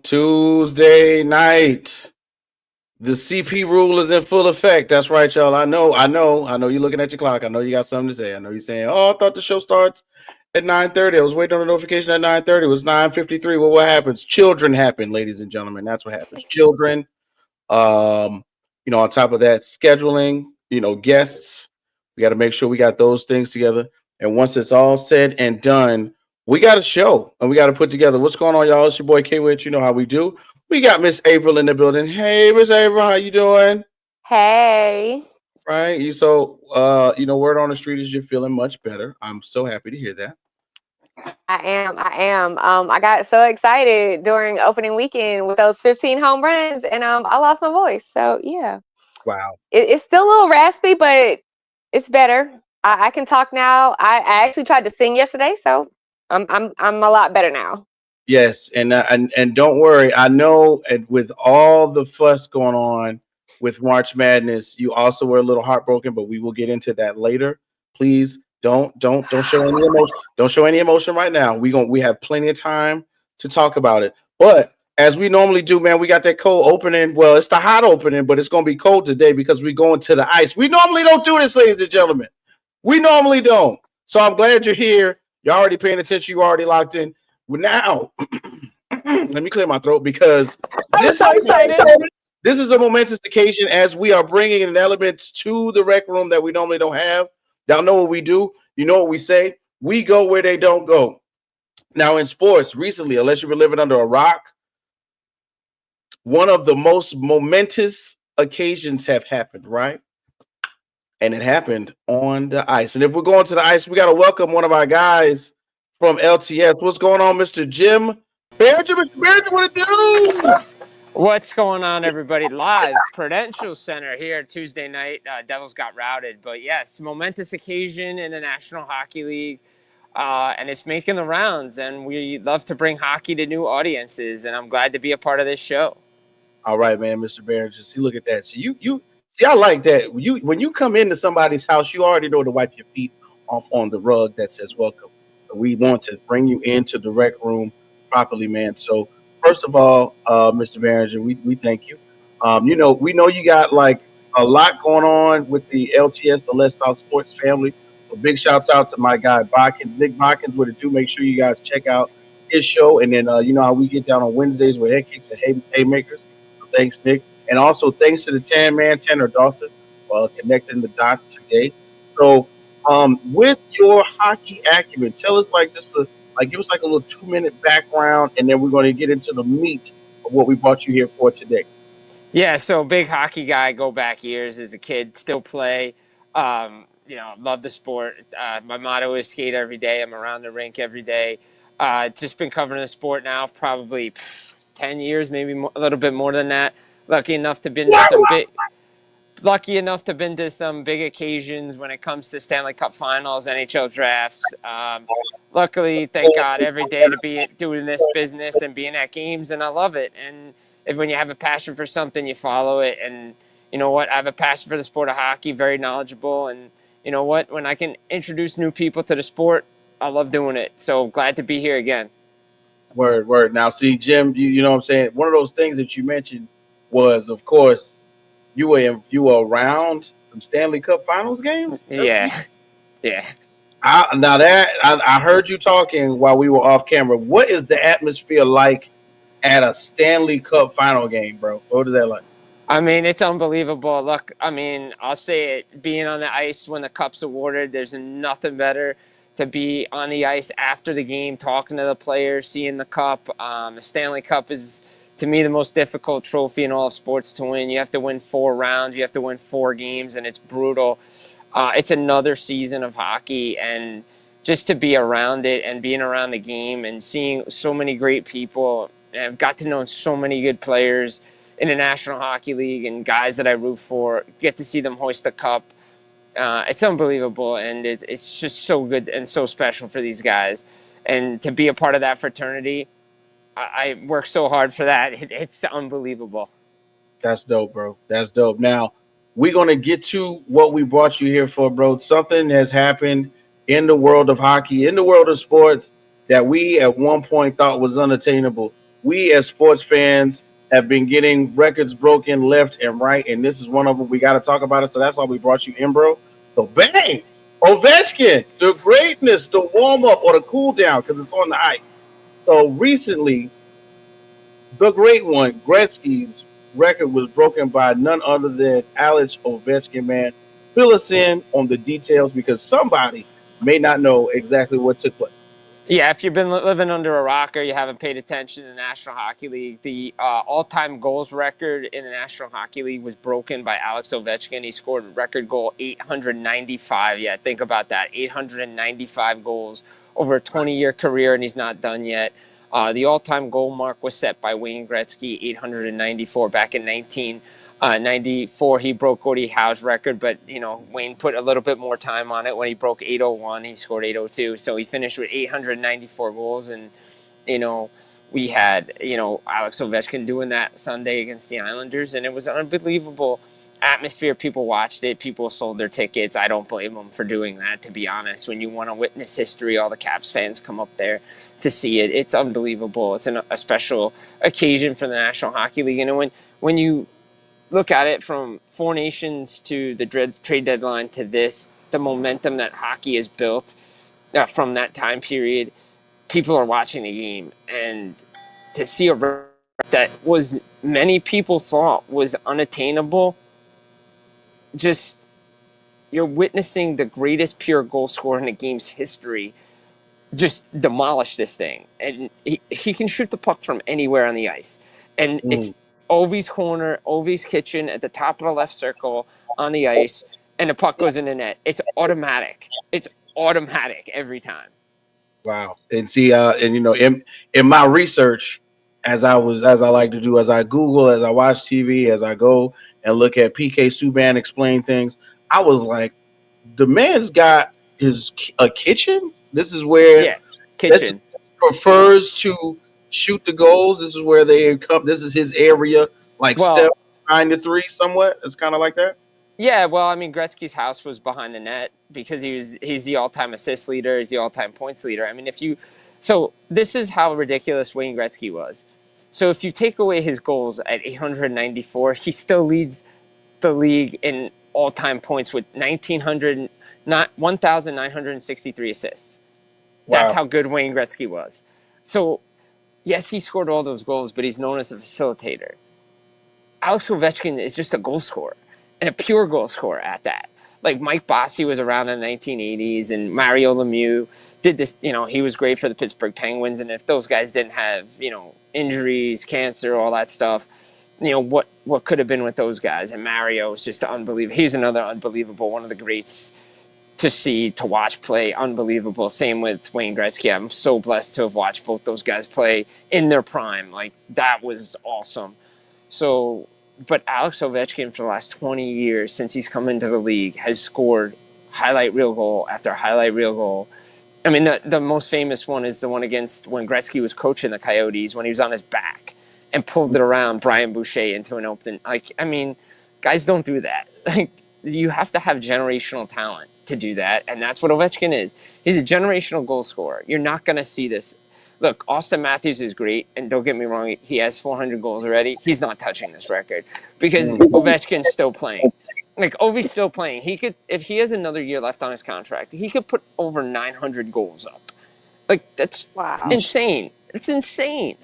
Tuesday night. The CP rule is in full effect. That's right, y'all. I know. You're looking at your clock. I know you got something to say. I know you're saying, "Oh, I thought the show starts at 9:30. I was waiting on the notification at 9:30. It was 9:53." Well, what happens? Children happen, ladies and gentlemen. That's what happens. Children. Um, on top of that, scheduling. Guests. We got to make sure we got those things together. And once it's all said and done, we got a show and we got to put together. What's going on, y'all? It's your boy K Whit. You know how we do. We got Miss Avril in the building. Hey, Miss Avril, how you doing? Hey, Right. Word on the street is you're feeling much better. I'm so happy to hear that. I am. I am. I got so excited during opening weekend with those 15 home runs, and I lost my voice. So yeah, Wow. it's still a little raspy, but it's better. I can talk now. I actually tried to sing yesterday, so I'm a lot better now. Yes, and don't worry. I know, and with all the fuss going on with March Madness, you also were a little heartbroken, but we will get into that later. Please don't show any emotion. Don't show any emotion right now. We have plenty of time to talk about it. But as we normally do, man, we got that cold opening. Well, it's the hot opening, but it's gonna be cold today because we're going to the ice. We normally don't do this, ladies and gentlemen. We normally don't. So I'm glad you're here. You're already paying attention. You already locked in. Well, now, let me clear my throat because I'm this so excited. this is a momentous occasion as we are bringing an element to the rec room that we normally don't have. Y'all know what we do. You know what we say. We go where they don't go. Now, in sports, recently, unless you were living under a rock, one of the most momentous occasions have happened, right? And it happened on the ice. And if we're going to the ice, we got to welcome one of our guys from LTS. What's going on, Mr. Jim Barringer? Mr. Barringer, what it do? What's going on, everybody? Live Prudential Center here Tuesday night. Devils got routed, but yes, momentous occasion in the National Hockey League, and it's making the rounds. And we love to bring hockey to new audiences, and I'm glad to be a part of this show. All right, man, Mr. Barringer. See, look at that. So you see, I like that. When you come into somebody's house, you already know to wipe your feet off on the rug that says welcome. We want to bring you into the rec room properly, man. So first of all, Mr. Barringer, we thank you. We know you got like a lot going on with the LTS, the Let's Talk Sports family. So big shouts out to my guy Bodkins, Nick Bodkins, with it too. Make sure you guys check out his show, and then you know how we get down on Wednesdays with head kicks and haymakers. So thanks, Nick, and also thanks to the Tan Man Tanner Dawson for connecting the dots today. So with your hockey acumen, tell us give us like a little 2 minute background, and then we're going to get into the meat of what we brought you here for today. Yeah, so big hockey guy, go back years as a kid, still play. Love the sport. My motto is skate every day. I'm around the rink every day. Just been covering the sport now for probably 10 years, maybe a little bit more than that. Lucky enough to been to some big occasions when it comes to Stanley Cup Finals, NHL drafts. Luckily, thank God, every day to be doing this business and being at games, and I love it. And when you have a passion for something, you follow it. And you know what? I have a passion for the sport of hockey, very knowledgeable. And you know what? When I can introduce new people to the sport, I love doing it. So glad to be here again. Word. Now, see, Jim, you know what I'm saying? One of those things that you mentioned was, of course, you were around some Stanley Cup Finals games. Yeah. I heard you talking while we were off camera. What is the atmosphere like at a Stanley Cup final game, bro? What is that like? I mean, it's unbelievable. Look, I mean, I'll say it, being on the ice when the cup's awarded, there's nothing better to be on the ice after the game, talking to the players, seeing the cup. The Stanley Cup is, to me, the most difficult trophy in all of sports to win. You have to win 4 rounds. You have to win 4 games, and it's brutal. It's another season of hockey, and just to be around it and being around the game and seeing so many great people, and I've got to know so many good players in the National Hockey League and guys that I root for, get to see them hoist the cup. It's unbelievable, and it's just so good and so special for these guys. And to be a part of that fraternity, I work so hard for that. It's unbelievable. That's dope, bro. That's dope. Now, we're going to get to what we brought you here for, bro. Something has happened in the world of hockey, in the world of sports, that we at one point thought was unattainable. we as sports fans have been getting records broken left and right, and this is one of them. We got to talk about it, so that's why we brought you in, bro. So bang, Ovechkin, the greatness, the warm up or the cool down because it's on the ice. So recently, the great one, Gretzky's record was broken by none other than Alex Ovechkin. Man, fill us in on the details because somebody may not know exactly what took place. Yeah, if you've been living under a rock or you haven't paid attention to the National Hockey League, the all-time goals record in the National Hockey League was broken by Alex Ovechkin. He scored record goal 895. Yeah, think about that. 895 goals over a 20-year career, and he's not done yet. The all-time goal mark was set by Wayne Gretzky, 894 back in 1994. He broke Gordie Howe's record, but Wayne put a little bit more time on it. When he broke 801, he scored 802, so he finished with 894 goals. And we had Alex Ovechkin doing that Sunday against the Islanders, and it was an unbelievable atmosphere. People watched it. People sold their tickets. I don't blame them for doing that, to be honest. When you want to witness history, all the Caps fans come up there to see it. It's unbelievable. It's a special occasion for the National Hockey League. And when you look at it from Four Nations to the trade deadline to this, the momentum that hockey has built from that time period, people are watching the game. And to see a record that was many people thought was unattainable, just you're witnessing the greatest pure goal scorer in the game's history just demolish this thing. And he can shoot the puck from anywhere on the ice. And it's Ovi's corner, Ovi's kitchen at the top of the left circle on the ice, and the puck goes in the net. It's automatic. It's automatic every time. Wow. And see, in my research, as I like to do, as I Google, as I watch TV, as I go and look at PK Subban explain things, I was like, the man's got a kitchen. This is where kitchen prefers to shoot the goals. This is where they come. This is his area, like step behind the three, somewhat. It's kind of like that. Yeah, well, I mean, Gretzky's house was behind the net because he's the all-time assist leader, he's the all-time points leader. I mean, so this is how ridiculous Wayne Gretzky was. So if you take away his goals at 894, he still leads the league in all-time points with 1,963 assists. Wow. That's how good Wayne Gretzky was. So, yes, he scored all those goals, but he's known as a facilitator. Alex Ovechkin is just a goal scorer. And a pure goal scorer at that. Like Mike Bossy was around in the 1980s, and Mario Lemieux did this. He was great for the Pittsburgh Penguins. And if those guys didn't have, injuries, cancer, all that stuff, what could have been with those guys? And Mario was just unbelievable. He's another unbelievable, one of the greats to see, to watch play. Unbelievable. Same with Wayne Gretzky. I'm so blessed to have watched both those guys play in their prime. Like, that was awesome. So, but Alex Ovechkin for the last 20 years since he's come into the league has scored highlight reel goal after highlight reel goal. I mean, the most famous one is the one against when Gretzky was coaching the Coyotes when he was on his back and pulled it around Brian Boucher into an open. Like, I mean, guys don't do that. Like, you have to have generational talent to do that, and that's what Ovechkin is. He's a generational goal scorer. You're not going to see this. Look, Austin Matthews is great, and don't get me wrong, he has 400 goals already. He's not touching this record because Ovechkin's still playing. Like, Ovi's still playing. He could, if he has another year left on his contract, he could put over 900 goals up. Like, that's insane. It's insane.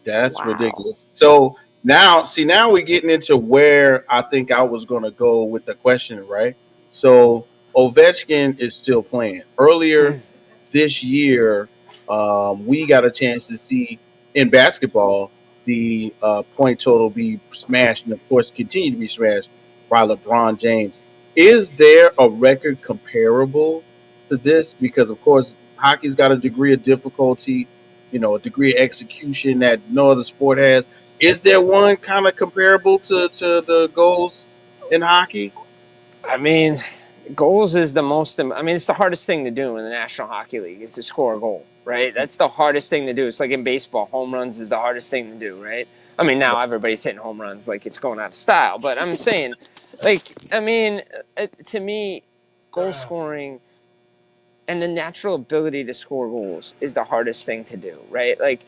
That's ridiculous. So now we're getting into where I think I was going to go with the question, right? So Ovechkin is still playing. Earlier this year, we got a chance to see in basketball the point total be smashed and, of course, continue to be smashed by LeBron James. Is there a record comparable to this? Because, of course, hockey's got a degree of difficulty, a degree of execution that no other sport has. Is there one kind of comparable to the goals in hockey? I mean, goals is it's the hardest thing to do in the National Hockey League is to score a goal, right? That's the hardest thing to do. It's like in baseball, home runs is the hardest thing to do, right? I mean, now everybody's hitting home runs like it's going out of style, but I'm saying, to me, goal scoring and the natural ability to score goals is the hardest thing to do, right? Like,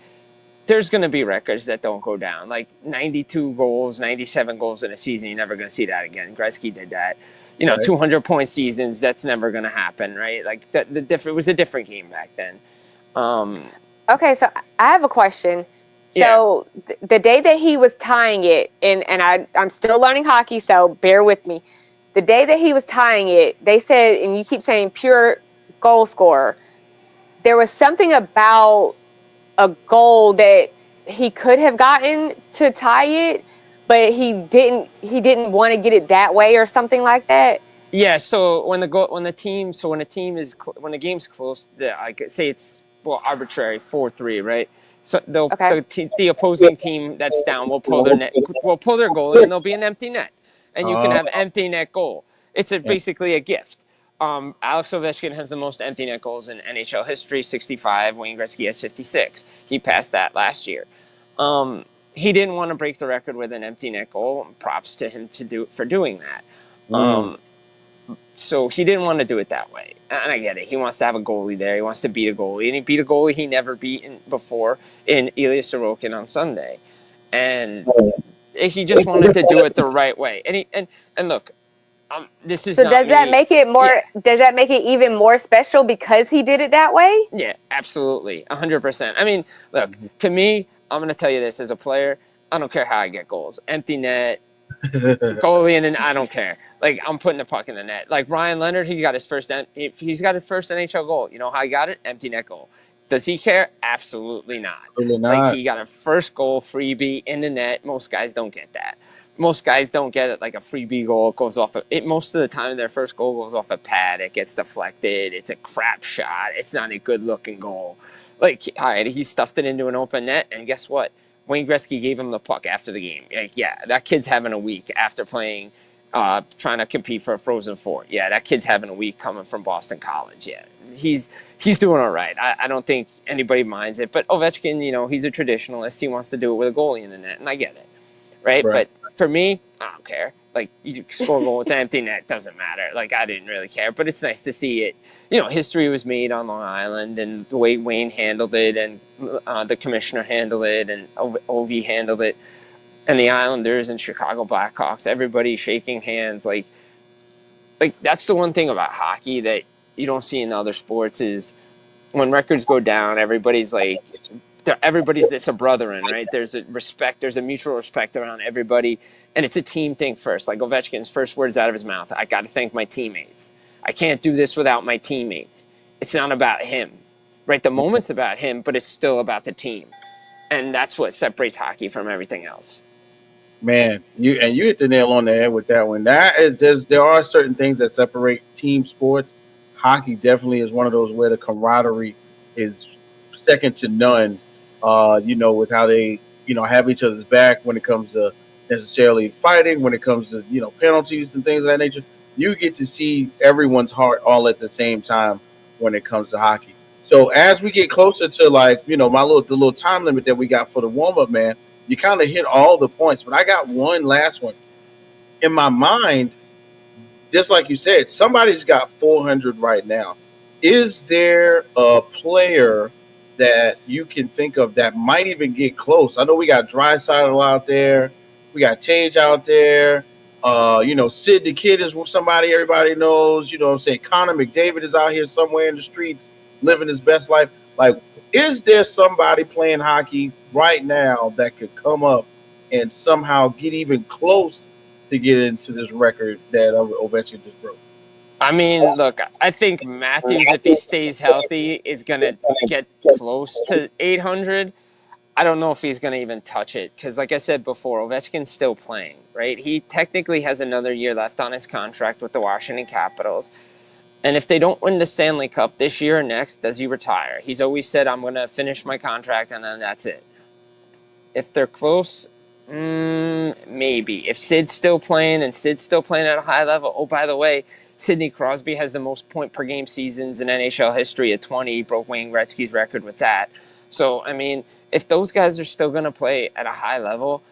there's going to be records that don't go down. Like 92 goals, 97 goals in a season, you're never going to see that again. Gretzky did that. 200-point seasons, that's never going to happen, right? Like it was a different game back then. Okay, so I have a question. So the day that he was tying it, and I'm still learning hockey, so bear with me. The day that he was tying it, they said, and you keep saying pure goal scorer, there was something about a goal that he could have gotten to tie it, but he didn't want to get it that way or something like that. Yeah, so when the game's close, I could say it's arbitrary 4-3, right? So the opposing team that's down will pull their goalie, and there'll be an empty net, and you can have empty net goal. It's basically a gift. Alex Ovechkin has the most empty net goals in NHL history, 65. Wayne Gretzky has 56. He passed that last year. He didn't want to break the record with an empty net goal. Props to him for doing that. So he didn't want to do it that way. And I get it. He wants to have a goalie there. He wants to beat a goalie. And he beat a goalie he never beaten before in Ilya Sorokin on Sunday. And he just wanted to do it the right way. And look, this is so does that make it more? Yeah. Does that make it even more special because he did it that way? Yeah, absolutely, 100%. I mean, look, to me, I'm going to tell you this as a player. I don't care how I get goals, empty net, goalie, and then I don't care. Like, I'm putting the puck in the net. Like Ryan Leonard, he's got his first NHL goal. You know how he got it? Empty net goal. Does he care? Absolutely not. Like, he got a first goal freebie in the net. Most guys don't get that. Most guys don't get it like a freebie goal. It goes off most of the time, their first goal goes off a pad. It gets deflected. It's a crap shot. It's not a good-looking goal. Like, all right, he stuffed it into an open net, and guess what? Wayne Gretzky gave him the puck after the game. Like, yeah, that kid's having a week after playing, trying to compete for a Frozen Four. Yeah, that kid's having a week coming from Boston College. Yeah, he's doing all right. I don't think anybody minds it. But Ovechkin, he's a traditionalist. He wants to do it with a goalie in the net, and I get it, right? But for me, I don't care. Like, you score a goal with the empty net, doesn't matter. Like, I didn't really care. But it's nice to see it. History was made on Long Island, and the way Wayne handled it, and the commissioner handled it, and OV handled it, and the Islanders and Chicago Blackhawks, everybody shaking hands. Like that's the one thing about hockey that you don't see in other sports is when records go down, everybody's it's a brethren, right? There's a respect, there's a mutual respect around everybody, and it's a team thing first. Like Ovechkin's first words out of his mouth, I got to thank my teammates. I can't do this without my teammates. It's not about him, right? The moment's about him, but it's still about the team, and that's what separates hockey from everything else. Man, you hit the nail on the head with that one. There are certain things that separate team sports. Hockey definitely is one of those where the camaraderie is second to none. With how they, have each other's back when it comes to necessarily fighting, when it comes to, penalties and things of that nature. You get to see everyone's heart all at the same time when it comes to hockey. So as we get closer to the little time limit that we got for the warm up, man, you kind of hit all the points. But I got one last one in my mind. Just like you said, somebody's got 400 right now. Is there a player that you can think of that might even get close? I know we got Draisaitl out there, we got Tage out there. Sid the Kid is somebody everybody knows. You know what I'm saying? Connor McDavid is out here somewhere in the streets living his best life. Like, is there somebody playing hockey right now that could come up and somehow get even close to get into this record that Ovechkin just broke? I mean, look, I think Matthews, if he stays healthy, is going to get close to 800. I don't know if he's going to even touch it because, like I said before, Ovechkin's still playing, right? He technically has another year left on his contract with the Washington Capitals. And if they don't win the Stanley Cup this year or next, does he retire? He's always said, I'm going to finish my contract and then that's it. If they're close, maybe. If Sid's still playing and Sid's still playing at a high level, oh, by the way, Sidney Crosby has the most point-per-game seasons in NHL history at 20. He broke Wayne Gretzky's record with that. So, I mean, if those guys are still going to play at a high level,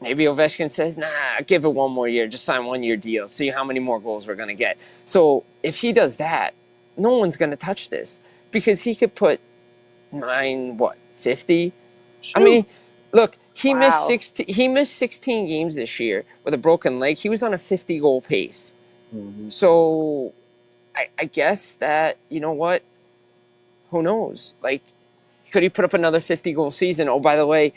maybe Ovechkin says, nah, give it one more year. Just sign 1-year deal. See how many more goals we're going to get. So if he does that, no one's going to touch this because he could put 50 I mean, look, he Wow. missed 16 games this year with a broken leg. He was on a 50-goal pace. Mm-hmm. So I guess that, you know what? Who knows? Like, could he put up another 50-goal season? Oh, by the way,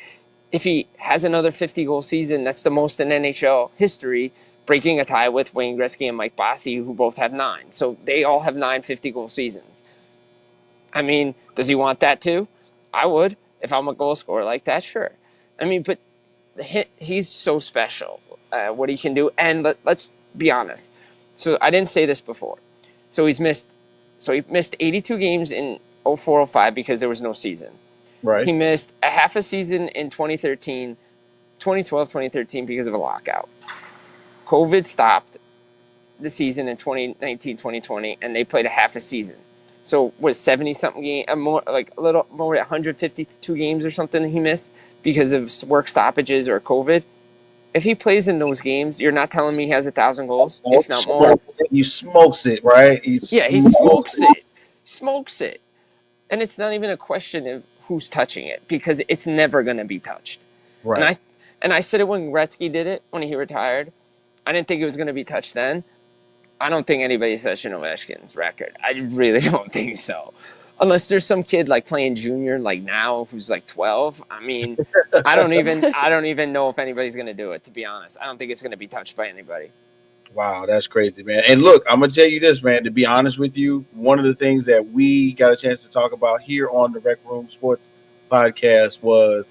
if he has another 50-goal season, that's the most in NHL history, breaking a tie with Wayne Gretzky and Mike Bossy, who both have 9. So they all have 9 50-goal seasons. I mean, does he want that too? I would. If I'm a goal scorer like that, sure. I mean, but he's so special, what he can do. And let's be honest. So I didn't say this before. So he missed 82 games in 04-05 because there was no season. Right. He missed a half a season in 2012, 2013 because of a lockout. COVID stopped the season in 2019, 2020, and they played a half a season. So was 70-something games, more like a little more, 152 games or something he missed because of work stoppages or COVID. If he plays in those games, you're not telling me he has 1,000 goals, if not more. He smokes it, right? He smokes it. And it's not even a question of who's touching it because it's never going to be touched. Right. And I said it when Gretzky did it, when he retired. I didn't think it was going to be touched then. I don't think anybody's touching Ovechkin's record. I really don't think so. Unless there's some kid like playing junior like now who's like 12. I mean, I don't even know if anybody's going to do it, to be honest. I don't think it's going to be touched by anybody. Wow, that's crazy, man. And look, I'm going to tell you this, man, to be honest with you, one of the things that we got a chance to talk about here on the Rec Room Sports podcast was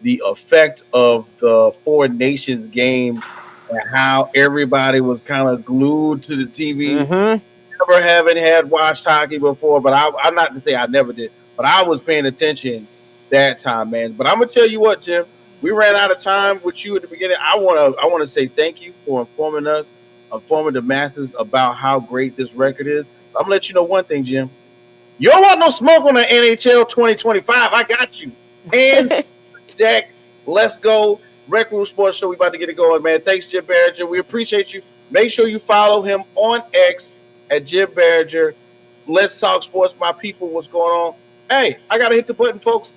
the effect of the Four Nations game and how everybody was kind of glued to the TV. Mm-hmm. Never having had watched hockey before, but I'm not to say I never did, but I was paying attention that time, man. But I'm going to tell you what, Jim, we ran out of time with you at the beginning. I want to say thank you for informing the masses about how great this record is. I'm gonna let you know one thing, Jim. You don't want no smoke on the NHL 2025. I got you. Hands deck. Let's go. Rec Room Sports Show. We about to get it going, man. Thanks, Jim Barringer. We appreciate you. Make sure you follow him on X at Jim Barringer. Let's talk sports, my people. What's going on? Hey, I gotta hit the button, folks.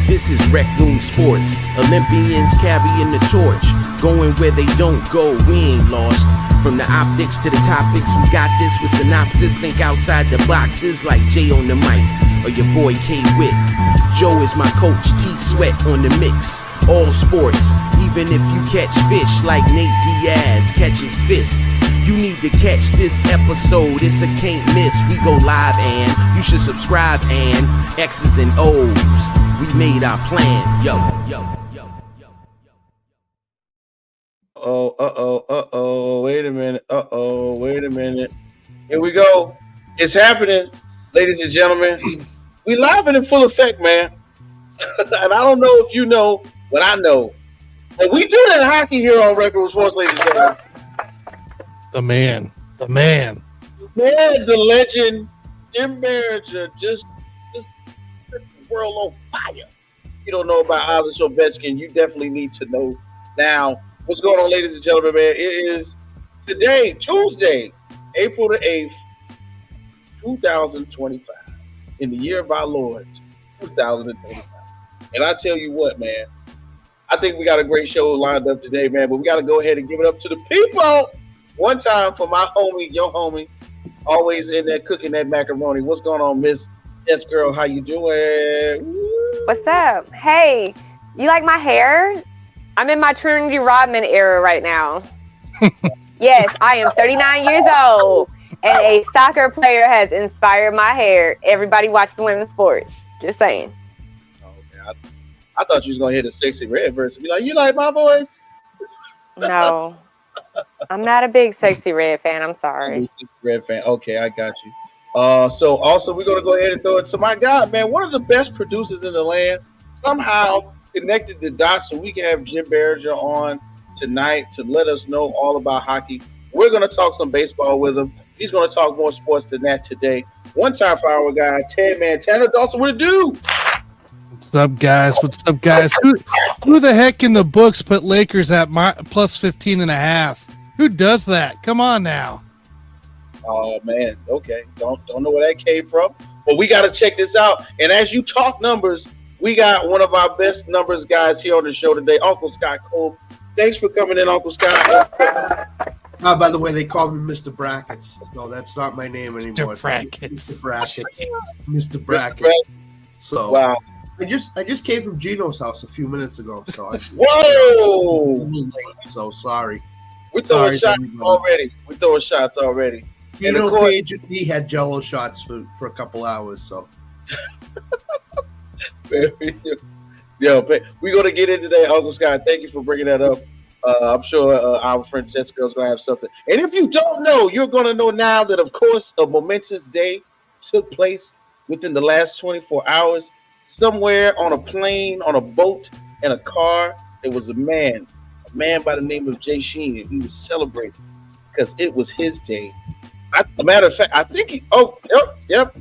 This is Rec Room Sports. Olympians carrying the torch, going where they don't go. We ain't lost. From the optics to the topics, we got this with synopsis. Think outside the boxes like Jay on the mic or your boy K Whit. Joe is my coach, T Sweat on the mix. All sports, even if you catch fish like Nate Diaz catches fists. You need to catch this episode, it's a can't miss. We go live and you should subscribe and X's and O's. We made our plan, yo. Wait a minute. Here we go. It's happening, ladies and gentlemen. We live and in full effect, man. And I don't know if you know, but I know. But we do that hockey here on Rec Room Sports, ladies and gentlemen. The man, the legend, Jim Barringer, just set the world on fire. If you don't know about Avril Ovechkin, you definitely need to know now. What's going on, ladies and gentlemen, man? It is today, Tuesday, April the 8th, 2025, in the year of our Lord, 2025. And I tell you what, man, I think we got a great show lined up today, man, but we got to go ahead and give it up to the people. One time for my homie, your homie, always in there cooking that macaroni. What's going on, Miss Yes Girl? How you doing? Woo. What's up? Hey, you like my hair? I'm in my Trinity Rodman era right now. Yes, I am 39 years old, and a soccer player has inspired my hair. Everybody watches women's sports. Just saying. Okay, I thought you was gonna hit a sexy red verse and be like, "You like my voice?" No. I'm not a big Sexy Red fan. I'm sorry. Red fan. Okay, I got you. So also we're gonna go ahead and throw it to my guy, man. One of the best producers in the land. Somehow connected the dots so we can have Jim Berger on tonight to let us know all about hockey. We're gonna talk some baseball with him. He's gonna talk more sports than that today. One time for our guy, Tanner Dawson. What it do? What's up, guys? What's up, guys? Who the heck in the books put Lakers at plus 15.5? Who does that? Come on now. Oh man, okay. Don't know where that came from. But we gotta check this out. And as you talk numbers, we got one of our best numbers guys here on the show today, Uncle Scott Cole. Thanks for coming in, Uncle Scott. By the way, they call me Mr. Brackets. No, that's not my name anymore. Mr. Brackets. Mr. Brackets. Mr. Brackets. So wow. I just came from Gino's house a few minutes ago. So Whoa! So sorry. We're throwing shots already. Gino Page and me had Jello shots for a couple hours. So. Yo, we're gonna get into that, Uncle Scott. Thank you for bringing that up. I'm sure our friend Jessica is gonna have something. And if you don't know, you're gonna know now that, of course, a momentous day took place within the last 24 hours. Somewhere on a plane, on a boat, in a car, there was a man by the name of Jay Sheen, and he was celebrating because it was his day. A matter of fact, I think yep.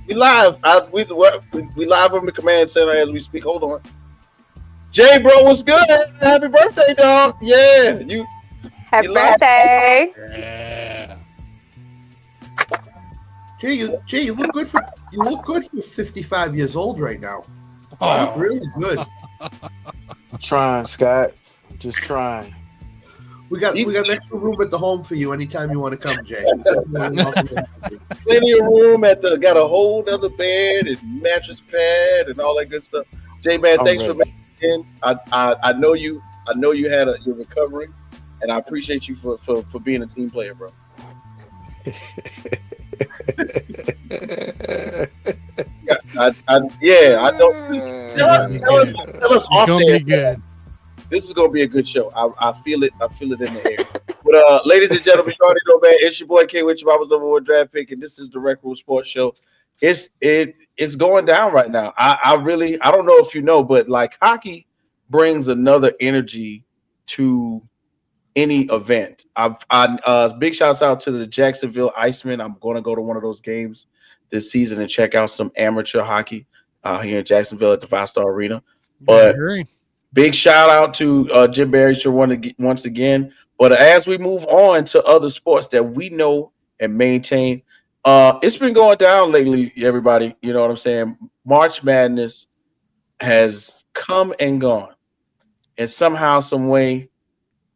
We live. We live from the command center as we speak. Hold on. Jay, bro, what's good? Happy birthday, dog. Yeah. Happy birthday. Yeah. Jay, you look good for 55 years old right now. Oh. You look really good. I'm trying, Scott. Just trying. We got an extra room at the home for you anytime you want to come, Jay. Plenty of room got a whole other bed and mattress pad and all that good stuff. Jay, man, thanks for making it in. I know you had your recovery, and I appreciate you for being a team player, bro. I don't. Tell us off there. Good. This is gonna be a good show. I feel it. I feel it in the air. But ladies and gentlemen, you already know, man. It's your boy K. Which I was number one draft pick, and this is the Rec Room Sports Show. It's going down right now. I don't know if you know, but like hockey brings another energy to any event. Big shouts out to the Jacksonville Icemen. I'm going to go to one of those games this season and check out some amateur hockey here in Jacksonville at the 5-Star Arena. But big shout out to Jim Berger once again. But as we move on to other sports that we know and maintain, it's been going down lately, everybody. You know what I'm saying? March Madness has come and gone. And somehow, some way,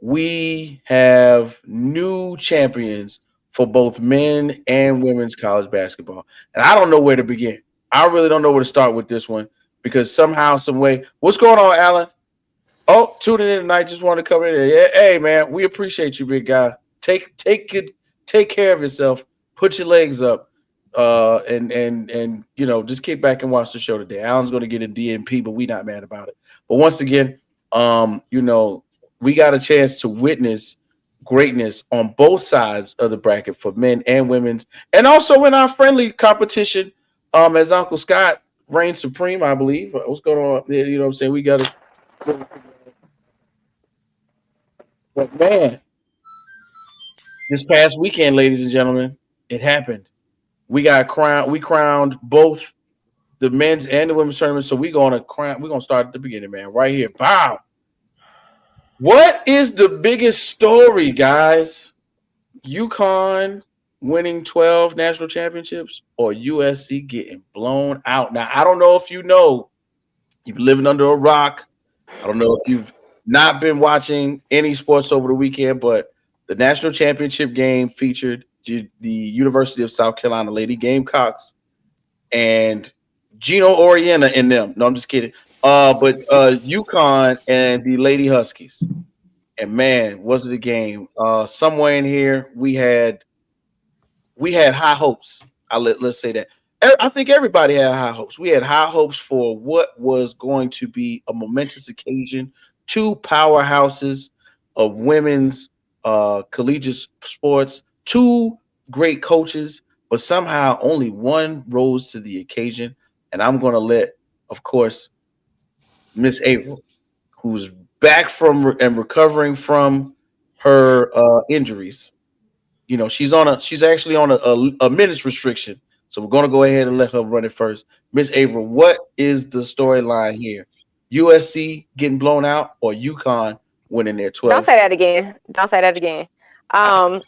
we have new champions for both men and women's college basketball. And I don't know where to begin. I really don't know where to start with this one because somehow, some way. What's going on, Alan? Oh, tuning in tonight. Just want to come in here. Yeah, hey, man, we appreciate you, big guy. Take care of yourself. Put your legs up, and just kick back and watch the show today. Alan's going to get a DNP, but we not mad about it. But once again, we got a chance to witness greatness on both sides of the bracket for men and women's, and also in our friendly competition, as Uncle Scott reigns supreme, I believe. What's going on? You know what I'm saying? We got to. But man, this past weekend, ladies and gentlemen, it happened. We crowned both the men's and the women's tournament. So we're gonna start at the beginning, man. Right here. Wow. What is the biggest story, guys? UConn winning 12 national championships or USC getting blown out? Now, I don't know if you know, you've been living under a rock. I don't know if you've not been watching any sports over the weekend, but the national championship game featured the University of South Carolina Lady Gamecocks and Gino Oriana in them. No, I'm just kidding. But UConn and the Lady Huskies. And man, was it a game? Somewhere in here we had high hopes. Let's say that. I think everybody had high hopes. We had high hopes for what was going to be a momentous occasion. Two powerhouses of women's collegiate sports, two great coaches but somehow only one rose to the occasion. And I'm going to let, of course, Miss Avril, who's back from and recovering from her injuries. She's actually on a minutes restriction. So we're going to go ahead and let her run it first. Miss Avril, what is the storyline here? USC getting blown out or UConn winning their 12? Don't say that again. Don't say that again.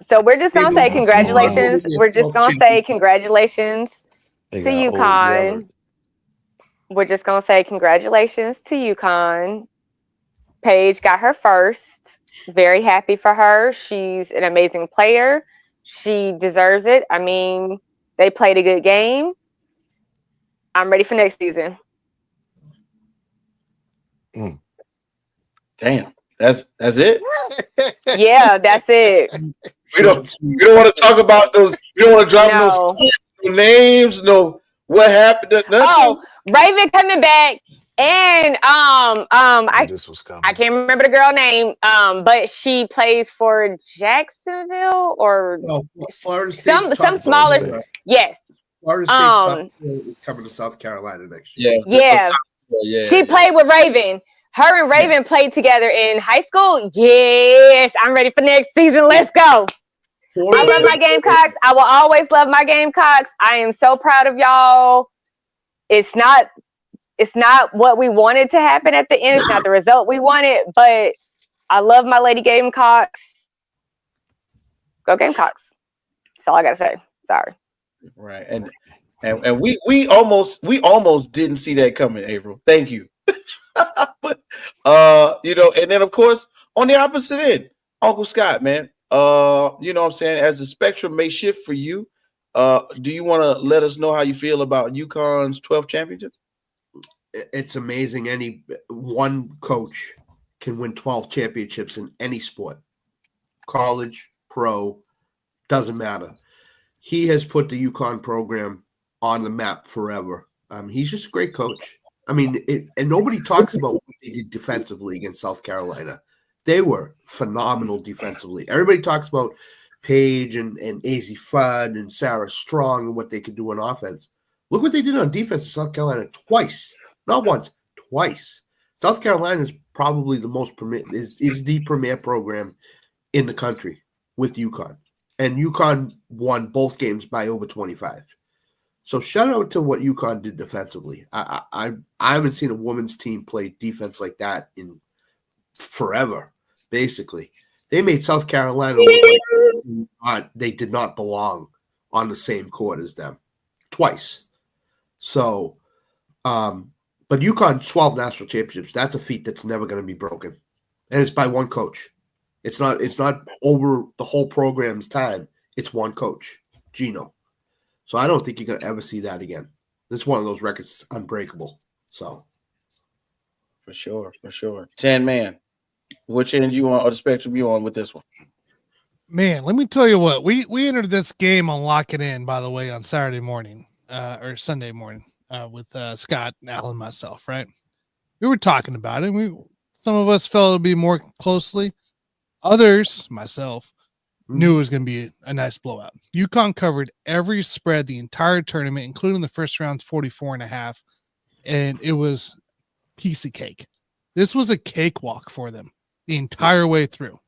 So we're just gonna say congratulations. We're just gonna say congratulations to UConn. We're just gonna say congratulations to UConn. Paige got her first. Very happy for her. She's an amazing player. She deserves it. I mean, they played a good game. I'm ready for next season. Damn, that's it. Yeah, that's it. We don't want to talk about those. We don't want to drop no names. No, what happened? Nothing. Oh, Raven coming back, and I can't remember the girl name. But she plays for Jacksonville or Florida State. Some smaller. Yes. Florida State is coming to South Carolina next year. Yeah. She played with Raven. Her and Raven played together in high school. Yes, I'm ready for next season. Let's go. I love my Gamecocks. I will always love my Gamecocks. I am so proud of y'all. It's not what we wanted to happen at the end. It's not the result we wanted, but I love my Lady Gamecocks. Go Gamecocks. That's all I gotta say. Sorry. Right, and we almost didn't see that coming, Avril. Thank you. But and then of course on the opposite end, Uncle Scott, man. What I'm saying, as the spectrum may shift for you, do you want to let us know how you feel about UConn's 12th championship? It's amazing. Any one coach can win 12 championships in any sport, college, pro, doesn't matter. He has put the UConn program on the map forever. He's just a great coach. I mean, and nobody talks about what they did defensively against South Carolina. They were phenomenal defensively. Everybody talks about Paige and Azzy Fudd and Sarah Strong and what they could do on offense. Look what they did on defense in South Carolina twice. Not once, twice. South Carolina is probably the most is the premier program in the country with UConn. And UConn won both games by over 25. So shout out to what UConn did defensively. I haven't seen a women's team play defense like that in forever, basically. They made South Carolina look like they did not belong on the same court as them twice. So, but UConn 12 national championships, that's a feat that's never going to be broken. And it's by one coach. It's not over the whole program's time. It's one coach, Gino. So I don't think you're going to ever see that again. This is one of those records that's unbreakable. So for sure. 10 man. Which end you on or the spectrum you on with this one? Man, let me tell you what. We entered this game on Lock It In, by the way, on Saturday morning or Sunday morning with Scott, Al, and myself, right? We were talking about it. Some of us felt it would be more closely. Others, myself, knew it was going to be a nice blowout. UConn covered every spread the entire tournament, including the first round's 44.5, and it was piece of cake. This was a cakewalk for them the entire way through.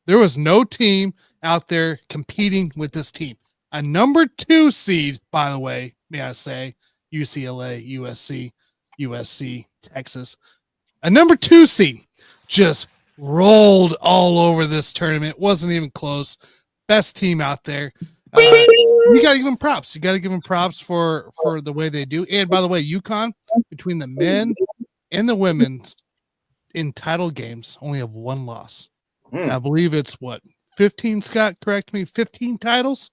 There was no team out there competing with this team. A number 2 seed, by the way, may I say, UCLA, USC, Texas. A number 2 seed just rolled all over this tournament. Wasn't even close. Best team out there. You got to give them props. You got to give them props for the way they do. And by the way, UConn, between the men and the women in title games, only have one loss. And I believe it's 15, Scott, correct me, 15 titles?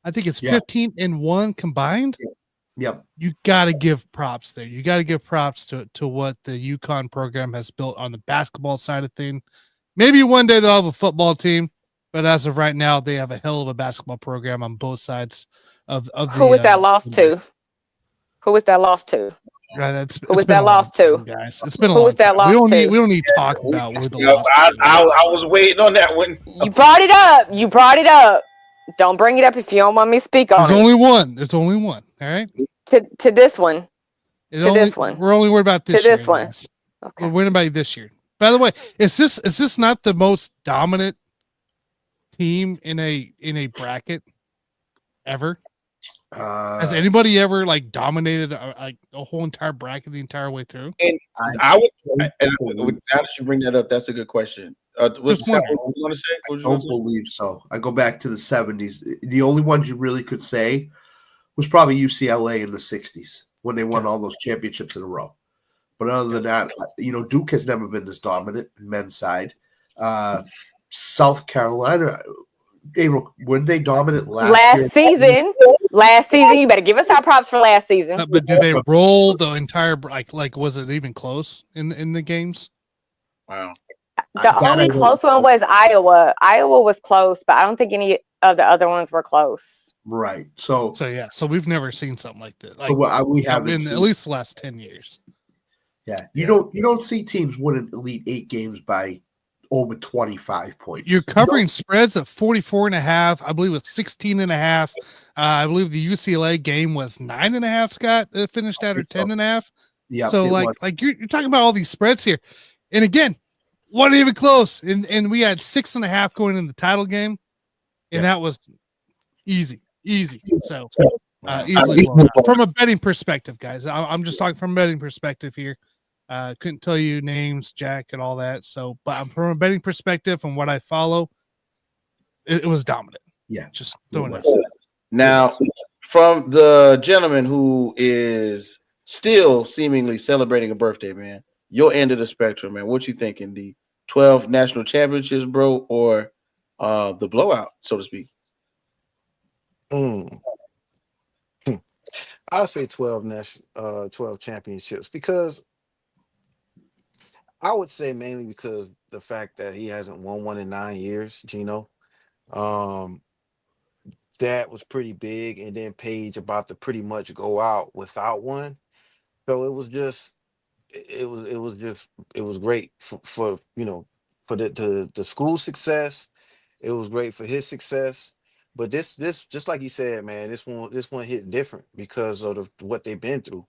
I think it's 15 and 1 combined. Yep. You got to give props there. You got to give props to what the UConn program has built on the basketball side of things. Maybe one day they'll have a football team, but as of right now, they have a hell of a basketball program on both sides of the. Who was that lost to? Who was that lost to? Who was that lost to? Guys, it's been a long time. Who was that lost to? We don't need to talk about where the lost. I was waiting on that one. You brought it up. Don't bring it up if you don't want me to speak on There's it. only one. There's only one. All right. To this one. This one. We're only worried about this To year. this one. Anyways. Okay. We're worried about this year. By the way, is this not the most dominant team in a bracket ever? Has anybody ever like dominated a whole entire bracket the entire way through? And now that you bring that up, that's a good question. What you want to say? I don't believe so. I go back to the 70s. The only ones you really could say was probably UCLA in the 60s when they won all those championships in a row. But other than that, Duke has never been this dominant in men's side. South Carolina, weren't they dominant last season? Last season, you better give us our props for last season. But did they roll the entire like? Was it even close in the games? Wow. The only close one was Iowa. Iowa was close, but I don't think any of the other ones were close. Right. So yeah. So we've never seen something like that. Like we haven't in at least the last 10 years. Yeah. You don't see teams winning Elite 8 games by over 25 points. You're covering spreads of 44.5. I believe it was 16.5. I believe the UCLA game was 9.5. Scott finished at or 10.5. Yeah. So like you're talking about all these spreads here, and again, wasn't even close. And we had 6.5 going in the title game, and that was easy. So easily from a betting perspective, guys. I'm just talking from a betting perspective here. Couldn't tell you names, Jack, and all that. So, but I'm from a betting perspective and what I follow, it was dominant. Yeah, just throwing it. Now, from the gentleman who is still seemingly celebrating a birthday, man, your end of the spectrum, man. What you thinking? The 12 national championships, bro, or the blowout, so to speak? I would say 12 championships, because I would say mainly because the fact that he hasn't won one in 9 years, Gino. That was pretty big, and then Paige about to pretty much go out without one. So it was great for the school success. It was great for his success. But this just like you said, man, this one hit different because of what they've been through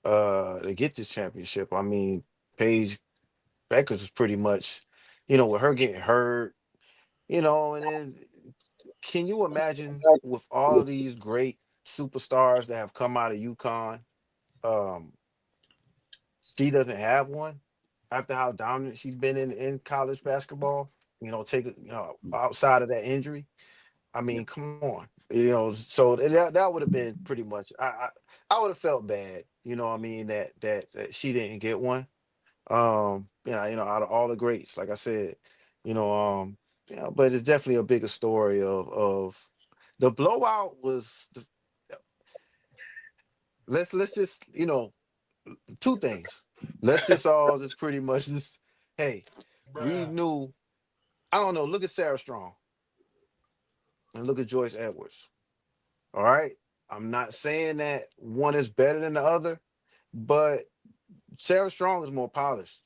to get this championship. I mean, Paige Beckers was pretty much, with her getting hurt, and then can you imagine with all these great superstars that have come out of UConn, she doesn't have one after how dominant she's been in college basketball, outside of that injury. I mean, come on, so that would have been pretty much. I would have felt bad, that she didn't get one. Out of all the greats, like I said, but it's definitely a bigger story of the blowout was. Let's just two things. Let's just all just pretty much just hey, we knew. I don't know. Look at Sarah Strong. And look at Joyce Edwards. All right. I'm not saying that one is better than the other, but Sarah Strong is more polished.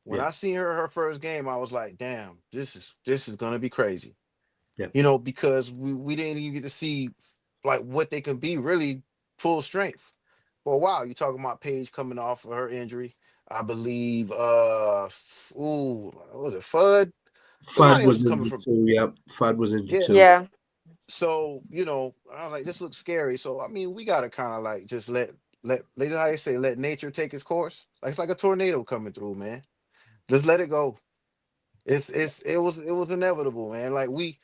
When I seen her first game, I was like, damn, this is gonna be crazy. Yeah. Because we didn't even get to see like what they can be really full strength. For a while, you're talking about Paige coming off of her injury. I believe was it Fudd? Fudd was injured too. Yep. Fudd was injured too. Yeah. So, I was like, this looks scary. So, I mean, we got to kind of like just let how they say, let nature take its course. Like, it's like a tornado coming through, man. Just let it go. It was inevitable, man. Like with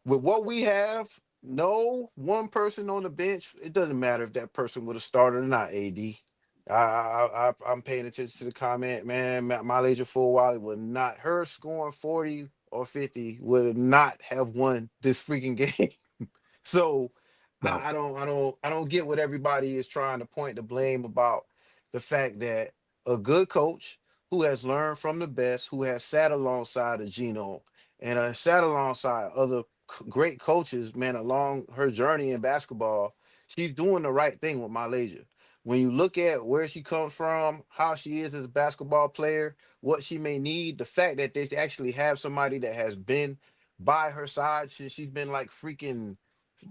what we have, no one person on the bench, it doesn't matter if that person would have started or not, AD. I'm paying attention to the comment, man. My Malaysia for a while, it would not, her scoring 40 or 50 would not have won this freaking game. So no. I don't get what everybody is trying to point the blame about the fact that a good coach who has learned from the best, who has sat alongside of Gino and sat alongside other great coaches, man, along her journey in basketball, she's doing the right thing with Malaysia. When you look at where she comes from, how she is as a basketball player, what she may need, the fact that they actually have somebody that has been by her side since she's been like freaking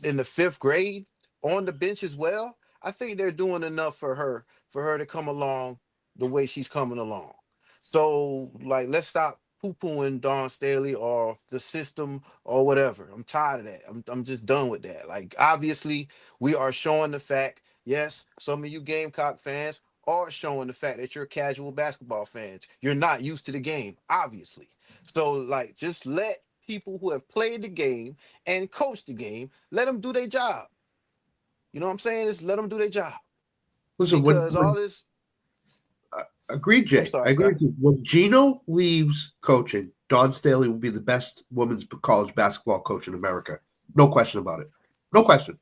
in the 5th grade on the bench as well. I think they're doing enough for her to come along the way she's coming along. So like, let's stop poo-pooing Dawn Staley or the system or whatever. I'm tired of that. I'm just done with that. Like, obviously, we are showing the fact. Yes, some of you Gamecock fans are showing the fact that you're casual basketball fans. You're not used to the game, obviously. So like, just let people who have played the game and coached the game, let them do their job. You know what I'm saying? Just let them do their job. Listen, Because all this. agreed, Jay. Sorry, I agree Scott. with you. When Gino leaves coaching, Dawn Staley will be the best women's college basketball coach in America. No question about it. No question.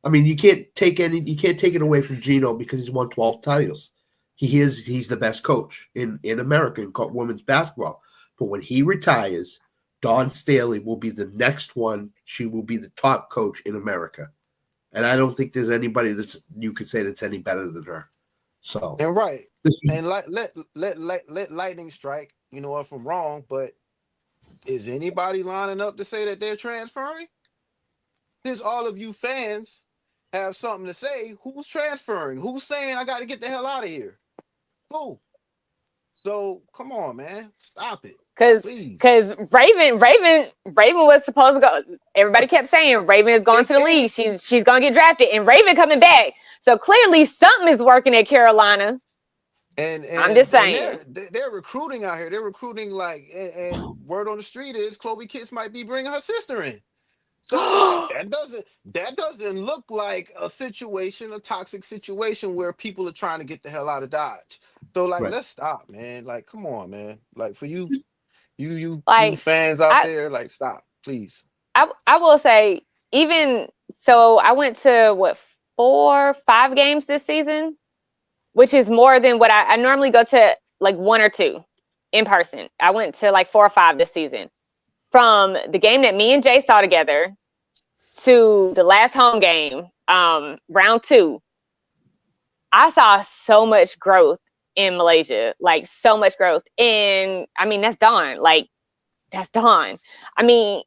I mean, you can't take it away from Gino because he's won 12 titles. He's the best coach in America in women's basketball. But when he retires, Dawn Staley will be the next one. She will be the top coach in America. And I don't think there's anybody you could say that's any better than her. So And right. And let lightning strike. You know if I'm wrong, but is anybody lining up to say that they're transferring? Since all of you fans have something to say, who's transferring? Who's saying I got to get the hell out of here? Who? So come on, man, stop it. Because Raven was supposed to go. Everybody kept saying Raven is going to the league. She's going to get drafted, and Raven coming back. So clearly something is working at Carolina. And I'm just saying they're recruiting out here. They're recruiting like, and word on the street is Chloe Kitts might be bringing her sister in. So like, that doesn't look like a toxic situation where people are trying to get the hell out of Dodge. So like, let's stop, man. Like, come on, man. Like for you fans out there, like, stop, please. I will say, even so, I went to 4-5 games this season, which is more than what I normally go to, like 1 or 2 in person. I went to like 4 or 5 this season. From the game that me and Jay saw together to the last home game, round 2, I saw so much growth in Malaysia, like so much growth. And I mean, that's Dawn. Like, that's Dawn. I mean,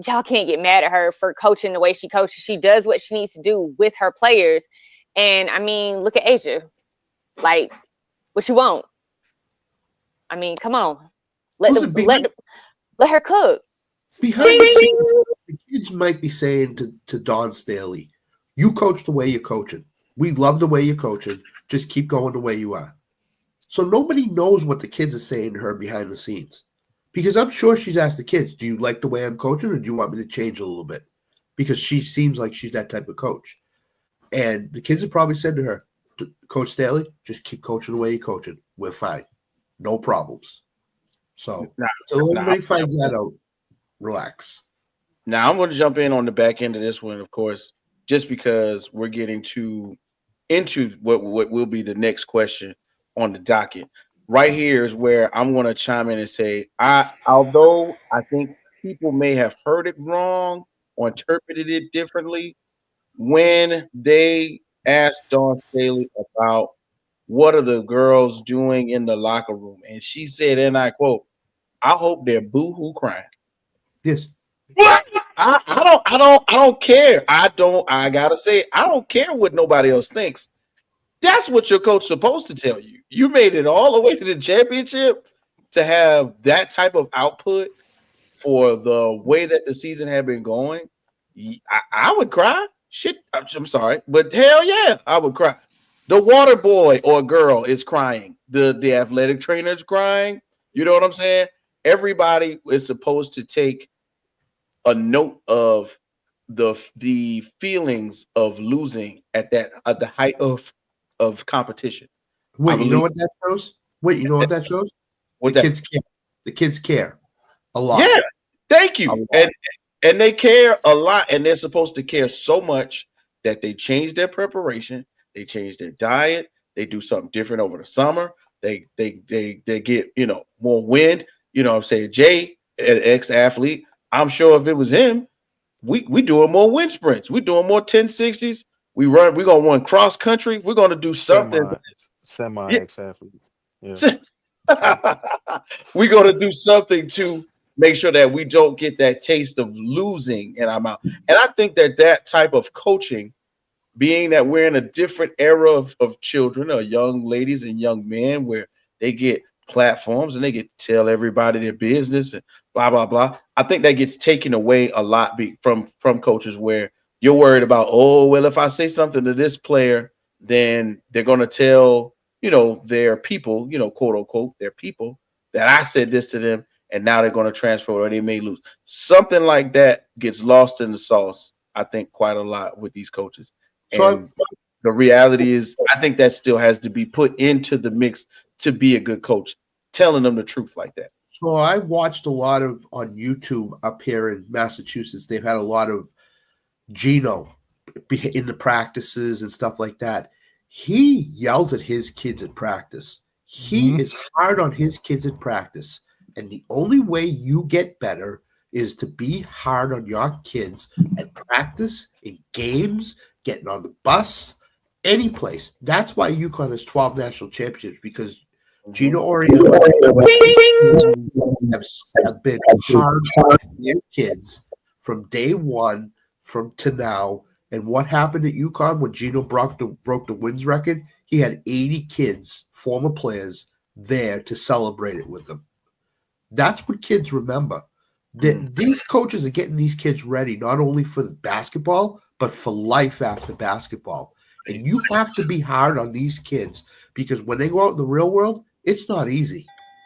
y'all can't get mad at her for coaching the way she coaches. She does what she needs to do with her players. And I mean, look at Asia. Like, what you want? I mean, come on. Let her cook. Behind the scenes, the kids might be saying to Dawn Staley, you coach the way you're coaching. We love the way you're coaching. Just keep going the way you are. So nobody knows what the kids are saying to her behind the scenes. Because I'm sure she's asked the kids, do you like the way I'm coaching or do you want me to change a little bit? Because she seems like she's that type of coach. And the kids have probably said to her, Coach Staley, just keep coaching the way you're coaching. We're fine. No problems. So until everybody finds that out, relax. Now, I'm going to jump in on the back end of this one, of course, just because we're getting into what will be the next question on the docket. Right here is where I'm going to chime in and say, although I think people may have heard it wrong or interpreted it differently, when they asked Dawn Staley about what are the girls doing in the locker room, and she said, and I quote, "I hope they're boo-hoo crying." Yes. What? I don't care. I gotta say, I don't care what nobody else thinks. That's what your coach's supposed to tell you. You made it all the way to the championship to have that type of output for the way that the season had been going. I would cry. Shit, I'm sorry, but hell yeah, I would cry. The water boy or girl is crying. The athletic trainer is crying. You know what I'm saying? Everybody is supposed to take a note of the feelings of losing at the height of competition. Wait, you know what that shows? Kids care. The kids care a lot. Yeah, thank you. And they care a lot, and they're supposed to care so much that they change their preparation, they change their diet, they do something different over the summer. They get more wind. You know what I'm saying? Jay, an ex-athlete, I'm sure if it was him, we doing more wind sprints. We're doing more 1060s. We're gonna run cross country. We're gonna do something. Semi ex-athlete. Yeah. We're gonna do something to make sure that we don't get that taste of losing in our mouth. And I think that type of coaching, being that we're in a different era of children or young ladies and young men where they get platforms and they get to tell everybody their business and blah, blah, blah. I think that gets taken away a lot from coaches where you're worried about, oh, well, if I say something to this player, then they're going to tell, their people, quote unquote, their people that I said this to them and now they're going to transfer or they may lose. Something like that gets lost in the sauce, I think, quite a lot with these coaches. And the reality is, I think that still has to be put into the mix to be a good coach, telling them the truth like that. So I watched a lot of on YouTube up here in Massachusetts. They've had a lot of Gino in the practices and stuff like that. He yells at his kids at practice. He is hard on his kids at practice. And the only way you get better is to be hard on your kids at practice, in games, getting on the bus, any place. That's why UConn has 12 national championships, because Gino Oriolo have been hard on their kids from day one to now. And what happened at UConn when Gino broke the wins record? He had 80 kids, former players, there to celebrate it with them. That's what kids remember. These coaches are getting these kids ready not only for basketball, but for life after basketball. And you have to be hard on these kids, because when they go out in the real world, it's not easy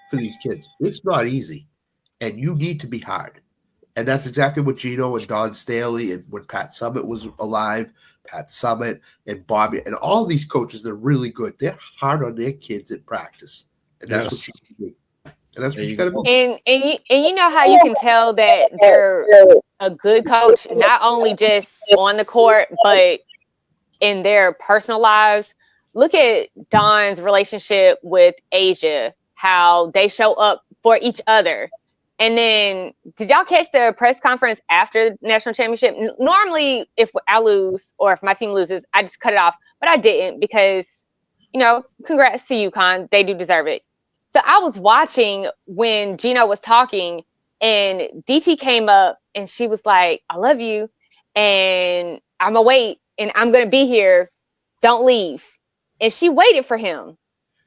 for these kids. It's not easy. And you need to be hard. And that's exactly what Gino and Don Staley, and when Pat Summitt was alive, Pat Summitt and Bobby and all these coaches, they're really good. They're hard on their kids at practice. And that's what you can do. And that's what you got to be. And you know how you can tell that they're a good coach, not only just on the court, but in their personal lives. Look at Don's relationship with Asia, how they show up for each other. And then, did y'all catch the press conference after the national championship? Normally, if I lose or if my team loses, I just cut it off. But I didn't, because, congrats to UConn. They do deserve it. So I was watching when Gino was talking, and DT came up and she was like, I love you. And I'm going to wait, and I'm going to be here. Don't leave. And she waited for him.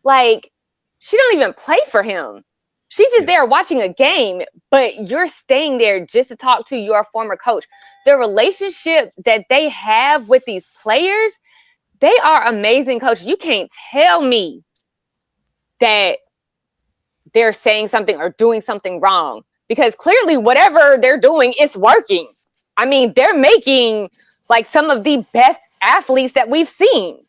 Like, she don't even play for him. She's just there watching a game, but you're staying there just to talk to your former coach. The relationship that they have with these players, they are amazing coaches. You can't tell me that they're saying something or doing something wrong, because clearly whatever they're doing is working. I mean, they're making like some of the best athletes that we've seen.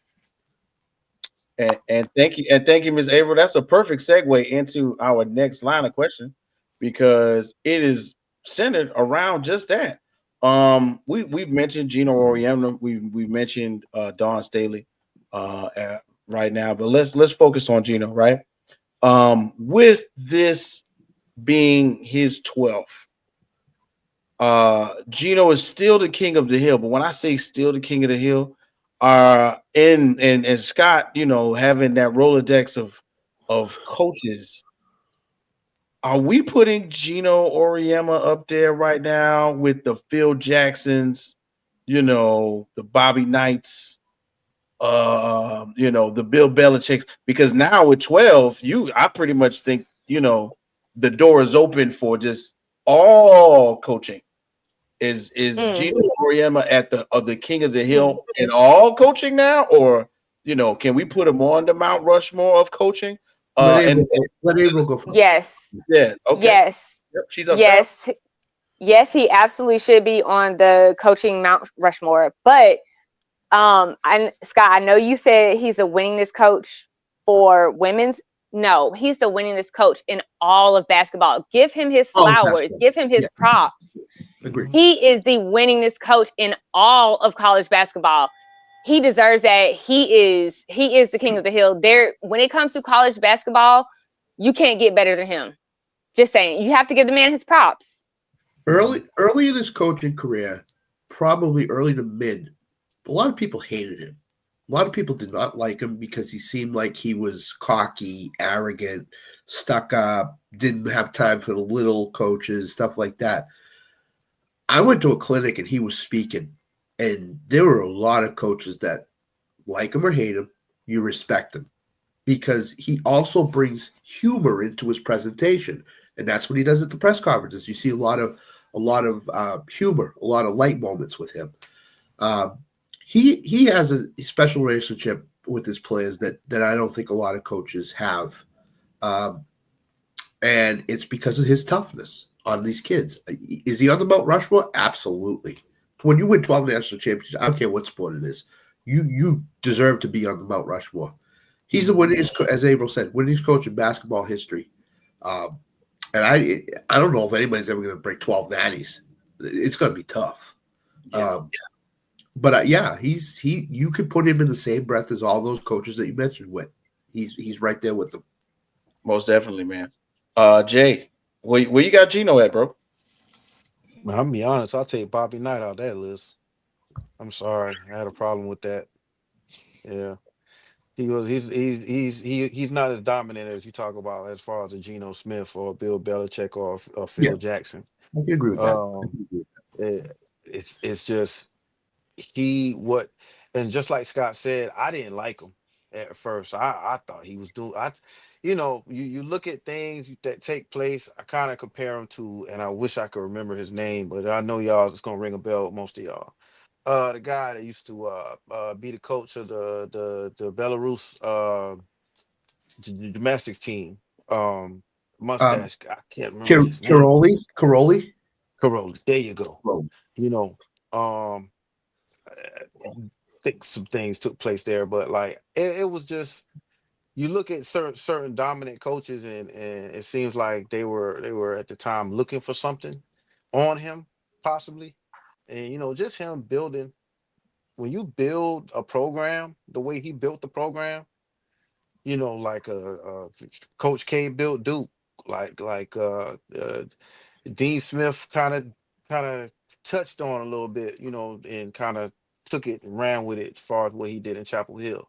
And thank you, Ms. Avril. That's a perfect segue into our next line of question, because it is centered around just that. We've mentioned Gino Oriolo, we mentioned Don Staley right now, but let's focus on Gino, right? With this being his 12th, Gino is still the king of the hill. But when I say still the king of the hill, and Scott, having that Rolodex of coaches, are we putting Gino Oriolo up there right now with the Phil Jacksons, the Bobby Knights, the Bill Belichick's? Because now with 12, I pretty much think, the door is open for just all coaching. Is Gino Oriolo at the king of the hill in all coaching now, or can we put him on the Mount Rushmore of coaching? Let Avril go first. Yes. Yeah. Okay. Yes. Yep, she's up yes. There. Yes, he absolutely should be on the coaching Mount Rushmore. But Scott, I know you said he's a winningest coach for women's. No, he's the winningest coach in all of basketball. Give him his flowers. Give him his props. Agreed. He is the winningest coach in all of college basketball. He deserves that. He is the king of the hill. There, when it comes to college basketball, you can't get better than him. Just saying, you have to give the man his props. Early in his coaching career, probably early to mid, a lot of people hated him. A lot of people did not like him because he seemed like he was cocky, arrogant, stuck up, didn't have time for the little coaches, stuff like that. I went to a clinic and he was speaking, and there were a lot of coaches that like him or hate him, you respect him because he also brings humor into his presentation, and that's what he does at the press conferences. You see a lot of humor, a lot of light moments with him. He has a special relationship with his players that I don't think a lot of coaches have, and it's because of his toughness on these kids. Is he on the Mount Rushmore? Absolutely. When you win 12 national championships, I don't care what sport it is, you deserve to be on the Mount Rushmore. He's the winningest, as Avril said, winningest coach in basketball history. And I don't know if anybody's ever going to break 12 natties. It's going to be tough. But you could put him in the same breath as all those coaches that you mentioned. Whit, he's right there with them. Most definitely, man. Jay, where you got Gino at, bro? Man, I'm gonna be honest. I'll take Bobby Knight out that list. I'm sorry, I had a problem with that. Yeah, he's not as dominant as you talk about as far as a Geno Smith or Bill Belichick or Phil Jackson. I can agree with that. It's just and just like Scott said, I didn't like him at first. I thought he was doing. You look at things that take place. I kind of compare him to, and I wish I could remember his name, but I know y'all it's gonna ring a bell with most of y'all. The guy that used to be the coach of the Belarus gymnastics team. Mustache. I can't remember his name. Karoli. There you go. I think some things took place there, but like it was just, you look at certain dominant coaches and it seems like they were at the time looking for something on him possibly, and just him building. When you build a program the way he built the program, like Coach K built Duke, like Dean Smith kind of touched on a little bit, and kind of took it and ran with it as far as what he did in Chapel Hill.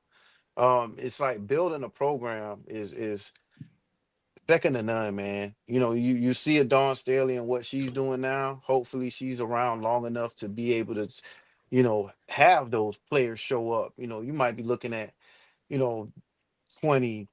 It's like building a program is second to none, man. You see a Dawn Staley and what she's doing now. Hopefully she's around long enough to be able to, have those players show up. You might be looking at, 20,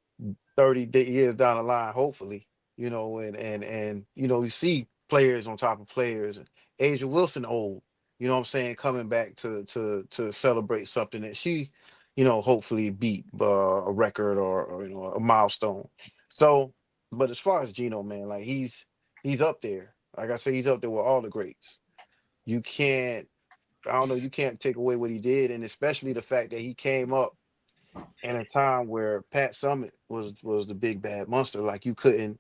30 years down the line, hopefully, and you see players on top of players, and Asia Wilson old, what I'm saying, coming back to celebrate something that she, hopefully beat a record or a milestone. So, but as far as Geno, man, like he's up there. Like I said, he's up there with all the greats. You can't take away what he did, and especially the fact that he came up in a time where Pat Summitt was the big bad monster. Like you couldn't,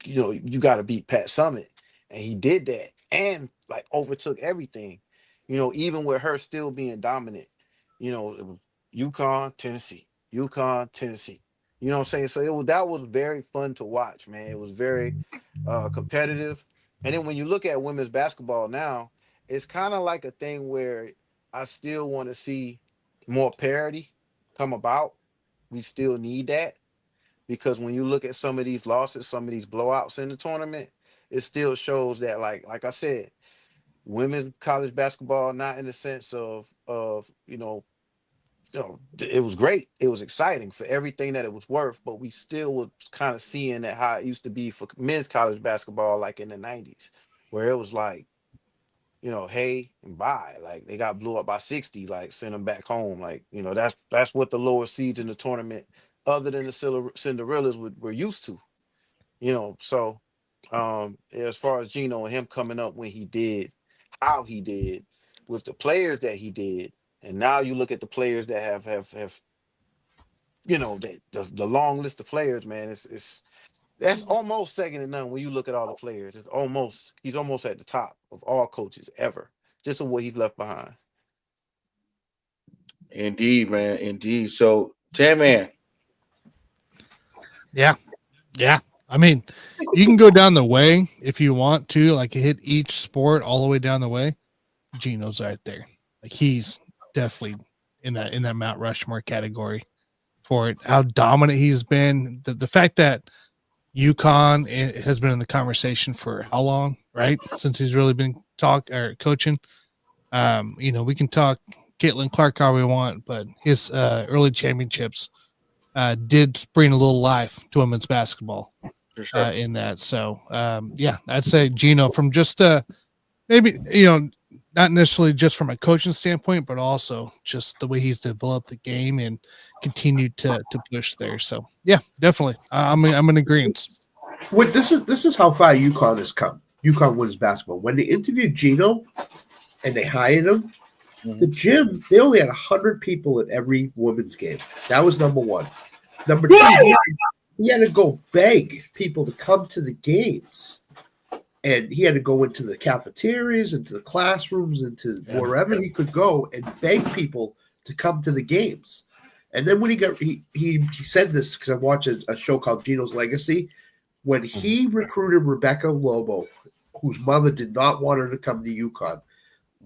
you got to beat Pat Summitt, and he did that, and like overtook everything. Even with her still being dominant. It was UConn, Tennessee. You know what I'm saying? So that was very fun to watch, man. It was very competitive. And then when you look at women's basketball now, it's kind of like a thing where I still want to see more parity come about. We still need that, because when you look at some of these losses, some of these blowouts in the tournament, it still shows that, like I said, women's college basketball, not in the sense of it was great. It was exciting for everything that it was worth, but we still were kind of seeing that how it used to be for men's college basketball, like in the 90s, where it was like, hey and bye. Like they got blew up by 60, like send them back home. Like, that's what the lower seeds in the tournament, other than the Cinderellas, were used to. So as far as Geno and him coming up when he did, how he did, with the players that he did, and now you look at the players that have the long list of players, man, that's almost second to none when you look at all the players. He's almost at the top of all coaches ever, just of what he's left behind. Indeed, man. Indeed. So, man. Yeah. I mean, you can go down the way if you want to, like hit each sport all the way down the way. Geno's right there. Like he's definitely in that Mount Rushmore category for it. How dominant he's been. The fact that UConn has been in the conversation for how long, right? Since he's really been coaching. We can talk Caitlin Clark all we want, but his early championships did bring a little life to women's basketball in that. So, I'd say Gino from just maybe, not necessarily just from a coaching standpoint, but also just the way he's developed the game and continued to push there. So, yeah, definitely. I'm in agreement. Wait, this is how far UConn has come. UConn women's basketball. When they interviewed Gino and they hired him, the gym, they only had 100 people at every women's game. That was number one. Number two, he had to go beg people to come to the games. And he had to go into the cafeterias, into the classrooms, into wherever he could go and beg people to come to the games. And then when he said this, because I watched a show called Gino's Legacy, when he recruited Rebecca Lobo, whose mother did not want her to come to UConn,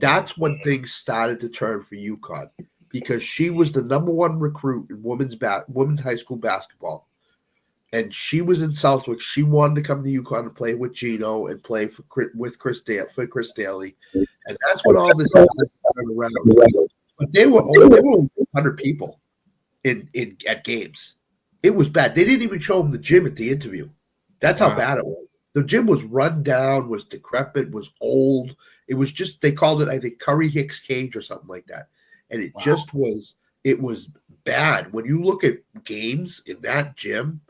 that's when things started to turn for UConn, because she was the number one recruit in women's high school basketball. And she was in Southwick. She wanted to come to UConn and play with Gino and play with Chris Daly. And that's what all this started around. But they were only 100 people at games. It was bad. They didn't even show them the gym at the interview. That's how bad it was. The gym was run down, was decrepit, was old. It was just, they called it, I think, Curry Hicks Cage or something like that. And it just was, it was bad. When you look at games in that gym,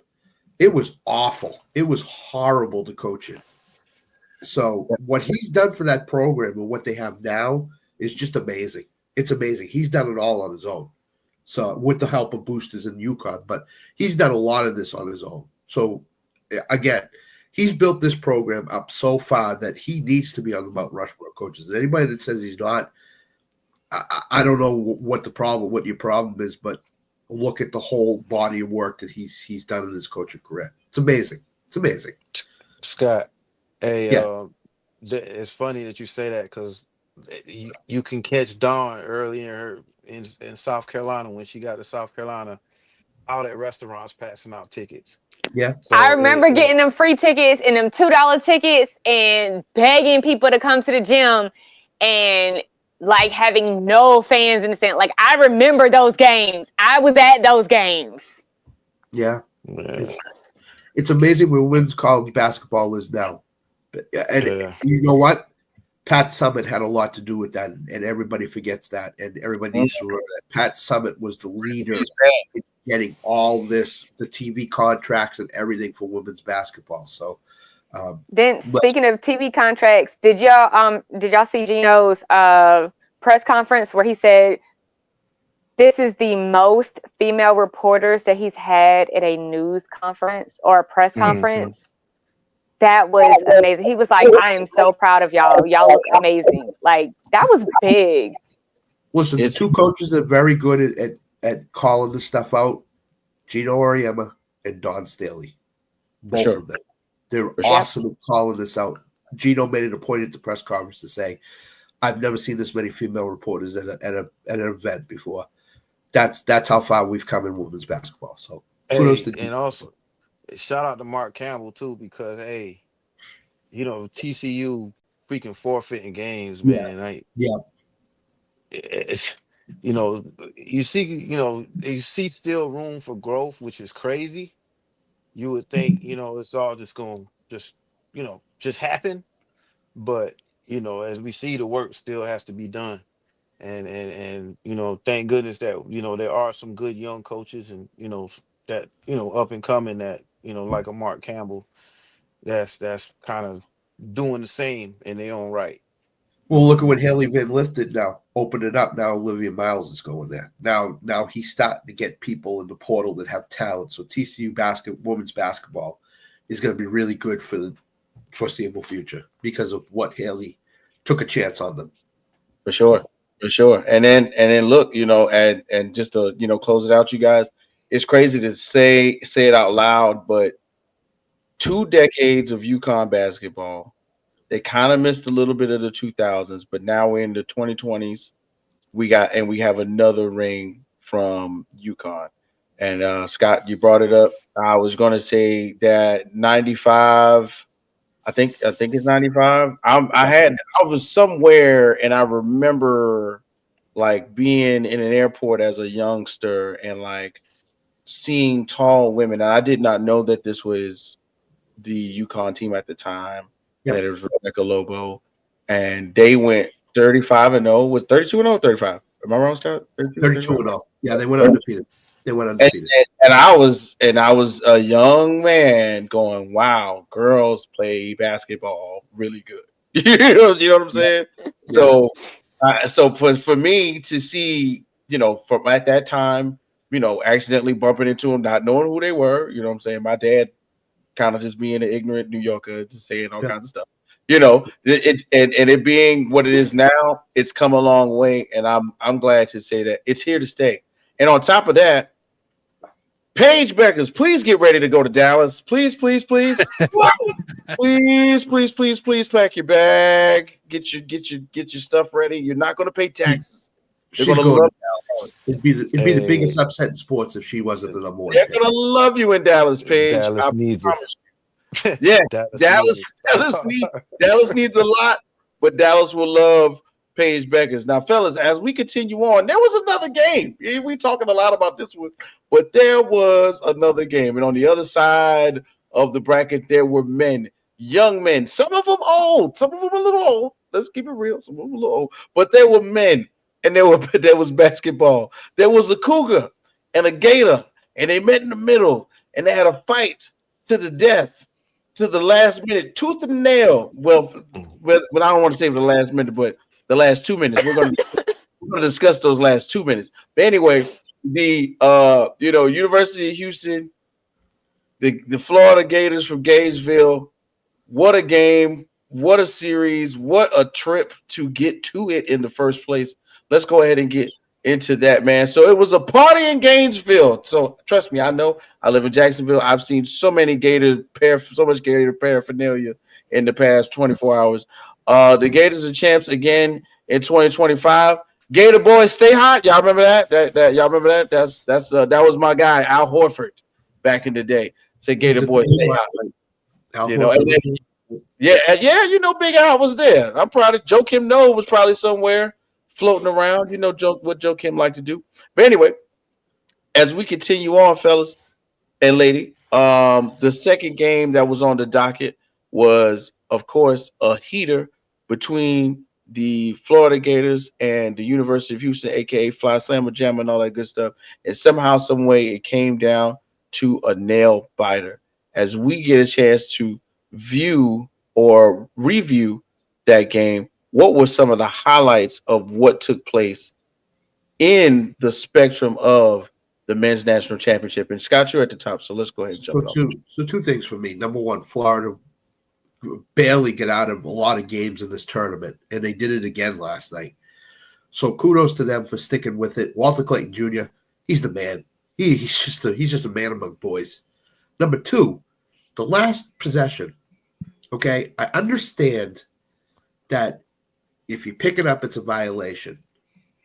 it was awful. It was horrible to coach in. So what he's done for that program and what they have now is just amazing. It's amazing. He's done it all on his own. So with the help of boosters in UConn, but he's done a lot of this on his own. So again, he's built this program up so far that he needs to be on the Mount Rushmore coaches. And anybody that says he's not, I don't know what your problem is, but look at the whole body of work that he's done in his coaching career. It's amazing. It's amazing. Scott, it's funny that you say that, because you can catch Dawn early in South Carolina when she got to South Carolina out at restaurants passing out tickets. Yeah. So I remember getting them free tickets and them $2 tickets and begging people to come to the gym and like having no fans in the stand. Like, I remember those games. I was at those games. Yeah. It's amazing where women's college basketball is now. And you know what? Pat Summitt had a lot to do with that, and everybody forgets that, and everybody needs to remember that. Pat Summitt was the leader in getting all this, the TV contracts and everything for women's basketball. So then, speaking of TV contracts, did y'all see Gino's press conference where he said this is the most female reporters that he's had at a news conference or a press conference? That was amazing. He was like, I am so proud of y'all. Y'all look amazing. Like, that was big. Listen, the two coaches that are very good at calling this stuff out, Gino Auriemma and Dawn Staley. Both of them. They're awesome at calling this out. Gino made it a point at the press conference to say, I've never seen this many female reporters at an event before. That's how far we've come in women's basketball. So kudos to and also shout out to Mark Campbell too, because TCU freaking forfeiting games, man. It's you see still room for growth, which is crazy. You would think it's all just going to just happen, but as we see, the work still has to be done. And thank goodness that there are some good young coaches and that up and coming that like a Mark Campbell that's kind of doing the same in their own right. Well, look at what Haley Van Lith did now. Open it up. Now Olivia Miles is going there. Now he's starting to get people in the portal that have talent. So TCU women's basketball is going to be really good for the foreseeable future because of what Haley took a chance on them. For sure. And then look, and just to close it out, you guys. It's crazy to say it out loud, but 2 decades of UConn basketball. They kind of missed a little bit of the 2000s, but now we're in the 2020s. we have another ring from UConn. And Scott, you brought it up. I was going to say that 95. I think it's 95. I was somewhere and I remember like being in an airport as a youngster and like seeing tall women. And I did not know that this was the UConn team at the time. And Yep. that it was Rebecca Lobo. And they went 35-0 with 32-0, 35. Am I wrong, Scott? 32-0. Yeah, they went undefeated. And I was a young man going, wow, girls play basketball really good. You know what I'm saying? Yeah. So for me to see, from at that time, accidentally bumping into them, not knowing who they were, you know what I'm saying? My dad kind of just being an ignorant New Yorker, just saying all kinds of stuff. It being what it is now, it's come a long way, and I'm glad to say that it's here to stay. And on top of that, Paige Beckers, please get ready to go to Dallas. Please, please, please. please, please, please, please pack your bag. Get your stuff ready. You're not going to pay taxes. She's going to love Dallas. It'd be the biggest upset in sports if she wasn't the number one. They're going to love you in Dallas, Paige. Dallas needs it. Yeah, Dallas needs a lot, but Dallas will love Paige Beckers. Now, fellas, as we continue on, there was another game. We're talking a lot about this one, but there was another game. And on the other side of the bracket, there were men, young men, some of them old, some of them a little old. Let's keep it real. Some of them a little old, but there were men, and there was basketball. There was a Cougar and a Gator, and they met in the middle, and they had a fight to the death, to the last minute, tooth and nail. Well, I don't want to say the last minute, but the last 2 minutes. We're going to discuss those last 2 minutes. But anyway, the University of Houston, the Florida Gators from Gainesville. What a game! What a series! What a trip to get to it in the first place. Let's go ahead and get into that, man. So it was a party in Gainesville. So trust me, I know. I live in Jacksonville. I've seen so much Gator paraphernalia in the past 24 hours. The Gators are champs again in 2025. Gator boys, stay hot. Y'all remember that? Y'all remember that? That was my guy, Al Horford, back in the day. Said Gator boys, stay hot. Big Al was there. I'm proud of Joe Kim Noah was probably somewhere floating around. What Joe Kim liked to do. But anyway, as we continue on, fellas and lady, the second game that was on the docket was, of course, a heater between the Florida Gators and the University of Houston, aka Fly Slammer Jam and all that good stuff. And somehow, some way, it came down to a nail biter. As we get a chance to view or review that game, what were some of the highlights of what took place in the spectrum of the men's national championship? And Scott, you're at the top, so let's go ahead and jump off. So two things for me. Number one, Florida barely get out of a lot of games in this tournament, and they did it again last night. So kudos to them for sticking with it. Walter Clayton Jr., he's the man. He's just a man among boys. Number two, the last possession. Okay, I understand that if you pick it up, it's a violation.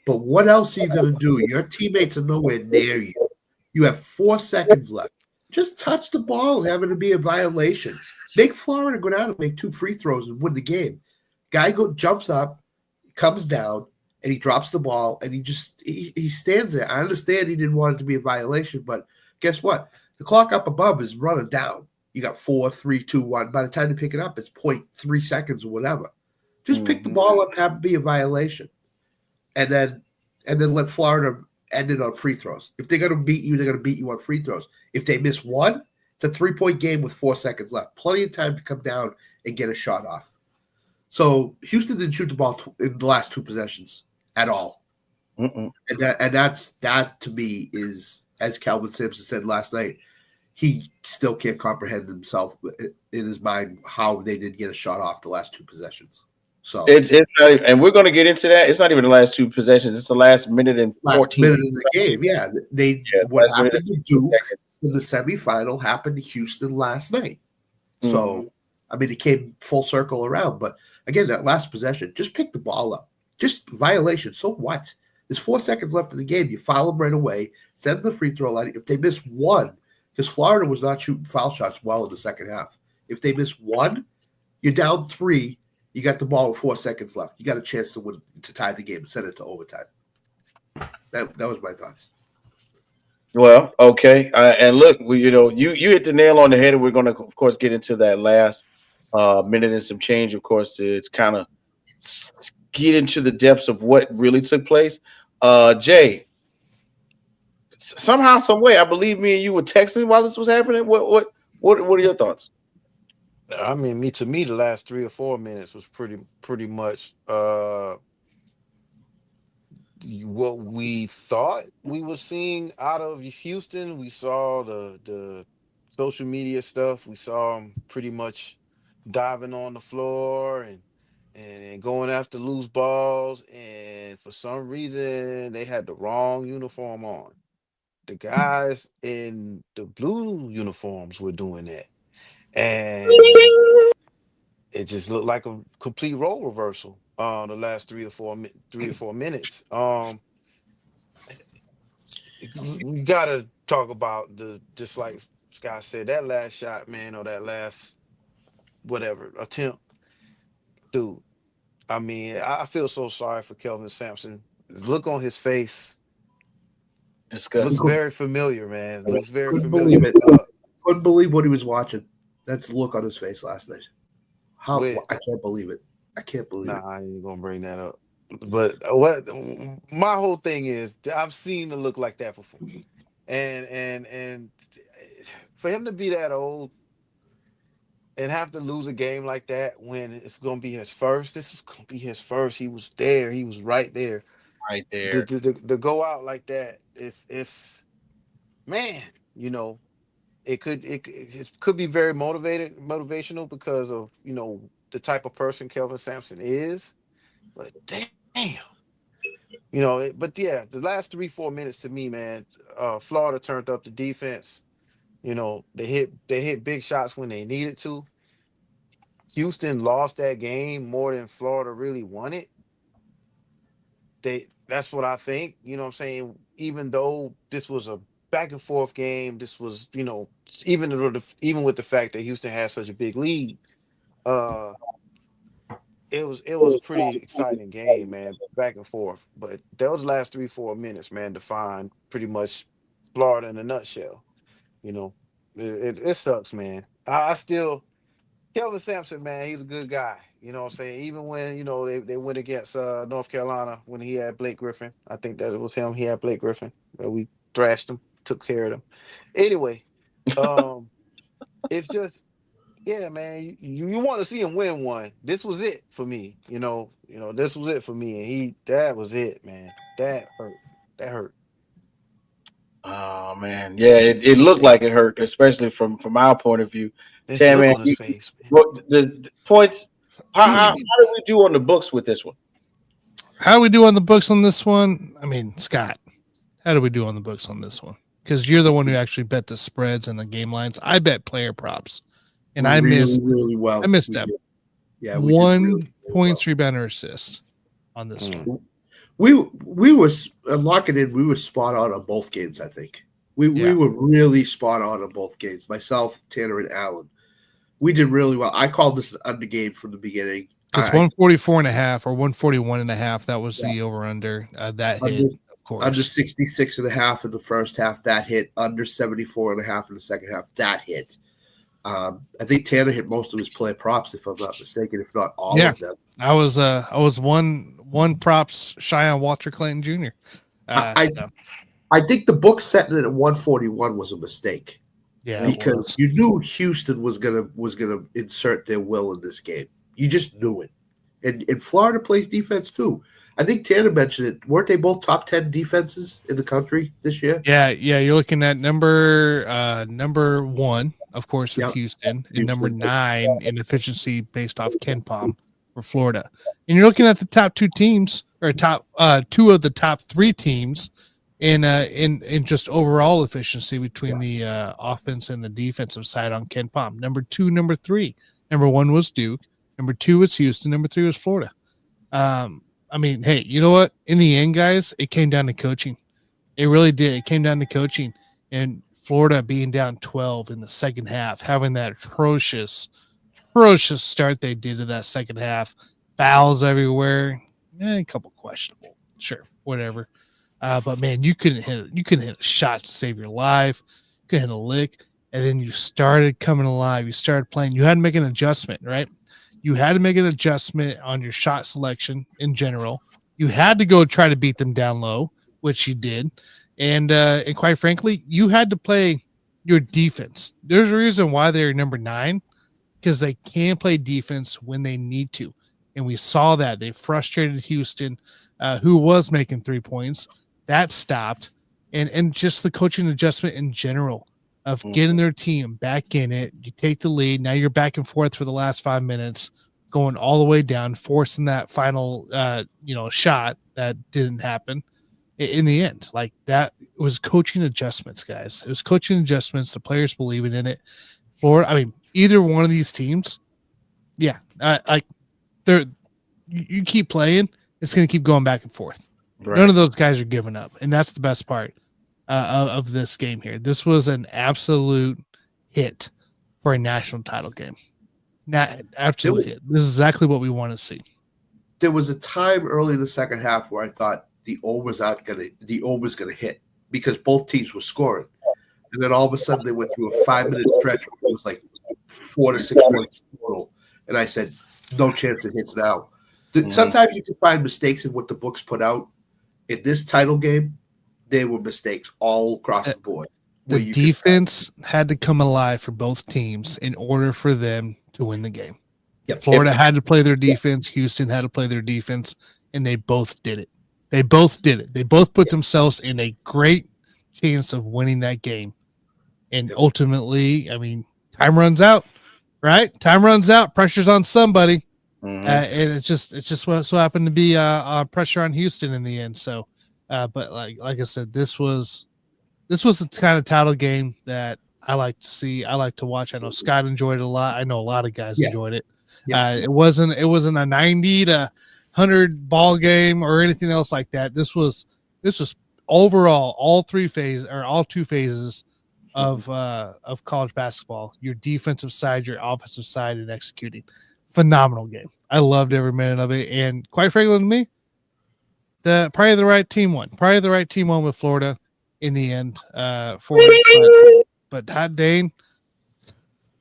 But what else are you going to do? Your teammates are nowhere near you. You have 4 seconds left. Just touch the ball and have it be a violation. Make Florida go down and make 2 free throws and win the game. Guy jumps up, comes down, and he drops the ball, and he stands there. I understand he didn't want it to be a violation, but guess what? The clock up above is running down. You got 4, 3, 2, 1. By the time you pick it up, it's 0.3 seconds or whatever. Just pick the ball up, have it be a violation, and then let Florida end it on free throws. If they're going to beat you, they're going to beat you on free throws. If they miss one, it's a 3-point game with 4 seconds left. Plenty of time to come down and get a shot off. So Houston didn't shoot the ball in the last 2 possessions at all. And that to me is, as Calvin Sampson said last night, he still can't comprehend himself in his mind how they didn't get a shot off the last 2 possessions. So it's not even, and we're going to get into that. It's not even the last 2 possessions. It's the last minute and 14 minute of the game. Yeah, what happened to Duke in the semifinal happened to Houston last night. So I mean, it came full circle around. But again, that last possession, just pick the ball up. Just violation. So what? There's 4 seconds left in the game. You foul them right away, send them the free throw line. If they miss one, because Florida was not shooting foul shots well in the second half. If they miss one, you're down 3. You got the ball with 4 seconds left. You got a chance to win, to tie the game and send it to overtime. That was my thoughts. Well, okay, and look, you hit the nail on the head, and we're going to, of course, get into that last minute and some change. Of course, to kind of get into the depths of what really took place. Jay, somehow, some way, I believe me and you were texting while this was happening. What are your thoughts? I mean, to me, the last 3 or 4 minutes was pretty much what we thought we were seeing out of Houston. We saw the social media stuff. We saw them pretty much diving on the floor and going after loose balls. And for some reason, they had the wrong uniform on. The guys in the blue uniforms were doing that. And it just looked like a complete role reversal the last 3 or 4 minutes. We gotta talk about just like Scott said, that last shot, man, or that last whatever attempt, dude. I mean, I feel so sorry for Kelvin Sampson. The look on his face looks very familiar, man. Looks very familiar. Believe it. Couldn't believe what he was watching. That's the look on his face last night. I can't believe it. I can't believe it. I ain't gonna bring that up. But what my whole thing is, I've seen it look like that before, and for him to be that old and have to lose a game like that when it's gonna be his first. This was gonna be his first. He was there. He was right there. Right there. To go out like that, it's man. It could be very motivational because of the type of person Kelvin Sampson is. But damn, but yeah, the last 3-4 minutes to me, man, Florida turned up the defense. They hit big shots when they needed to. Houston lost that game more than Florida really won it. That's what I think. You know what I'm saying? Even though this was a back and forth game, this was, even with the fact that Houston had such a big lead, it was a pretty exciting game, man, back and forth. But those last 3-4 minutes, man, defined pretty much Florida in a nutshell. It sucks, man. I still Kelvin Sampson, man, he's a good guy. You know what I'm saying? Even when, they went against North Carolina when he had Blake Griffin. I think that it was him. He had Blake Griffin. We thrashed him, took care of him. Anyway, it's just, yeah, man, you want to see him win one. This was it for me. This was it for me. And that was it, man. That hurt. That hurt. Oh man, yeah, it looked like it hurt, especially from our point of view. Damn, man, on his face, man. The points. How did we do on the books with this one? How do we do on the books on this one? I mean, Scott, how do we do on the books on this one? Because you're the one who actually bet the spreads and the game lines. I bet player props, and I missed really well. I missed that. Yeah, 1 points, rebound, or assist on this one. We were locking in. We were spot on both games. I think we were really spot on both games. Myself, Tanner, and Alan. We did really well. I called this an under game from the beginning. It's 144.5 or 141.5. That was the over under. That hit, of course. Under 66.5 in the first half. That hit. Under 74.5 in the second half. That hit. I think Tanner hit most of his play props, if I'm not mistaken, if not all of them. I was one props shy on Walter Clayton Jr. I think the book setting it at 141 was a mistake. Yeah, because you knew Houston was gonna insert their will in this game. You just knew it, and Florida plays defense too. I think Tanner mentioned it. Weren't they both top 10 defenses in the country this year? Yeah. You're looking at number 1, of course, with Houston, and number 9 in efficiency based off KenPom for Florida. And you're looking at the top 2 teams, or top 2 of the top 3 teams in just overall efficiency between the offense and the defensive side on KenPom. Number 2, number 3. Number 1 was Duke. Number 2 was Houston. Number 3 was Florida. I mean, hey, you know what? In the end, guys, it came down to coaching. It really did. It came down to coaching, and Florida being down 12 in the second half, having that atrocious start they did to that second half, fouls everywhere, a couple questionable, sure, whatever. But man, you couldn't hit a shot to save your life, couldn't hit a lick, and then you started coming alive. You started playing. You had to make an adjustment, right? You had to make an adjustment on your shot selection in general. You had to go try to beat them down low, which you did, and quite frankly, you had to play your defense. There's a reason why they're number 9, because they can play defense when they need to, and we saw that they frustrated Houston, who was making 3 points. That stopped, and just the coaching adjustment in general of getting their team back in it. You take the lead. Now you're back and forth for the last 5 minutes, going all the way down, forcing that final, shot that didn't happen in the end. Like, that was coaching adjustments, guys. It was coaching adjustments. The players believing in it. Florida, I mean, either one of these teams, you keep playing, it's going to keep going back and forth. Right. None of those guys are giving up, and that's the best part of this game here. This was an absolute hit for a national title game. Absolute hit. This is exactly what we want to see. There was a time early in the second half where I thought the over's gonna hit because both teams were scoring, and then all of a sudden they went through a 5-minute stretch where it was like 4 to 6 points total, and I said, no chance it hits now. Sometimes you can find mistakes in what the books put out. In this title game, there were mistakes all across the board. The defense had to come alive for both teams in order for them to win the game. Yep. Florida had to play their defense. Houston had to play their defense, and they both did it. They both put themselves in a great chance of winning that game. And ultimately, I mean, time runs out, right? Time runs out. Pressure's on somebody. And it's just so happened to be pressure on Houston in the end. So, but like I said, this was the kind of title game that I like to see. I like to watch. I know Scott enjoyed it a lot. I know a lot of guys enjoyed it. Yeah. It wasn't a 90 to 100 ball game or anything else like that. This was overall all 2 phases of college basketball. Your defensive side, your offensive side, and executing. Phenomenal game. I loved every minute of it, and quite frankly, to me, probably the right team won. Probably the right team won with Florida in the end. But hot Dane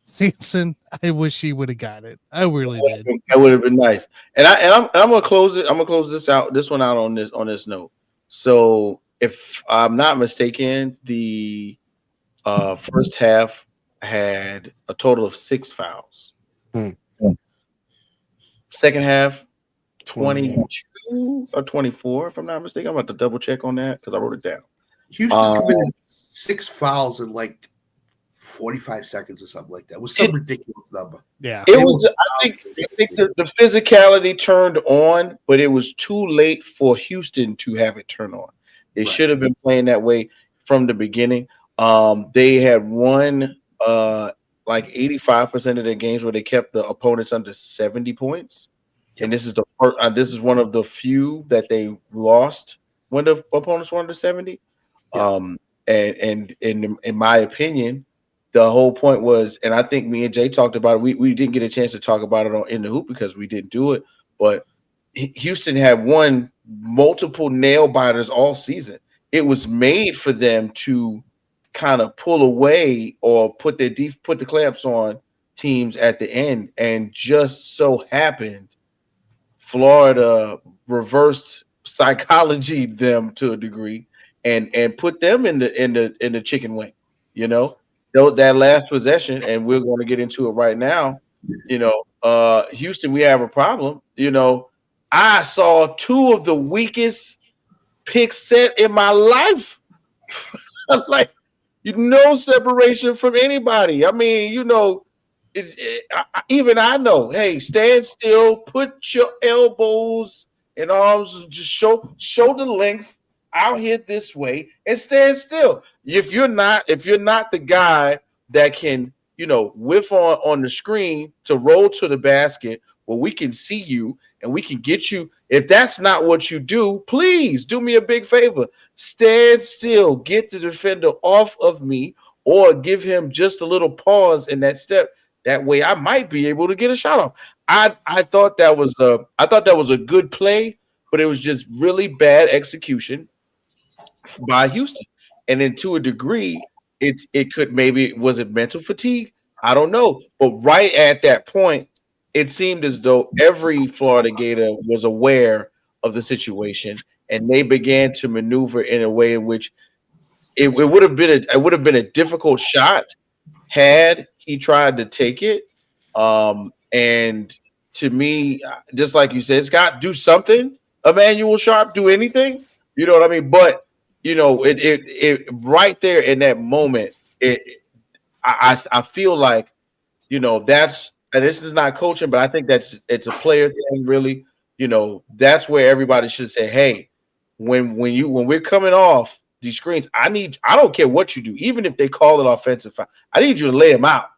Sampson, I wish he would have got it. I really did. That would have been nice. And I'm gonna close it. I'm gonna close this one out on this note. So if I'm not mistaken, the first half had a total of 6 fouls. Second half, 22 or 24, if I'm not mistaken. I'm about to double check on that because I wrote it down. Houston committed 6 fouls in like 45 seconds or something like that. It was some ridiculous number. Yeah. It was. I think the physicality turned on, but it was too late for Houston to have it turn on. They should have been playing that way from the beginning. They had won like 85% of their games where they kept the opponents under 70 points. And this is one of the few that they lost when the opponents were under 70. And in my opinion, the whole point was, and I think me and Jay talked about it. We didn't get a chance to talk about it in the hoop because we didn't do it. But Houston had won multiple nail biters all season. It was made for them to kind of pull away or put the clamps on teams at the end, and just so happened Florida reversed psychology them to a degree and put them in the chicken wing. You know, that last possession, and we're going to get into it right now. You know, Houston, we have a problem. You know, I saw 2 of the weakest picks set in my life. Like, no separation from anybody. I mean, you know, even I know, hey, stand still, put your elbows and arms, just show the length out here this way and stand still. If you're not the guy that can, you know, whiff on the screen to roll to the basket where we can see you and we can get you. If that's not what you do, please do me a big favor. Stand still, get the defender off of me, or give him just a little pause in that step. That way I might be able to get a shot off. I thought that was a good play, but it was just really bad execution by Houston. And then to a degree, it could maybe was it mental fatigue? I don't know. But right at that point, it seemed as though every Florida Gator was aware of the situation and they began to maneuver in a way in which it would have been a difficult shot had he tried to take it. And to me, just like you said, Scott, do something. Emmanuel Sharp, do anything. You know what I mean? But it right there in that moment, I feel like that's, and this is not coaching, but I think it's a player thing, really. That's where everybody should say, hey, when we're coming off these screens, I don't care what you do, even if they call it offensive foul, I need you to lay them out.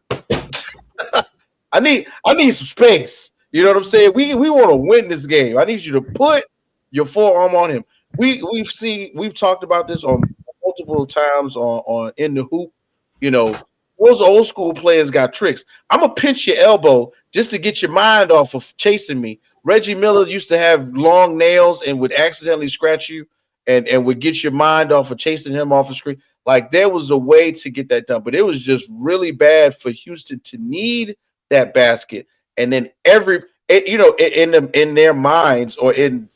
I need some space. You know what I'm saying? We want to win this game. I need you to put your forearm on him. We've talked about this on multiple times on In the Hoop. Those old school players got tricks. I'm gonna pinch your elbow just to get your mind off of chasing me. Reggie Miller used to have long nails and would accidentally scratch you and would get your mind off of chasing him off the screen. Like, there was a way to get that done, but it was just really bad for Houston to need that basket. And then in their minds or in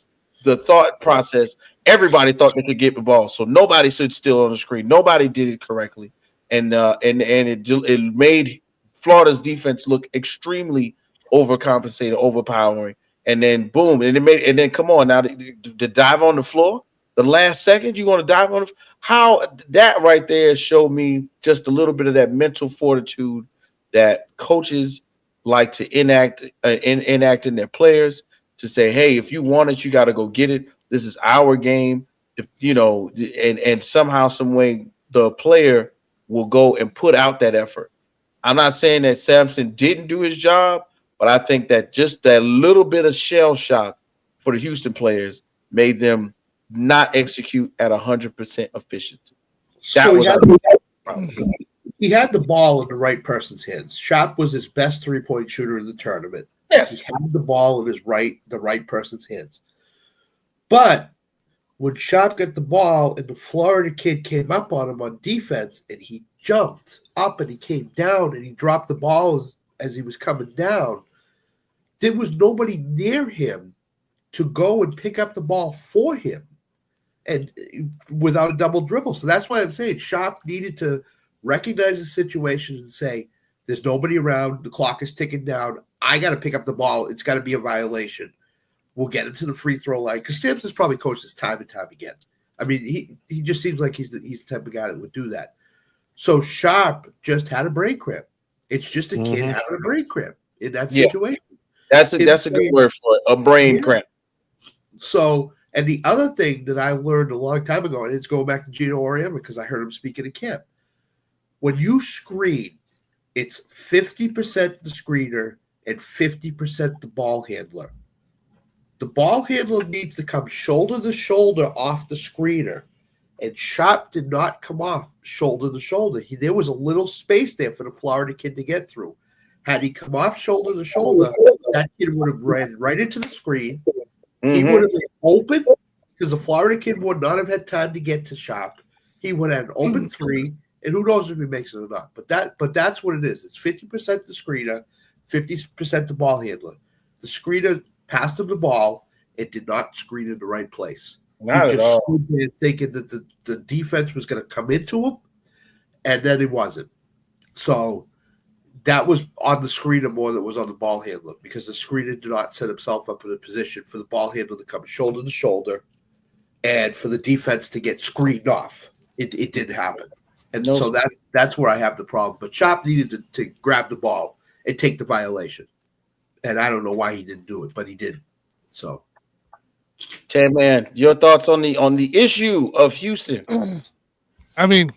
the thought process, everybody thought they could get the ball. So nobody stood still on the screen. Nobody did it correctly. And it made Florida's defense look extremely overcompensated, overpowering. And then boom, and then come on now, the dive on the floor, the last second you want to dive on how that right there showed me just a little bit of that mental fortitude that coaches like to enact in their players, to say, hey, if you want it, you got to go get it. This is our game. If and somehow, some way, the player will go and put out that effort. I'm not saying that Sampson didn't do his job, but I think that just that little bit of shell shock for the Houston players made them not execute at 100% efficiency. He had the ball in the right person's hands. Sharp was his best 3-point shooter in the tournament. Yes. He had the ball in the right person's hands. But when Sharp got the ball and the Florida kid came up on him on defense and he jumped up and he came down and he dropped the ball as he was coming down, there was nobody near him to go and pick up the ball for him and without a double dribble. So that's why I'm saying Sharp needed to recognize the situation and say, there's nobody around. The clock is ticking down. I got to pick up the ball. It's got to be a violation. We'll get him to the free throw line, because Sampson's probably coached this time and time again. I mean, he just seems like he's the type of guy that would do that. So Sharp just had a brain cramp. It's just a kid having a brain cramp in that situation. That's a good word for it, a brain cramp. So, and the other thing that I learned a long time ago, and it's going back to Gino Auriemma because I heard him speaking at camp. When you screen, it's 50% the screener and 50% the ball handler. The ball handler needs to come shoulder to shoulder off the screener, and Sharp did not come off shoulder to shoulder. There was a little space there for the Florida kid to get through. Had he come off shoulder to shoulder, that kid would have ran right into the screen. He would have been open because the Florida kid would not have had time to get to Sharp. He would have had an open three, and who knows if he makes it or not. But that's what it is. It's 50% the screener, 50% the ball handler. The screener passed him the ball. It did not screen in the right place. Not at all. Stood there thinking that the defense was going to come into him, and then it wasn't. So that was on the screener more than it was on the ball handler, because the screener did not set himself up in a position for the ball handler to come shoulder to shoulder and for the defense to get screened off. It didn't happen. And so that's where I have the problem. But Sharp needed to grab the ball and take the violation. And I don't know why he didn't do it, but he did. So, Tan Man, your thoughts on the issue of Houston? I mean,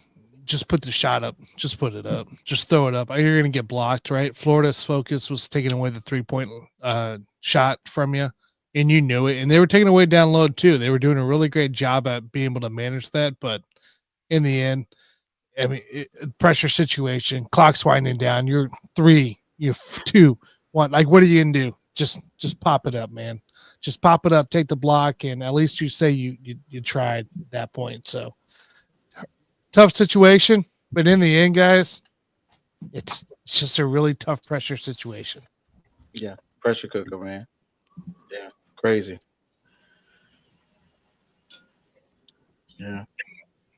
just put the shot up. Just put it up. Just throw it up. You're going to get blocked, right? Florida's focus was taking away the 3-point shot from you. and you knew it. And they were taking away down low too. They were doing a really great job at being able to manage that. But in the end, I mean, pressure situation, clock's winding down. You're 3, you're 2, 1. Like, what are you gonna do? Just pop it up, man. Just pop it up, take the block, and at least you say you tried at that point. So tough situation, but in the end, guys, it's just a really tough pressure situation. Yeah, pressure cooker, man. Yeah, crazy. Yeah,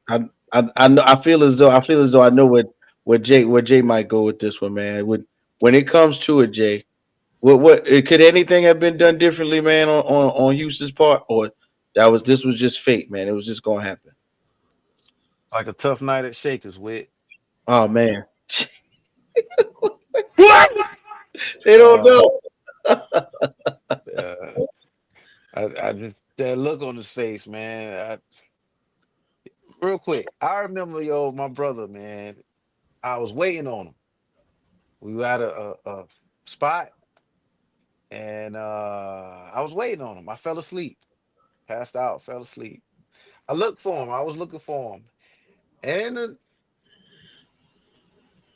I feel as though I know what Jay might go with this one, man. When it comes to it, Jay, what could anything have been done differently, man, on Houston's part, or this was just fate, man. It was just gonna happen. Like a tough night at Shakers, Whit. Oh man, they don't know. I just that look on his face, man. Real quick, I remember my brother, man. I was waiting on him. We were at a spot, and I was waiting on him. I fell asleep, passed out, fell asleep. I looked for him. I was looking for him, and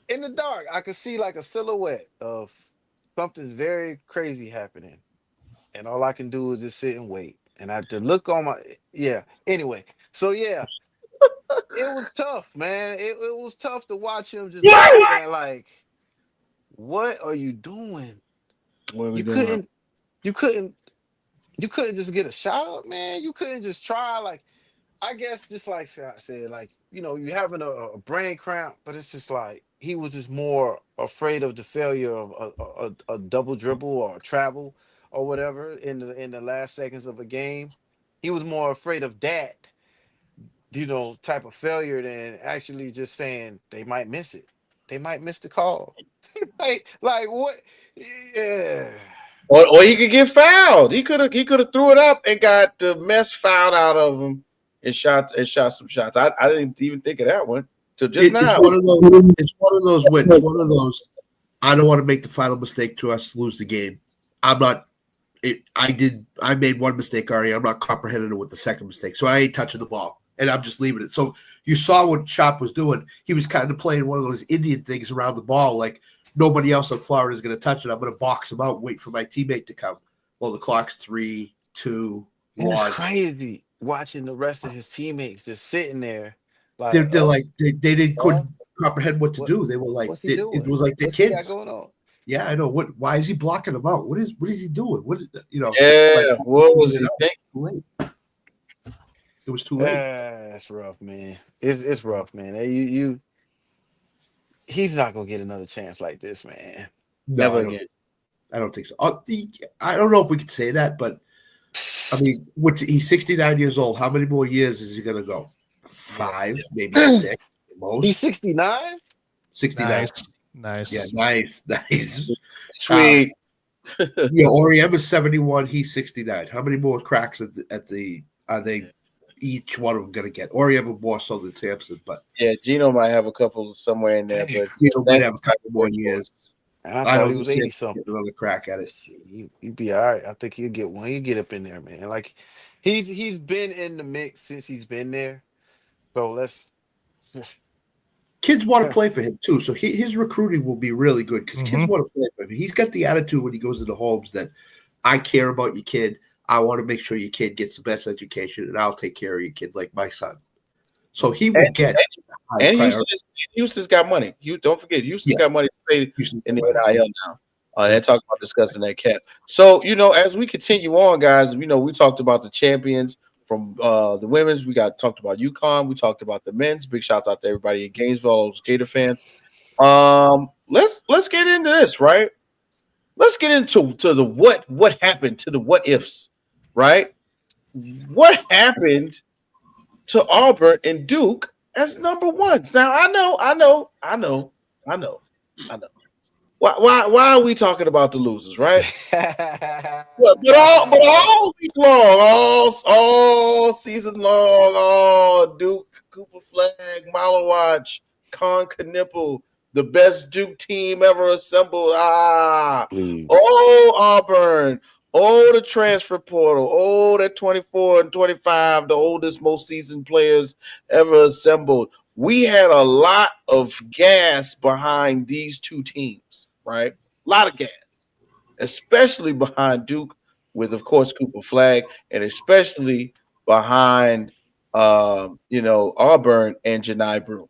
in the dark, I could see like a silhouette of something very crazy happening, and all I can do is just sit and wait. And I had to look on my Anyway, so yeah. It was tough, man. It was tough to watch him just there, like, what are you doing? What are we doing? You couldn't just get a shot up, man. You couldn't just try, like, I guess just like Scott said, like, you're having a brain cramp, but it's just like he was just more afraid of the failure of a double dribble or a travel or whatever in the last seconds of a game. He was more afraid of that. Type of failure than actually just saying they might miss it. They might miss the call. They might, like, what? Yeah. Or he could get fouled. He could have threw it up and got the mess fouled out of him and shot some shots. I didn't even think of that one till just now. It's one of those. It's one of those. I don't want to make the final mistake to us lose the game. I'm not. I made one mistake already. I'm not comprehending it with the second mistake, so I ain't touching the ball. And I'm just leaving it. So you saw what Chop was doing. He was kind of playing one of those Indian things around the ball, like nobody else in Florida is going to touch it. I'm going to box him out, wait for my teammate to come. Well, the clock's 3, 2, 1. It's crazy watching the rest of his teammates just sitting there. Like, they're like they couldn't comprehend what to do. They were like, what's he doing? It was like the What's kids. He got going on? Yeah, I know. Why is he blocking him out? What is he doing? Yeah, what was he thinking? It was too late. That's rough, man. It's rough, man. He's not gonna get another chance like this, man. Never again. I don't think so. I don't know if we could say that, but I mean, he's 69 years old. How many more years is he gonna go? 5, maybe 6 at most. He's 69. 69. Nice. Yeah, nice. Sweet. Oriem is 71. He's 69. How many more cracks are they? Each one of them going to get. Oriem more so than Sampson, but yeah, Gino might have a couple somewhere in there, but Gino might have a couple more years. I thought he was 80 something. Another crack at it. He'd be all right. I think he'll get one. He'll get up in there, man. Like he's been in the mix since he's been there. So let's. Kids want to play for him too, so his recruiting will be really good because kids want to play for him. He's got the attitude when he goes into homes that I care about your kid. I want to make sure your kid gets the best education, and I'll take care of your kid like my son. So he will get. And Houston's got money. Don't forget, Houston's got money to pay in the NIL now. They're talking about discussing that cap. So as we continue on, guys, we talked about the champions from the women's. We talked about UConn. We talked about the men's. Big shouts out to everybody in Gainesville, all those Gator fans. Let's get into this, right? Let's get into the what happened to the what ifs. Right? What happened to Auburn and Duke as number ones? Now I know. Why are we talking about the losers, right? but all week long, all season long, Duke, Cooper Flag, Milo Watch, Con Knipple, the best Duke team ever assembled. Auburn. Oh, the transfer portal. Oh, that 24 and 25, the oldest, most seasoned players ever assembled. We had a lot of gas behind these two teams, right? A lot of gas, especially behind Duke, with of course Cooper Flag, and especially behind Auburn and Janai Brew,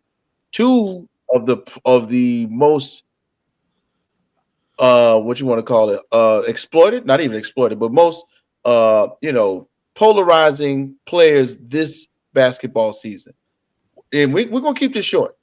two of the most what you want to call it, exploited, not even exploited, but most polarizing players this basketball season. And we're gonna keep this short.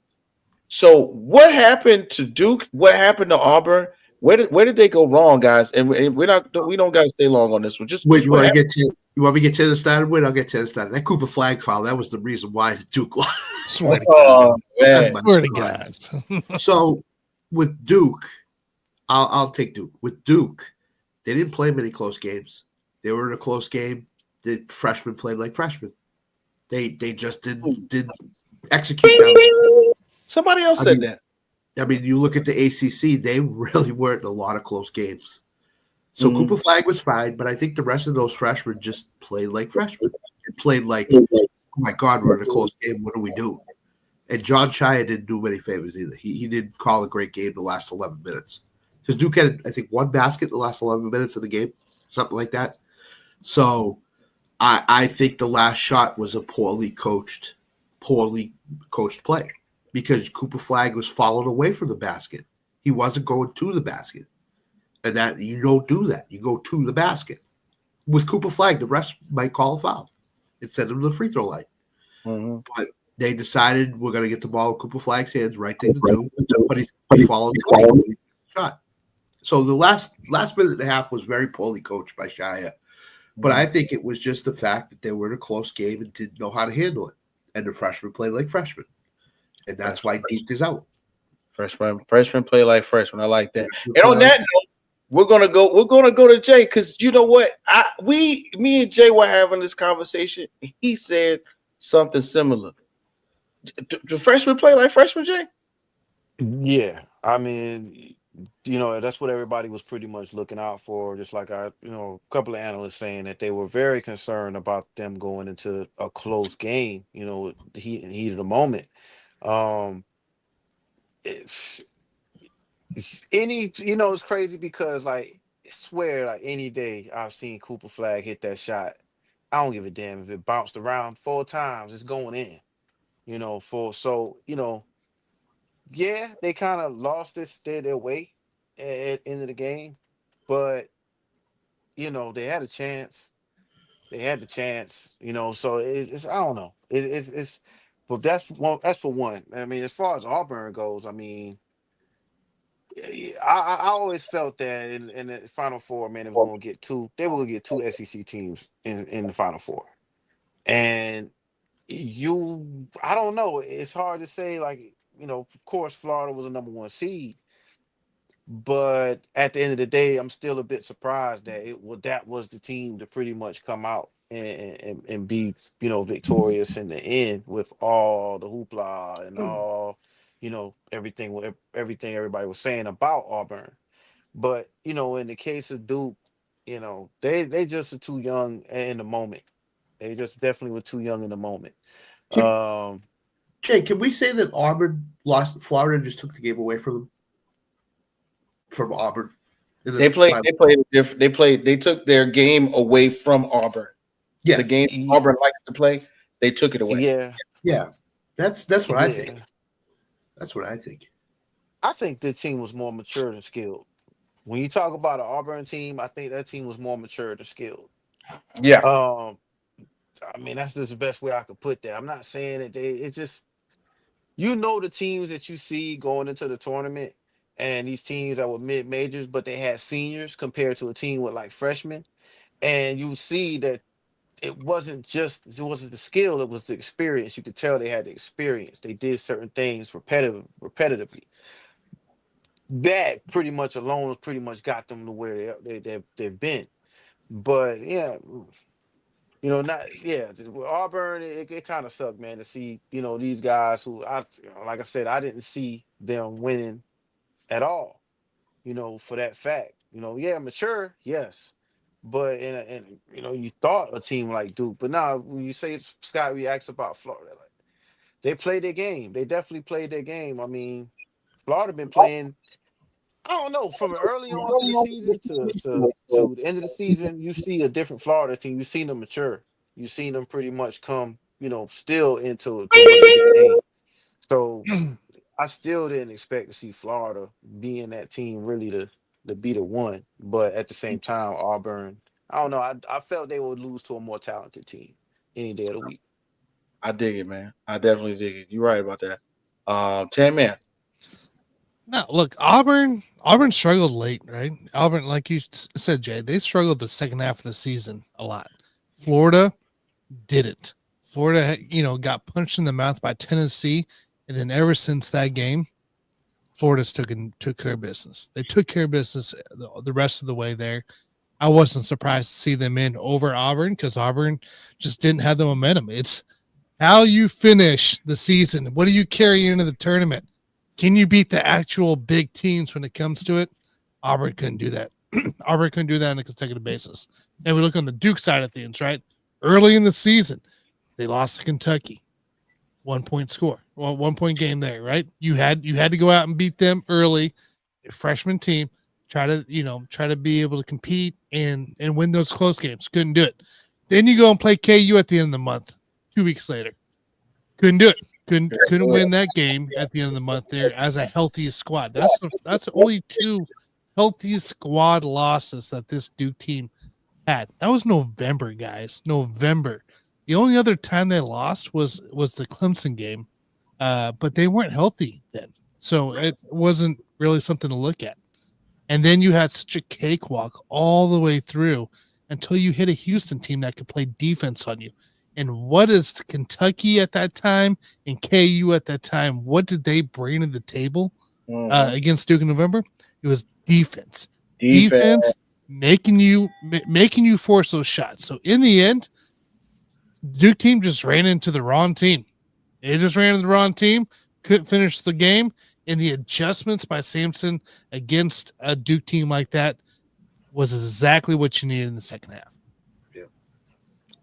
So what happened to Duke? What happened to Auburn? Where did they go wrong, guys? And we don't gotta stay long on this one. Wait, Just what happened? you want me to get to the started? Wait, I'll get to the started. That Cooper Flag foul, that was the reason why Duke lost. Swear to God. Oh man. Swear to God. So with Duke, I'll take Duke. With Duke, they didn't play many close games. They were in a close game. The freshmen played like freshmen. They just didn't execute down. Somebody else said that. I mean, you look at the ACC, they really weren't in a lot of close games. So Cooper Flag was fine, but I think the rest of those freshmen just played like freshmen. They played like, oh my God, we're in a close game. What do we do? And John Shia didn't do many favors either. He didn't call a great game the last 11 minutes. Because Duke had, I think, one basket in the last 11 minutes of the game, something like that. So I think the last shot was a poorly coached play because Cooper Flag was followed away from the basket. He wasn't going to the basket. And that you don't do that. You go to the basket. With Cooper Flag, the refs might call a foul and send him to the free throw line. Mm-hmm. But they decided we're going to get the ball in Cooper Flag's hands, right thing to do. But he followed the shot. So the last minute and a half was very poorly coached by Shia. But I think it was just the fact that they were in a close game and didn't know how to handle it. And the freshmen played like freshmen. And that's why Duke is out. Freshmen play like freshmen. I like that. And on that note, we're gonna go to Jay, because you know what? Me and Jay were having this conversation. And he said something similar. Do freshmen play like freshmen, Jay? Yeah, I mean, that's what everybody was pretty much looking out for. Just like a couple of analysts saying that they were very concerned about them going into a close game. With the heat of the moment. It's it's crazy because like I swear like any day I've seen Cooper Flag hit that shot. I don't give a damn if it bounced around 4 times, it's going in. Yeah, they kind of lost their way at the end of the game, but they had a chance. They had the chance, So it's I don't know. It's but that's for one. I mean, as far as Auburn goes, I mean, I always felt that in the Final Four, man, they were gonna get two SEC teams in the Final Four, and I don't know. It's hard to say. Like of course, Florida was a number 1 seed, but at the end of the day, I'm still a bit surprised that that was the team to pretty much come out and be victorious in the end with all the hoopla and all everything everybody was saying about Auburn. But in the case of Duke, they just are too young in the moment. They just definitely were too young in the moment. Jay, can we say that Auburn lost? Florida just took the game away from Auburn. They took their game away from Auburn. Yeah, the game Auburn likes to play, they took it away. Yeah. That's what I think. That's what I think. I think the team was more mature than skilled. When you talk about an Auburn team, I think that team was more mature than skilled. Yeah. I mean, that's just the best way I could put that. I'm not saying that it's just the teams that you see going into the tournament and these teams that were mid-majors, but they had seniors compared to a team with like freshmen. And you see that it wasn't the skill, it was the experience. You could tell they had the experience. They did certain things repetitively. That pretty much alone pretty much got them to where they've been. But yeah, with Auburn, it kind of sucked, man, to see these guys who like I said, I didn't see them winning at all. For that fact, mature, yes, But and you thought a team like Duke, but now when you say Scott reacts about Florida, like they played their game. They definitely played their game. I mean, Florida been playing. I don't know, from early on to the season to the end of the season, you see a different Florida team. You've seen them mature. You've seen them pretty much come, still into what they became. So I still didn't expect to see Florida being that team really to be the one. But at the same time, Auburn, I don't know. I felt they would lose to a more talented team any day of the week. I dig it, man. I definitely dig it. You're right about that. 10 man. No, look, Auburn struggled late, right? Auburn, like you said, Jay, they struggled the second half of the season a lot. Florida didn't. Florida, got punched in the mouth by Tennessee, and then ever since that game, Florida's took care of business. They took care of business the rest of the way there. I wasn't surprised to see them in over Auburn because Auburn just didn't have the momentum. It's how you finish the season. What do you carry into the tournament? Can you beat the actual big teams when it comes to it? Auburn couldn't do that. Auburn couldn't do that on a consecutive basis. And we look on the Duke side of things, right? Early in the season, they lost to Kentucky. 1 point score. Well, 1 point game there, right? You had to go out and beat them early, a freshman team, try to be able to compete and win those close games. Couldn't do it. Then you go and play KU at the end of the month, 2 weeks later. Couldn't do it. Couldn't win that game at the end of the month there as a healthy squad. That's only 2 healthiest squad losses that this Duke team had. That was November, guys. November. The only other time they lost was the Clemson game, but they weren't healthy then, so it wasn't really something to look at. And then you had such a cakewalk all the way through until you hit a Houston team that could play defense on you. And what is Kentucky at that time and KU at that time? What did they bring to the table against Duke in November? It was defense, making you force those shots. So in the end, Duke team just ran into the wrong team. They just ran into the wrong team, couldn't finish the game, and the adjustments by Sampson against a Duke team like that was exactly what you needed in the second half.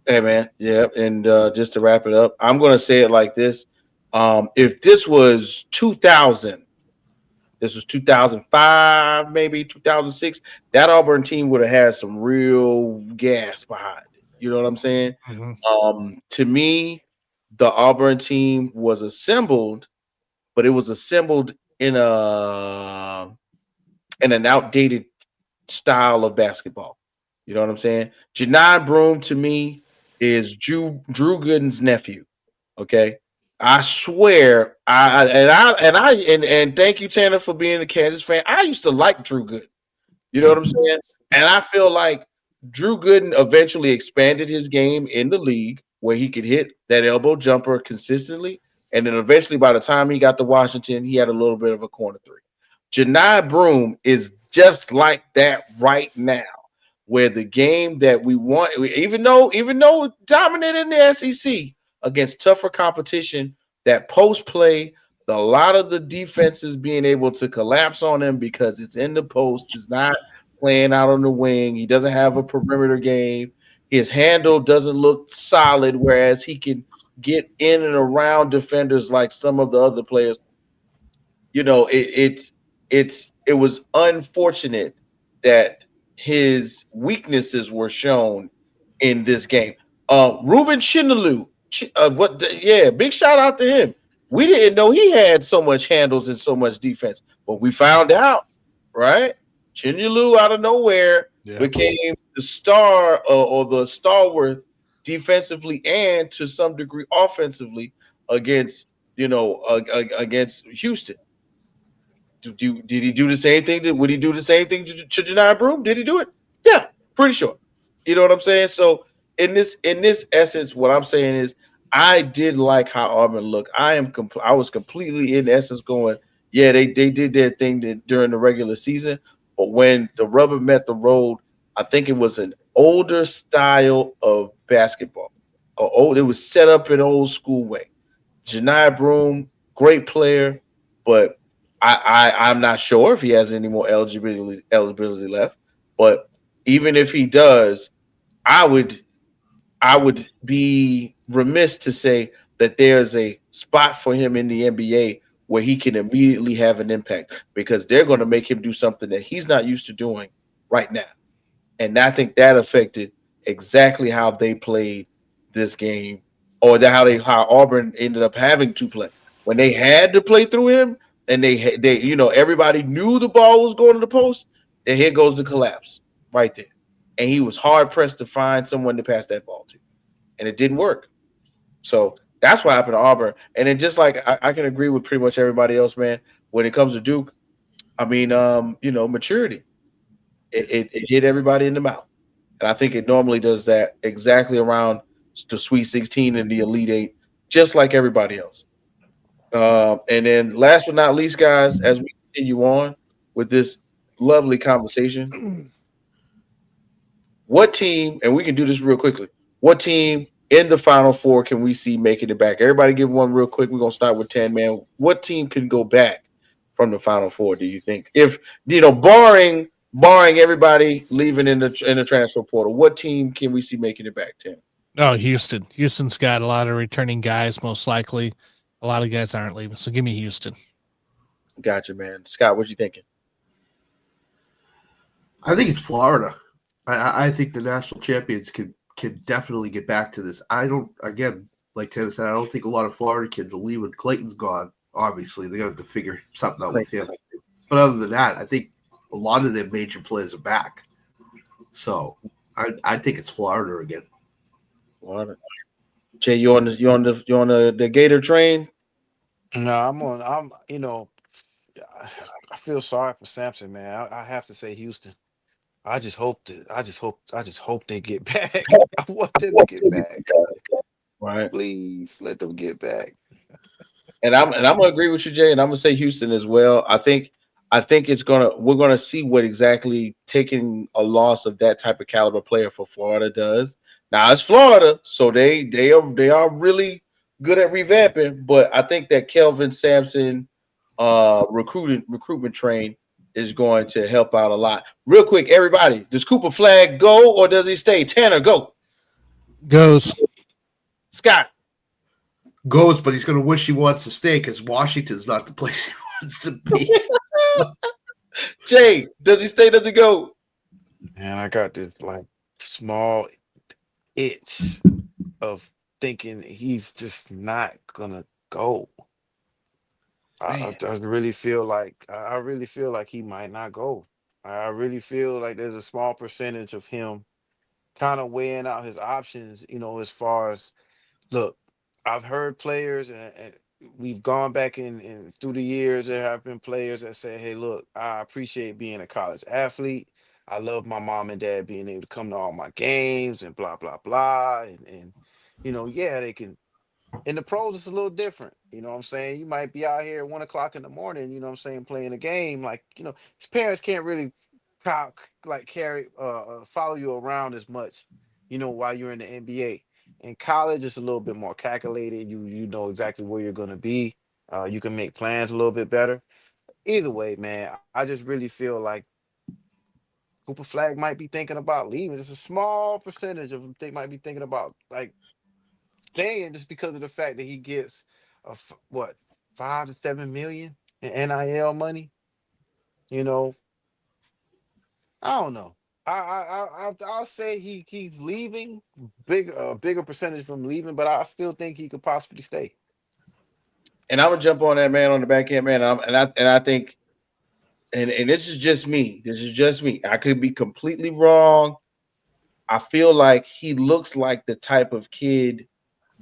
Hey, man. Yeah. And just to wrap it up, I'm going to say it like this. If this was 2000, this was 2005, maybe 2006, that Auburn team would have had some real gas behind it. You know what I'm saying? Mm-hmm. To me, the Auburn team was assembled, but it was assembled in an outdated style of basketball. You know what I'm saying? Janai Broome to me is Drew Gooden's nephew. Okay, I swear. And thank you, Tanner, for being a Kansas fan. I used to like Drew Gooden. You know what I'm saying? And I feel like Drew Gooden eventually expanded his game in the league where he could hit that elbow jumper consistently. And then eventually, by the time he got to Washington, he had a little bit of a corner three. Janai Broome is just like that right now, where the game that we want, even though dominant in the SEC against tougher competition, that post play, a lot of the defenses being able to collapse on him because it's in the post, is not playing out on the wing. He doesn't have a perimeter game. His handle doesn't look solid, whereas he can get in and around defenders like some of the other players. You know, it was unfortunate that his weaknesses were shown in this game. Ruben Chinalu, big shout out to him. We didn't know he had so much handles and so much defense, but we found out, right? Chinalu out of nowhere became the star or the stalwart defensively and to some degree offensively against Houston. Did he do the same thing? Would he do the same thing to Janai Broome? Did he do it? Yeah, pretty sure. You know what I'm saying? So in this essence, what I'm saying is I did like how Auburn looked. I was completely in essence going, yeah, they did their thing during the regular season, but when the rubber met the road, I think it was an older style of basketball. It was set up in old school way. Janai Broome, great player, but I'm not sure if he has any more eligibility left. But even if he does, I would be remiss to say that there's a spot for him in the NBA where he can immediately have an impact because they're going to make him do something that he's not used to doing right now. And I think that affected exactly how they played this game, or how Auburn ended up having to play when they had to play through him, and they everybody knew the ball was going to the post. And here goes the collapse right there, and he was hard pressed to find someone to pass that ball to, and it didn't work. So that's what happened to Auburn. And then just like I can agree with pretty much everybody else, man. When it comes to Duke, I mean, maturity. It hit everybody in the mouth. And I think it normally does that exactly around the Sweet 16 and the Elite Eight, just like everybody else. And then last but not least, guys, as we continue on with this lovely conversation, what team, and we can do this real quickly, what team in the Final Four can we see making it back? Everybody give one real quick. We're going to start with 10, man. What team can go back from the Final Four, do you think? If, barring everybody leaving in the transfer portal, what team can we see making it back, Tim? Oh, Houston. Houston's got a lot of returning guys, most likely. A lot of guys aren't leaving, so give me Houston. Gotcha, man. Scott, what you thinking? I think it's Florida. I think the national champions can definitely get back to this. I don't, again, like Tanner said, I don't think a lot of Florida kids will leave when Clayton's gone. Obviously, they're going to have to figure something out with him. But other than that, I think a lot of their major players are back. So I think it's Florida again. Florida. Jay, you on the Gator train? No, I feel sorry for Samson, man. I have to say Houston. I just hope they get back. I want them to get back. Right. Please let them get back. And I'm gonna agree with you, Jay, and I'm gonna say Houston as well. I think we're gonna see what exactly taking a loss of that type of caliber player for Florida does. Now it's Florida, so they are really good at revamping, but I think that Kelvin Sampson recruitment train is going to help out a lot. Real quick, everybody, does Cooper Flag go or does he stay? Tanner, go. Goes. Scott. Goes, but he's going to wish he wants to stay because Washington's not the place he wants to be. Jay, does he stay? Does he go? Man, I got this like small itch of thinking he's just not gonna go. I really feel like he might not go. I really feel like there's a small percentage of him kind of weighing out his options, as far as, look, I've heard players and we've gone back in through the years. There have been players that say, hey, look, I appreciate being a college athlete. I love my mom and dad being able to come to all my games and blah, blah, blah. And yeah, they can. In the pros, it's a little different. You know what I'm saying? You might be out here at 1 o'clock in the morning, playing a game. Like, his parents can't really follow you around as much, while you're in the NBA. In college, it's a little bit more calculated. You know exactly where you're going to be. You can make plans a little bit better. Either way, man, I just really feel like Cooper Flag might be thinking about leaving. Just a small percentage of them might be thinking about staying just because of the fact that he gets $5 to $7 million in NIL money. I don't know. I'll say he's leaving, bigger percentage from leaving, but I still think he could possibly stay. And I'm gonna jump on that, man, on the back end, man. I think, and this is just me. This is just me. I could be completely wrong. I feel like he looks like the type of kid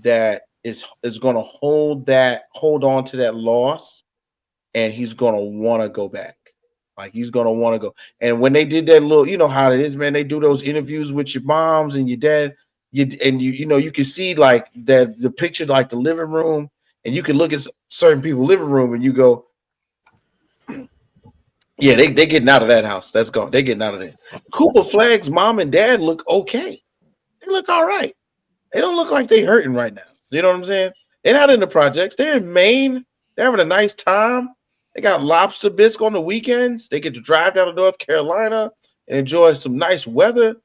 that is going to hold on to that loss, and he's going to want to go back. Like, he's going to want to go. And when they did that little, you know how it is, man, they do those interviews with your moms and your dad, you can see like that the picture, like the living room, and you can look at certain people's living room and you go, yeah, they getting out of that house. That's gone. They getting out of there. Cooper Flag's mom and dad look okay. They look all right. They don't look like they hurting right now. You know what I'm saying? They're not in the projects. They're in Maine. They're having a nice time. They got lobster bisque on the weekends. They get to drive down to North Carolina. and enjoy some nice weather,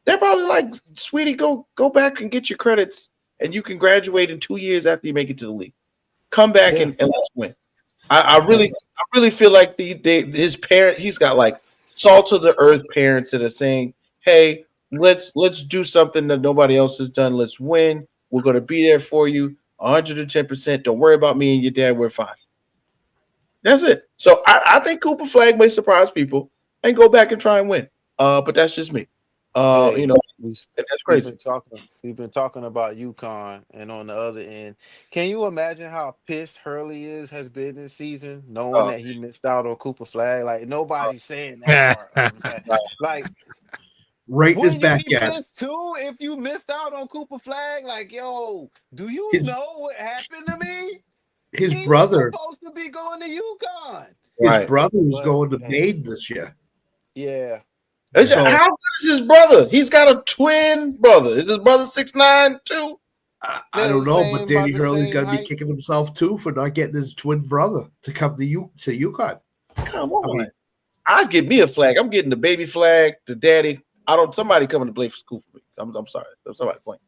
they're probably like, sweetie, go back and get your credits, and you can graduate in 2 years after you make it to the league. Come back Yeah. and let's win. I really feel like his parent, he's got like salt of the earth parents that are saying, hey, let's do something that nobody else has done. Let's win. We're going to be there for you 110%. Don't worry about me and your dad. We're fine. That's it. So I think Cooper Flag may surprise people and go back and try and win. But that's just me. Hey, You know, we've that's crazy. we've been talking about UConn, and on the other end, can you imagine how pissed Hurley has been this season, knowing Uh, that he missed out on Cooper Flag? Like nobody's saying that part of the fact. Like, Right in his wouldn't you be backyard. pissed too if you missed out on Cooper Flag? Like, yo, do you His- know what happened to me? His He brother, was supposed to be going to UConn. Right. was But, going to man. Maine this year. Yeah. So- How good is his brother? He's got a twin brother. Is his brother 6'9" too? I They're don't the know, same- but Danny about the Hurley's same got to be height. kicking himself too for not getting his twin brother to come to UConn. Come on. I mean- I'd get me a flag. I'm getting the baby flag, the daddy. Somebody coming to play for school for me. I'm sorry. Somebody playing.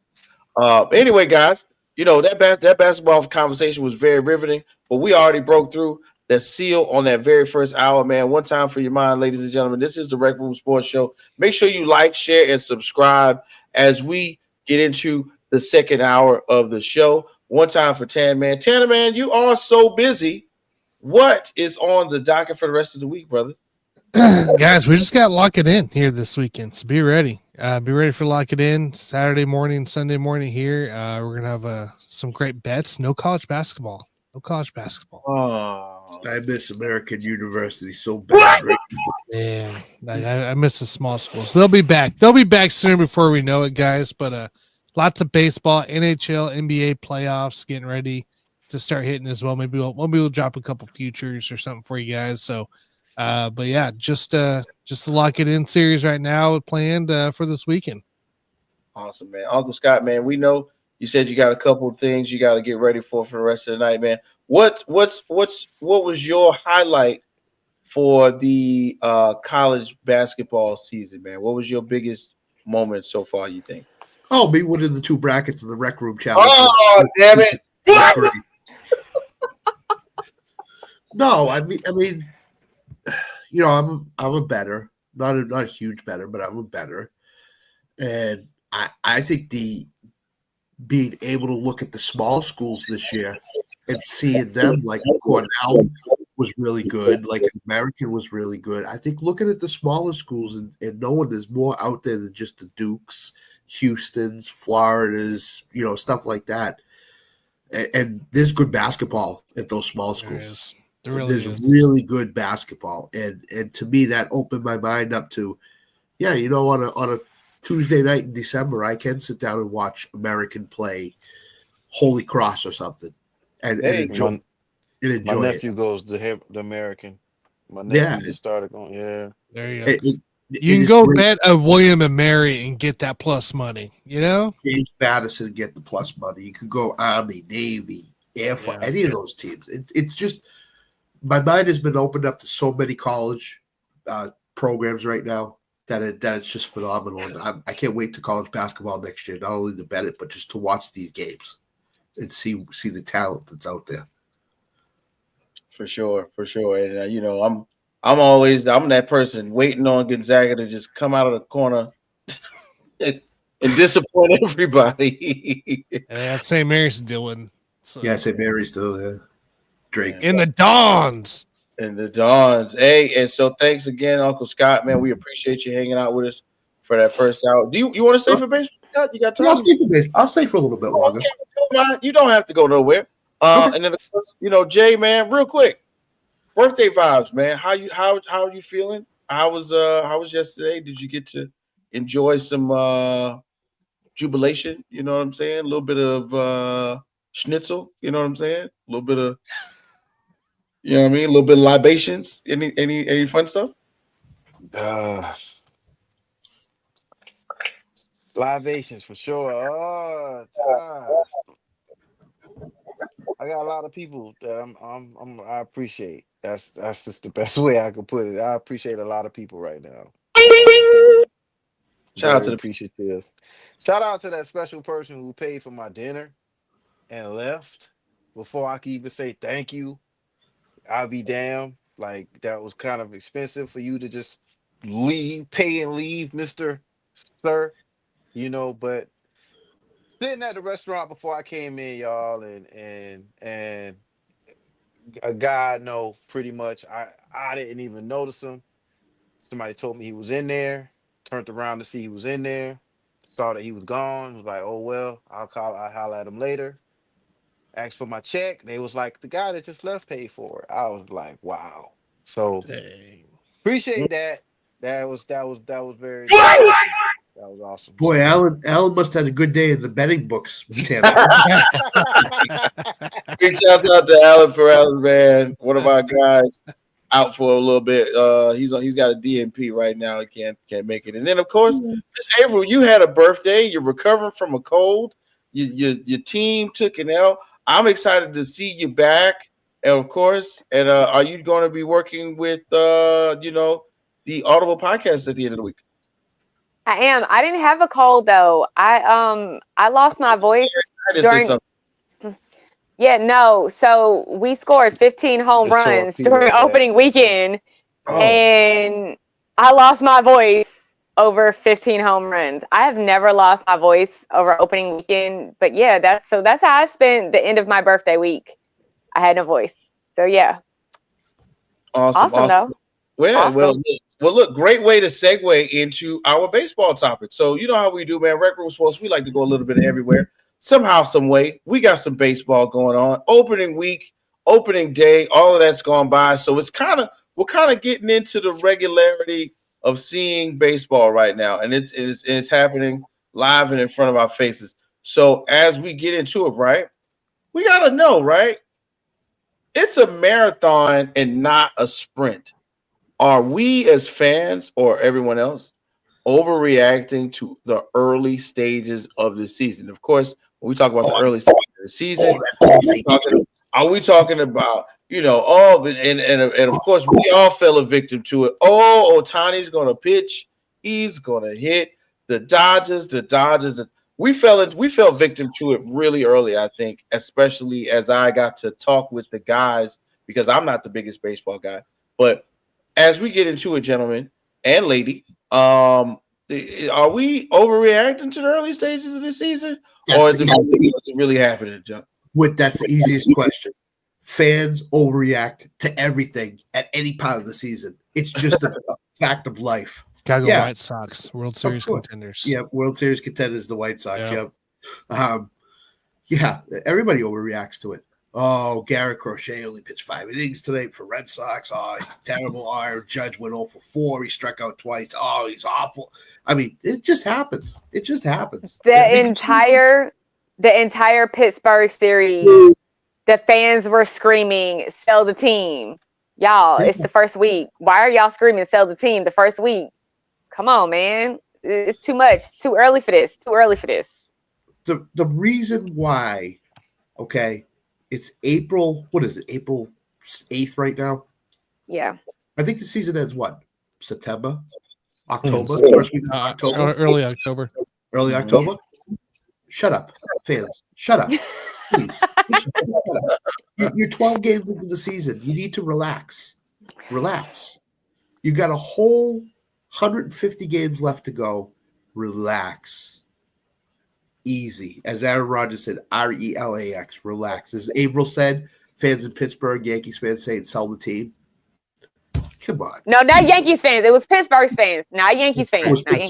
Anyway, guys, that basketball conversation was very riveting, but we already broke through the seal on that very first hour, man. One time for your mind, ladies and gentlemen. This is the Rec Room Sports Show. Make sure you like, share, and subscribe as we get into the second hour of the show. One time for Tan Man. Tanner Man, you are so busy. What is on the docket for the rest of the week, brother? Guys, we just got Lock It In here this weekend, so be ready. Be ready for Lock It In Saturday morning, Sunday morning here. We're gonna have some great bets. No college basketball. No college basketball. Oh, I miss American University so bad. Right? Man, I miss the small schools. They'll be back. They'll be back soon before we know it, guys. But lots of baseball, NHL, NBA playoffs getting ready to start hitting as well. Maybe we'll drop a couple futures or something for you guys. So, but yeah, just the Lock It In series right now planned for this weekend. awesome, man. Uncle Scott, man, we know you said you got a couple of things you got to get ready for the rest of the night, man. What was your highlight for the college basketball season, man? What was your biggest moment so far, you think? Oh, me winning the 2 brackets in the Rec Room Challenge. Oh, damn it. was great. No, I mean, I'm a better, not a huge better, but I'm a better, and I think being able to look at the small schools this year and seeing them, like Cornell was really good, like American was really good. I think looking at the smaller schools and knowing there's more out there than just the Dukes, Houstons, Floridas, stuff like that. And there's good basketball at those small schools. There's really good basketball, and to me that opened my mind up to, on a Tuesday night in December I can sit down and watch American play Holy Cross or something, and enjoy. My nephew goes to the American. My nephew just started going. Yeah, there you go. You can go bet a William and Mary and get that plus money. James Madison get the plus money. You could go Army, Navy, Air Force, any of those teams. It's just. My mind has been opened up to so many college programs right now that it's just phenomenal. And I can't wait to college basketball next year, not only to bet it, but just to watch these games and see the talent that's out there. For sure. And I'm that person waiting on Gonzaga to just come out of the corner and disappoint everybody. And St. Mary's to deal with. So. Yeah, St. Mary's still there. Drake. In the Dons. Hey, and so thanks again, Uncle Scott, man. We appreciate you hanging out with us for that first hour. Do you want to stay for baseball, Scott? You got time? Yeah, I'll stay for a little bit longer. Okay, you don't have to go nowhere. Okay. And then Jay, man, real quick. Birthday vibes, man. How are you feeling? How was yesterday? Did you get to enjoy some jubilation? You know what I'm saying? A little bit of schnitzel, you know what I'm saying? A little bit of a little bit of libations. Any fun stuff? libations for sure. I got a lot of people that I appreciate. That's just the best way I could put it. I appreciate a lot of people right now. Shout out Very to the appreciative. Shout out to that special person who paid for my dinner and left before I could even say thank you. I'll be damned. Like that was kind of expensive for you to just leave, pay and leave, Mr. Sir. But sitting at the restaurant before I came in, y'all, and a guy I know pretty much. I didn't even notice him. Somebody told me he was in there. Turned around to see he was in there. Saw that he was gone. Was like, oh well, I'll holler at him later. Asked for my check. They was like, the guy that just left paid for it. I was like, wow. So Dang. appreciate that. That was very awesome. That was awesome. Boy, Alan must have had a good day in the betting books. big shout out to Alan Perez, man. One of our guys out for a little bit. He's got a DNP right now. He can't make it. And then of course, Miss Avril, you had a birthday. You're recovering from a cold. Your team took an L. I'm excited to see you back. And of course, are you going to be working with the Audible podcast at the end of the week? I am. I didn't have a cold though. I lost my voice during. Yeah, no. So we scored 15 home runs during opening weekend, and I lost my voice over 15 home runs. I have never lost my voice over opening weekend, but yeah, that's how I spent the end of my birthday week. I had no voice. So yeah. Awesome. Though. Well, awesome. Well, look, great way to segue into our baseball topic. So you know how we do, man. Rec Room Sports, we like to go a little bit everywhere. Somehow, some way, we got some baseball going on. Opening week, opening day, all of that's gone by. So we're kind of getting into the regularity of seeing baseball right now, and it's happening live and in front of our faces. So as we get into it, right, we gotta know, right? It's a marathon and not a sprint. Are we as fans or everyone else overreacting to the early stages of the season? Of course, when we talk about the early stages of the season, are we talking about, and of course, we all fell a victim to it. Oh, Ohtani's going to pitch. He's going to hit the Dodgers. We fell victim to it really early, I think, especially as I got to talk with the guys, because I'm not the biggest baseball guy. But as we get into it, gentlemen and lady, are we overreacting to the early stages of the season? Or is it really happening, John? Whit, that's the easiest question. Fans overreact to everything at any part of the season. It's just a fact of life. Chicago White Sox, World Series contenders. Yeah, World Series contenders, the White Sox. Yep. Everybody overreacts to it. Oh, Garrett Crochet only pitched 5 innings today for Red Sox. Oh, he's terrible. Aaron Judge went 0 for 4. He struck out twice. Oh, he's awful. I mean, it just happens. The entire Pittsburgh series, the fans were screaming, "Sell the team." Y'all, it's the first week. Why are y'all screaming, "Sell the team" the first week? Come on, man. It's too much. It's too early for this. The reason why, okay, it's April. What is it? April 8th right now? Yeah. I think the season ends what? September? October? First week of October? Early October. Early October? Shut up, fans. Shut up. Please. Shut up. You're 12 games into the season. You need to relax. You got a whole 150 games left to go. Relax. Easy. As Aaron Rodgers said, RELAX. Relax. As Avril said, fans in Pittsburgh, Yankees fans saying sell the team. Come on. No, not Yankees fans. It was Pittsburgh fans. Not Yankees fans. Okay.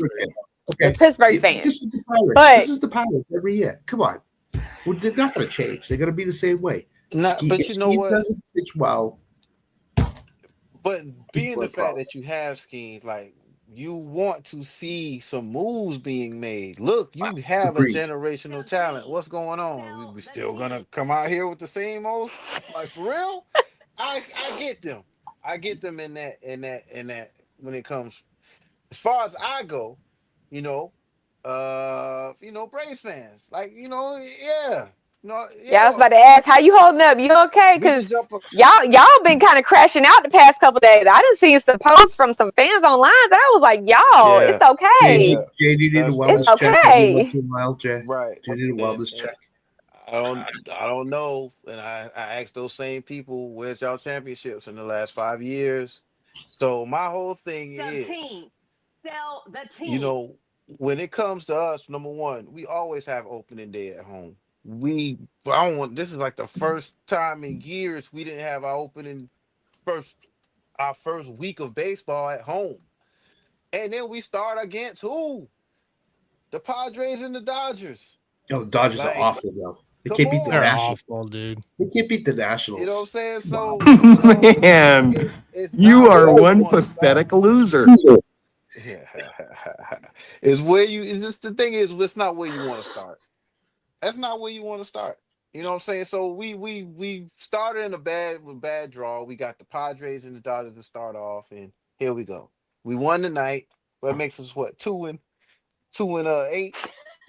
It's Pittsburgh fans. This is the Pirates. This is the Pirates every year. Come on. Well, they're not going to change. They're going to be the same way. But you know what? Doesn't pitch well. But being the fact that you have schemes, like, you want to see some moves being made. Look, you have a generational talent. What's going on? We still gonna come out here with the same old, like, for real? I get them. I get them in that when it comes. As far as I go, Braves fans, like, No, Yeah, I was about to ask, how you holding up? You okay? we can Because jump. y'all been kind of crashing out the past couple days. I done seen some posts from some fans online that I was like, y'all, Yeah, it's okay. Jay, do you need a that's It's wellness check every okay. once in a while, Jay? right. Do you need a And, wellness and check? I don't know. And I asked those same people, where's y'all championships in the last 5 years? So my whole thing is, Sell the team. you know, when it comes to us, number one, we always have opening day at home. This is like the first time in years we didn't have our first week of baseball at home. And then we start against who? The Padres and the Dodgers. Yo, the Dodgers Like, are awful, though. They come can't beat the They're on. Nationals. awful, dude. They can't beat the Nationals. You know what I'm saying? So, Wow. you know, Man, it's you not are where one wanna start. pathetic loser. It's where you is this the thing is it's not where you want to start. That's not where you want to start. You know what I'm saying? So we started in a bad draw. We got the Padres and the Dodgers to start off, and here we go. We won tonight. That makes us what 2-8.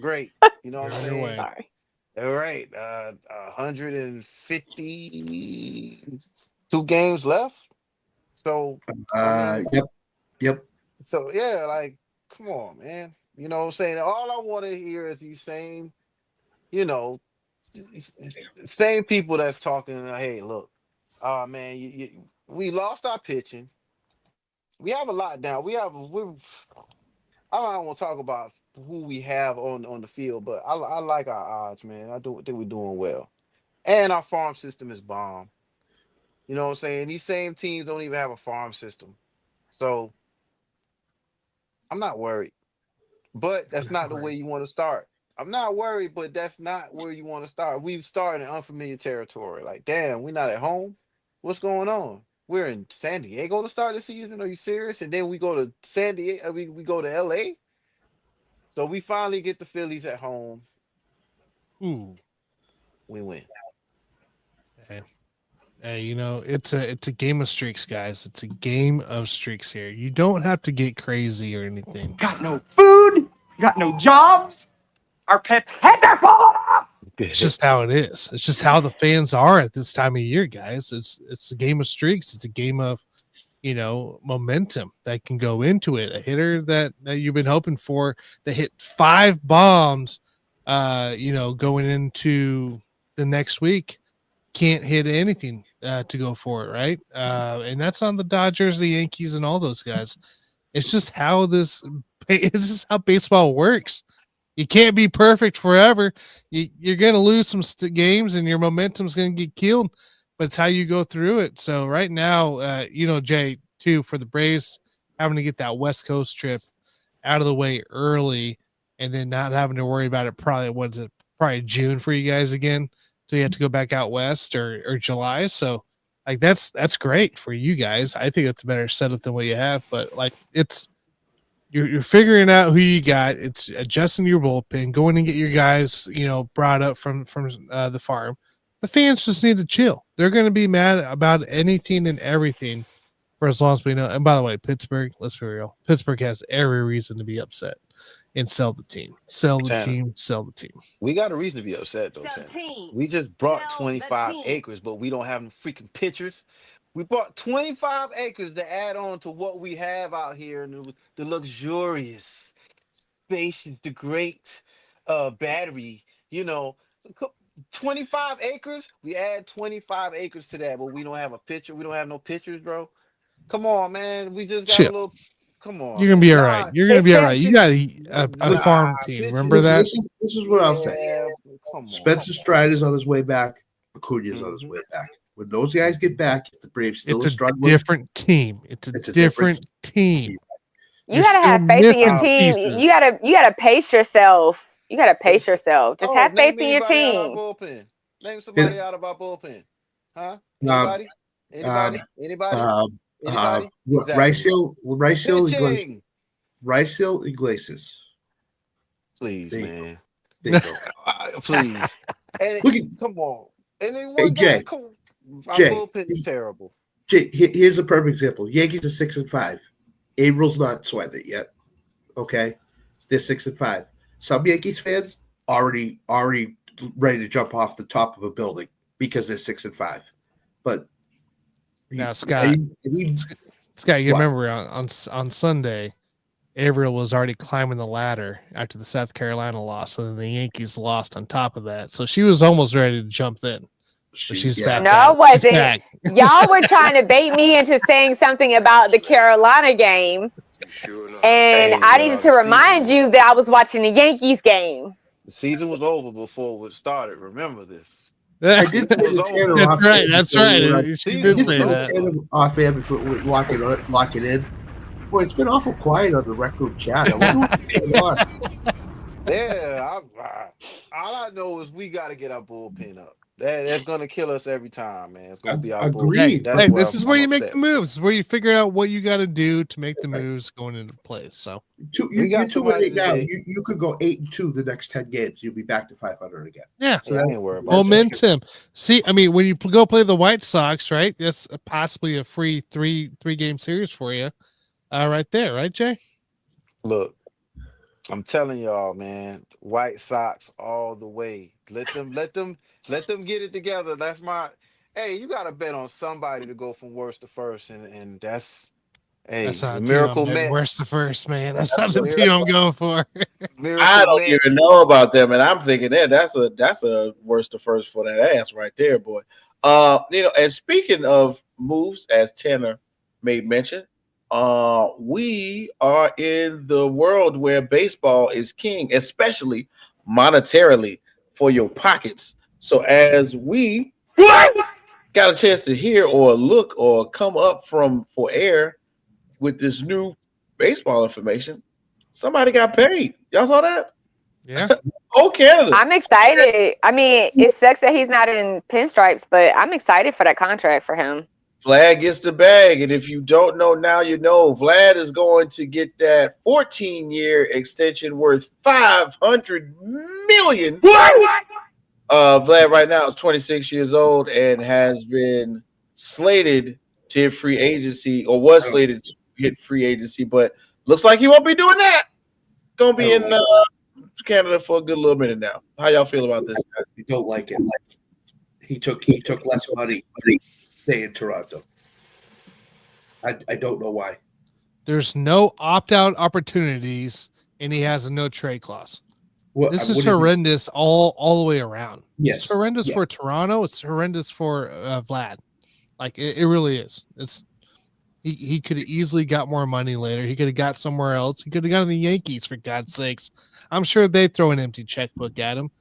Great. You know what I'm You're saying? underway. Sorry. All right. 152 games left. So I mean, Yep. so yeah, like, come on, man. You know what I'm saying? All I want to hear is these same, you know, same people that's talking. Hey, look, man, we lost our pitching. We have a lot down. I don't want to talk about who we have on the field, but I like our odds, man. I think we're doing well, and our farm system is bomb. You know what I'm saying? These same teams don't even have a farm system, so I'm not worried. But that's not the way you want to start. I'm not worried, but that's not where you want to start. We've started in unfamiliar territory. Like, damn, we're not at home. What's going on? We're in San Diego to start the season. Are you serious? And then we go to San Diego. We go to LA. So we finally get the Phillies at home. Ooh. We win. Hey, you know, it's a game of streaks, guys. It's a game of streaks here. You don't have to get crazy or anything. Got no food, got no jobs. Our pets' heads are falling off. It's just how it is. It's just how the fans are at this time of year, guys. It's a game of streaks. It's a game of, you know, momentum that can go into it. A hitter that you've been hoping for that hit 5 bombs, you know, going into the next week can't hit anything to go for it, right? And that's on the Dodgers, the Yankees, and all those guys. It's just how it's just how baseball works. You can't be perfect forever. You're going to lose some games, and your momentum's going to get killed. But it's how you go through it. So right now, you know, Jay, too, for the Braves, having to get that West Coast trip out of the way early, and then not having to worry about it. Probably June for you guys again. So you have to go back out west or July. So like that's great for you guys. I think that's a better setup than what you have. But like you're figuring out who you got. It's adjusting your bullpen, going and get your guys, you know, brought up from the farm. The fans just need to chill. They're going to be mad about anything and everything for as long as we know. And by the way, Pittsburgh, let's be real. Pittsburgh has every reason to be upset and sell the team. Sell the team. We got a reason to be upset, though, Tanner. We just brought 25 acres, but we don't have no freaking pitchers. We bought 25 acres to add on to what we have out here in the luxurious spacious, the great battery, you know. 25 acres. We add 25 acres to that, but we don't have a pitcher. We don't have no pitchers, bro. Come on, man. We just got a little. Come on. You're gonna be all right. You're gonna be all right. You got a farm team. Remember that? This is what I'll say. Spencer Strider's on his way back. Acuna's on his way back. When those guys get back, the Braves still it's a different team. It's a different team. You gotta have faith in your team. You gotta pace yourself. You gotta pace yourself. Just have faith in your team. Name somebody out of our bullpen. Huh? Anybody? Anybody? Raisel Iglesias. Please, man. Please. And come on. And then hey, Jay. Our bullpen is terrible. Jay, here's a perfect example. Yankees are 6-5. Avril's not sweating it yet. Okay, they're 6-5. Some Yankees fans already ready to jump off the top of a building because they're 6-5. But now, Scott, you remember on Sunday, Avril was already climbing the ladder after the South Carolina loss, and then the Yankees lost on top of that. So she was almost ready to jump in. She's back. No, it wasn't. Y'all were trying to bait me into saying something about the Carolina game. And I needed to remind you that I was watching the Yankees game. The season was over before it started. Remember this. I did say That's right. She did say that. Off air before we lock it in. Boy, it's been awful quiet on the Rec Room chat. I wonder what's going on. Yeah, all I know is we got to get our bullpen up. That's going to kill us every time, man. It's going to be our bullpen. Hey, this is where you make the moves. This is where you figure out what you got to do to make the moves going into place. So you could go 8-2 the next 10 games. You'll be back to 500 again. Yeah, so ain't worried about momentum. See, I mean, when you go play the White Sox, right? That's possibly a free three game series for you, right there, right, Jay? Look, I'm telling y'all, man, White Sox all the way. Let them get it together. That's hey, you gotta bet on somebody to go from worst to first, and that's the Miracle Mets. Worst to first, man. That's not the team I'm going for. I don't even know about them, and I'm thinking that's a worst to first for that ass right there, boy. And speaking of moves, as Tanner made mention, we are in the world where baseball is king, especially monetarily for your pockets. So as we got a chance to hear or look or come up for air with this new baseball information, somebody got paid. Y'all saw that? Yeah. Oh, Canada. I'm excited. I mean, it sucks that he's not in pinstripes, but I'm excited for that contract for him. Vlad gets the bag, and if you don't know now, you know. Vlad is going to get that 14-year extension worth $500 million. Vlad right now is 26 years old and has been slated to hit free agency, or was slated to hit free agency, but looks like he won't be doing that. Going to be in Canada for a good little minute now. How y'all feel about this, guys? You don't like it. He took less money. Stay in Toronto. I don't know why. There's no opt-out opportunities, and he has a no trade clause. This is horrendous all the way around. Yes. It's horrendous for Toronto. It's horrendous for Vlad. Like it really is. He could have easily got more money later. He could have got somewhere else. He could have gotten the Yankees, for God's sakes. I'm sure they throw an empty checkbook at him.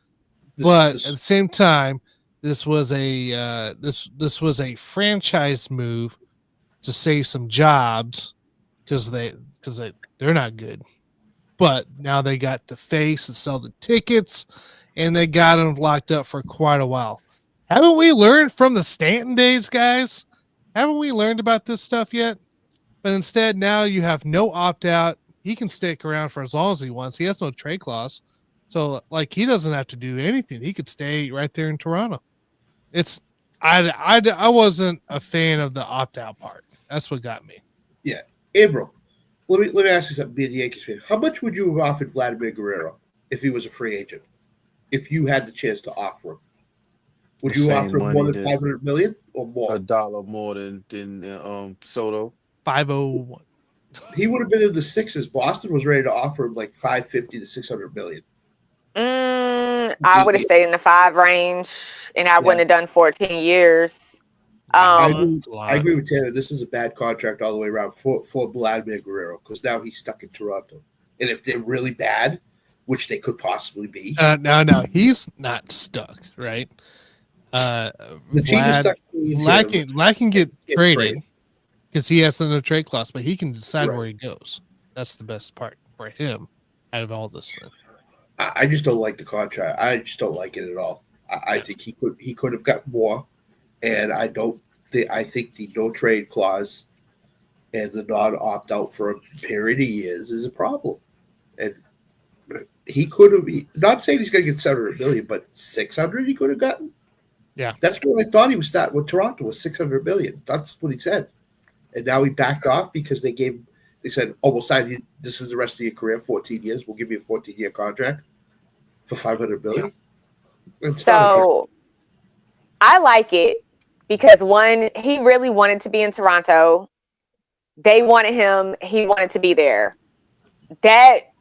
But at the same time, this was a franchise move to save some jobs because they're not good. But now they got the face and sell the tickets, and they got them locked up for quite a while. Haven't we learned from the Stanton days, guys? Haven't we learned about this stuff yet? But instead, now you have no opt-out. He can stick around for as long as he wants. He has no trade clause. So, he doesn't have to do anything. He could stay right there in Toronto. I wasn't a fan of the opt-out part. That's what got me. Yeah. Avril, let me ask you something, being a Yankees fan. How much would you have offered Vladimir Guerrero if he was a free agent? If you had the chance to offer him? Would you offer him more than $500 million or more? $1 more than Soto. 501. He would have been in the sixes. Boston was ready to offer him like $550 to $600 million. I would have stayed in the 5 range, and I wouldn't have done 14 years. I agree with Tanner. This is a bad contract all the way around for Vladimir Guerrero, because now he's stuck in Toronto. And if they're really bad, which they could possibly be. No, he's not stuck, right? The team is stuck. Vlad can get traded because he has no trade clause, but he can decide where he goes. That's the best part for him out of all this thing. I just don't like the contract. I just don't like it at all. I think he could have got more, and I think the no trade clause and the non opt out for a period of years is a problem. And he could have not saying he's going to get $700 million, but $600 he could have gotten. Yeah, that's what I thought he was starting with Toronto, was $600 million. That's what he said, and now he backed off because they said, "Oh, we'll sign you. This is the rest of your career, 14 years. We'll give you a 14-year contract for $500 million." So I like it because one, he really wanted to be in Toronto. They wanted him. He wanted to be there. That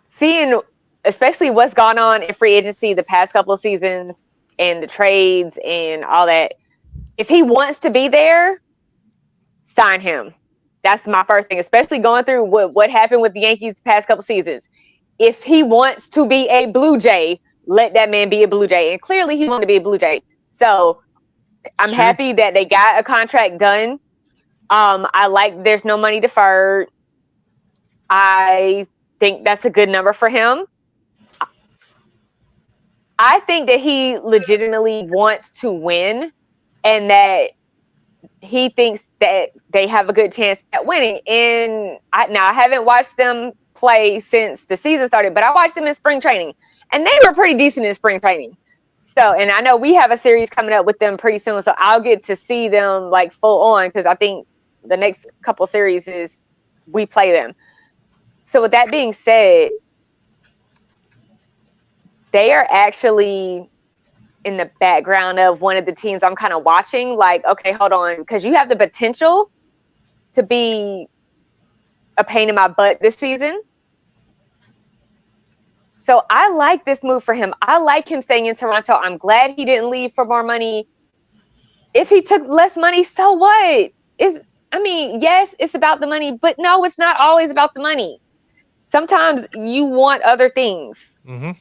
seeing, especially what's gone on in free agency the past couple of seasons and the trades and all that, if he wants to be there, sign him. That's my first thing, especially going through what happened with the Yankees past couple seasons. If he wants to be a Blue Jay, let that man be a Blue Jay. And clearly he wanted to be a Blue Jay. So I'm happy that they got a contract done. I like there's no money deferred. I think that's a good number for him. I think that he legitimately wants to win and that he thinks that they have a good chance at winning. And I haven't watched them play since the season started, but I watched them in spring training and they were pretty decent in spring training. So, and I know we have a series coming up with them pretty soon, so I'll get to see them like full on because I think the next couple series is we play them. So with that being said, they are actually in the background of one of the teams I'm kind of watching. Like, okay, hold on, because you have the potential to be a pain in my butt this season. So I like this move for him. I like him staying in Toronto. I'm glad he didn't leave for more money. If he took less money, so what? Yes, it's about the money, but no, it's not always about the money. Sometimes you want other things. Mm-hmm.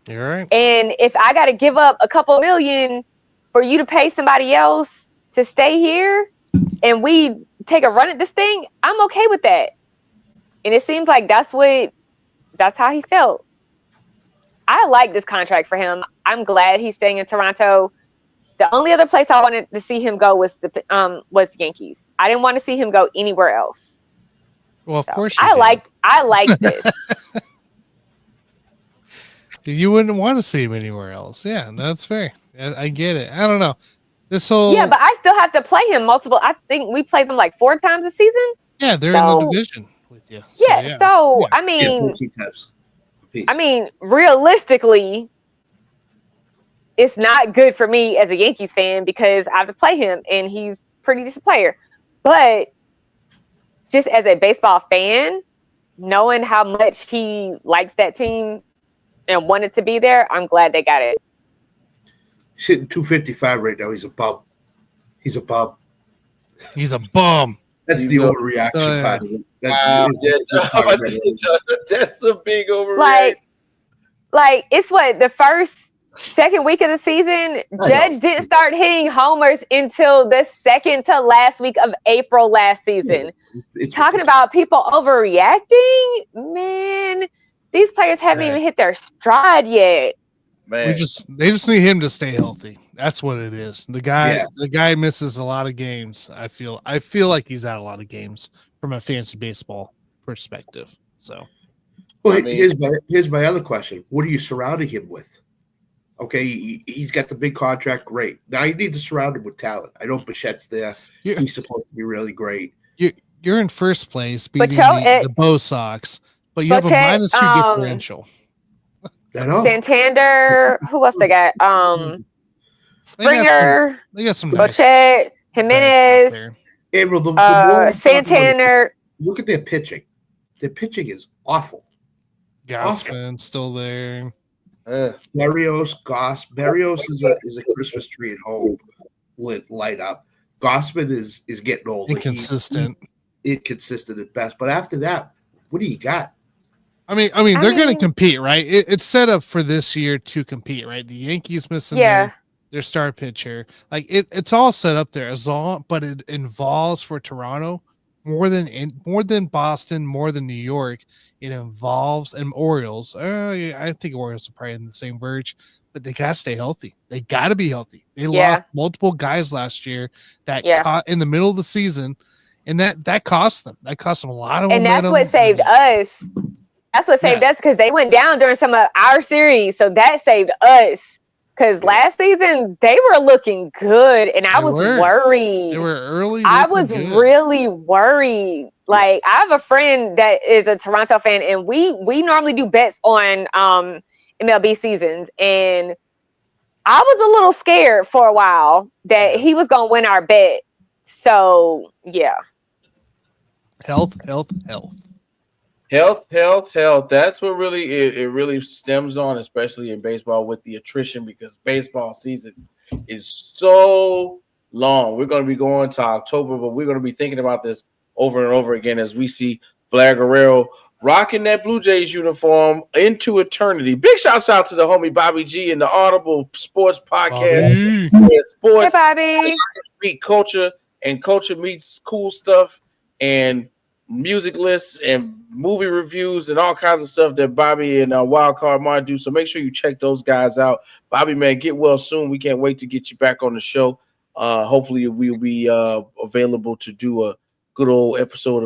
You're right. And if I got to give up a couple million for you to pay somebody else to stay here and we take a run at this thing, I'm okay with that. And it seems like that's how he felt. I like this contract for him. I'm glad he's staying in Toronto. The only other place I wanted to see him go was the Yankees. I didn't want to see him go anywhere else. Well, of course I like this. You wouldn't want to see him anywhere else. Yeah, that's fair. I get it. I don't know. This whole but I still have to play him multiple. I think we played them like 4 times a season. Yeah, they're in the division with you. I mean, realistically, it's not good for me as a Yankees fan because I have to play him and he's a pretty decent player. But just as a baseball fan, knowing how much he likes that team and wanted to be there, I'm glad they got it. He's hitting 255 right now. He's a bum. He's a bum. That's the overreaction part of it. That's a big overreaction. Like it's the second week of the season. Judge didn't start hitting homers until the second to last week of April last season. Talking about people overreacting, man. These players haven't even hit their stride yet. Man. They just need him to stay healthy. That's what it is. The guy misses a lot of games. I feel like he's out a lot of games from a fantasy baseball perspective. So, here's my other question: what are you surrounding him with? Okay, he's got the big contract. Great. Now you need to surround him with talent. I know Bichette's there. He's supposed to be really great. You're in first place beating the Bo Sox, but you have a -2 differential. Santander, who else they got? Springer, they got some Bichette, Jimenez, Avril, Santander. Look at their pitching. Their pitching is awful. Gausman's still there. Berrios is a Christmas tree at home. Light up. Gausman is getting old. Inconsistent. Inconsistent at best. But after that, what do you got? I mean, they're going to compete, right? It's set up for this year to compete, right? The Yankees missing their star pitcher. Like it's all set up there but it involves for Toronto more than Boston, more than New York. It involves and Orioles. I think Orioles are probably in the same verge, but they got to stay healthy. They got to be healthy. They lost multiple guys last year that caught in the middle of the season, and that cost them. That cost them a lot of momentum. And that's what saved us. That's what saved us because they went down during some of our series. So that saved us because last season they were looking good and I was worried. They were early. I was really worried. Like I have a friend that is a Toronto fan and we normally do bets on MLB seasons, and I was a little scared for a while that he was going to win our bet. So, yeah. Health. That's what really it really stems on, especially in baseball with the attrition, because baseball season is so long. We're going to be going to October, but we're going to be thinking about this over and over again as we see Vlad Guerrero rocking that Blue Jays uniform into eternity. Big shouts out to the homie Bobby G and the Audible Sports Podcast. Sports, hey, Bobby. Meet culture, and culture meets cool stuff, and music lists and movie reviews and all kinds of stuff that Bobby and Wildcard Martin do. So make sure you check those guys out. Bobby, man, get well soon. We can't wait to get you back on the show. Hopefully we'll be available to do a good old episode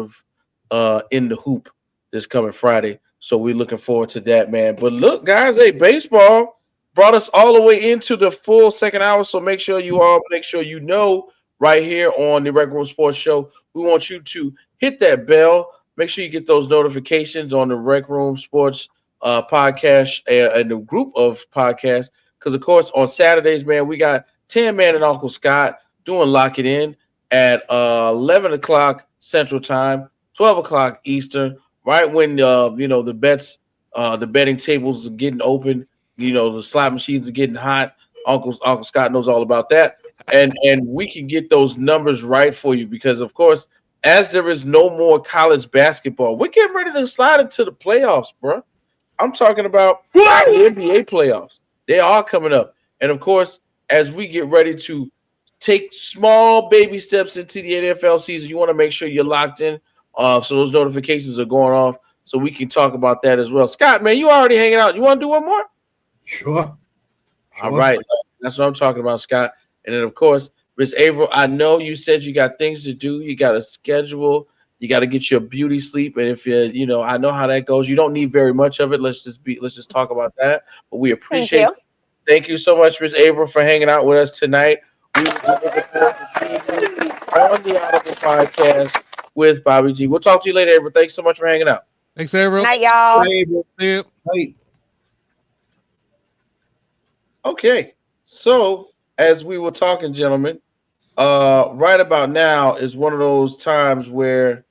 of In the Hoop this coming Friday. So we're looking forward to that, man. But look, guys, hey, baseball brought us all the way into the full second hour. So make sure you know right here on the Rec Room Sports Show, we want you to hit that bell. Make sure you get those notifications on the Rec Room Sports podcast and the group of podcasts. Because, of course, on Saturdays, man, we got Tan Man and Uncle Scott doing Lock It In at 11 o'clock Central Time, 12 o'clock Eastern, right when, the bets, the betting tables are getting open, the slot machines are getting hot. Uncle Scott knows all about that. And we can get those numbers right for you because, of course, as there is no more college basketball, we're getting ready to slide into the playoffs, bro. I'm talking about the NBA playoffs. They are coming up. And, of course, as we get ready to take small baby steps into the NFL season, you want to make sure you're locked in so those notifications are going off so we can talk about that as well. Scott, man, you already hanging out. You want to do one more? Sure. All right. That's what I'm talking about, Scott. And then, of course, Miss Avril, I know you said you got things to do. You got a schedule. You got to get your beauty sleep. And if I know how that goes. You don't need very much of it. Let's just talk about that. But we appreciate it. Thank you so much, Miss Avril, for hanging out with us tonight. We look forward to seeing you on the Audible podcast with Bobby G. We'll talk to you later, Avril. Thanks so much for hanging out. Thanks, Avril. Night, y'all. Hey, See you. Okay. So, as we were talking, gentlemen, right about now is one of those times where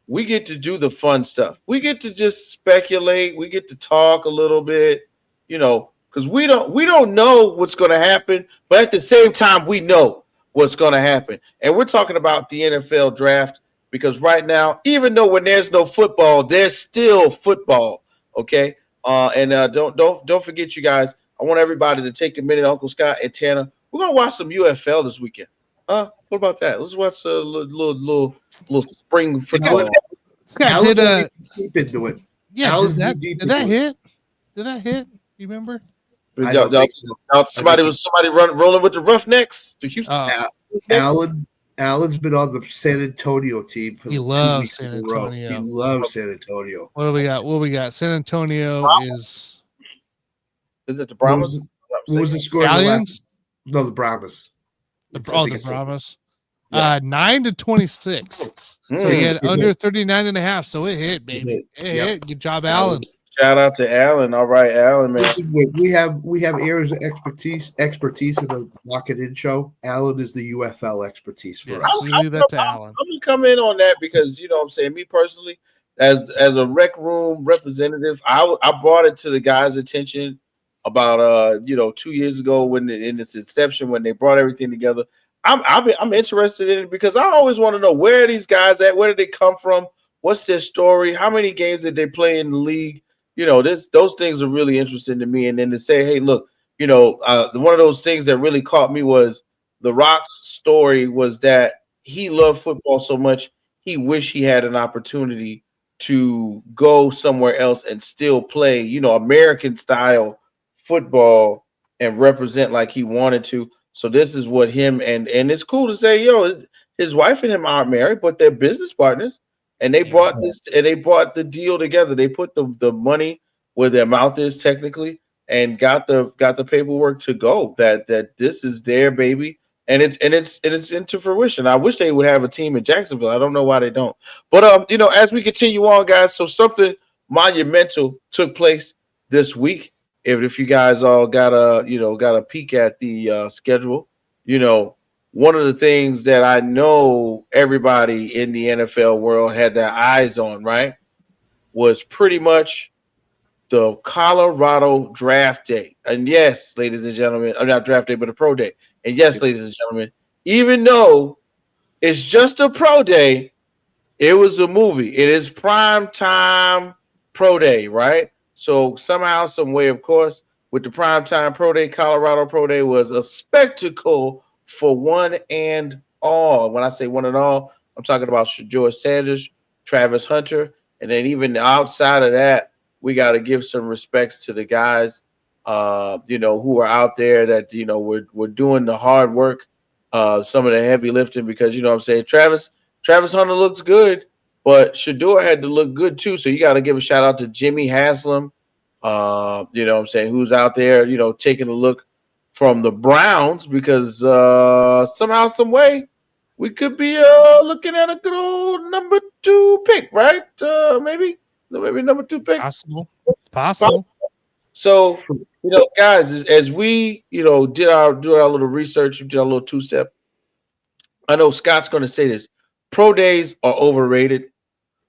we get to do the fun stuff. We get to just speculate. We get to talk a little bit, because we don't know what's going to happen, but at the same time, we know what's going to happen. And we're talking about the NFL draft because right now, even though when there's no football, there's still football. Okay, don't forget, you guys. I want everybody to take a minute, Uncle Scott and Tanner. We're gonna watch some UFL this weekend. What about that? Let's watch a little spring football. Scott did deep into it. Yeah, did that hit? Did that hit? You remember? Somebody rolling with the Roughnecks. The Houston. Alan's been on the San Antonio team for 2 weeks San in a row. Antonio. He loves San Antonio. What do we got? San Antonio is it the Brahmas? What was the score? No, the Brahmas. The Brahmas. 9-26. So he had under 39.5. So it hit, baby. It hit. Good job, Alan. Shout out to Alan. All right, Alan, man. Listen, we have areas of expertise in the Lock It In show. Alan is the UFL expertise for us. So leave that to Alan. I'm gonna come in on that because what I'm saying, me personally, as a Rec Room representative, I brought it to the guys' attention about 2 years ago when in its inception when they brought everything together. I'm interested in it because I always want to know where are these guys at, where did they come from, what's their story, how many games did they play in the league. Those things are really interesting to me. And then to say, hey, look, one of those things that really caught me was The Rock's story was that he loved football so much he wished he had an opportunity to go somewhere else and still play, American style football and represent like he wanted to. So this is what him and it's cool to say, his wife and him aren't married, but they're business partners. And they brought the deal together. They put the money where their mouth is technically and got the paperwork to go that this is their baby. And it's into fruition. I wish they would have a team in Jacksonville. I don't know why they don't. But as we continue on, guys, so something monumental took place this week. if you guys all got a peek at the schedule, one of the things that I know everybody in the NFL world had their eyes on, right, was pretty much the Colorado draft day. And yes, ladies and gentlemen, not draft day, but a pro day. And yes, ladies and gentlemen, even though it's just a pro day, it was a movie. It is prime time pro day, right? So somehow, some way, of course, with the prime time pro day, Colorado pro day was a spectacle for one and all. When I say one and all, I'm talking about Shedeur Sanders, Travis Hunter, and then even outside of that, we got to give some respects to the guys, who are out there that we're doing the hard work, some of the heavy lifting, because what I'm saying, Travis Hunter looks good, but Shedeur had to look good too. So you got to give a shout out to Jimmy Haslam, who's out there, taking a look from the Browns, because somehow, some way, we could be looking at a good old number 2 pick, right? Maybe number 2 pick. Possible. So, guys, as we, did our little research, did our little 2-step. I know Scott's going to say this. Pro days are overrated.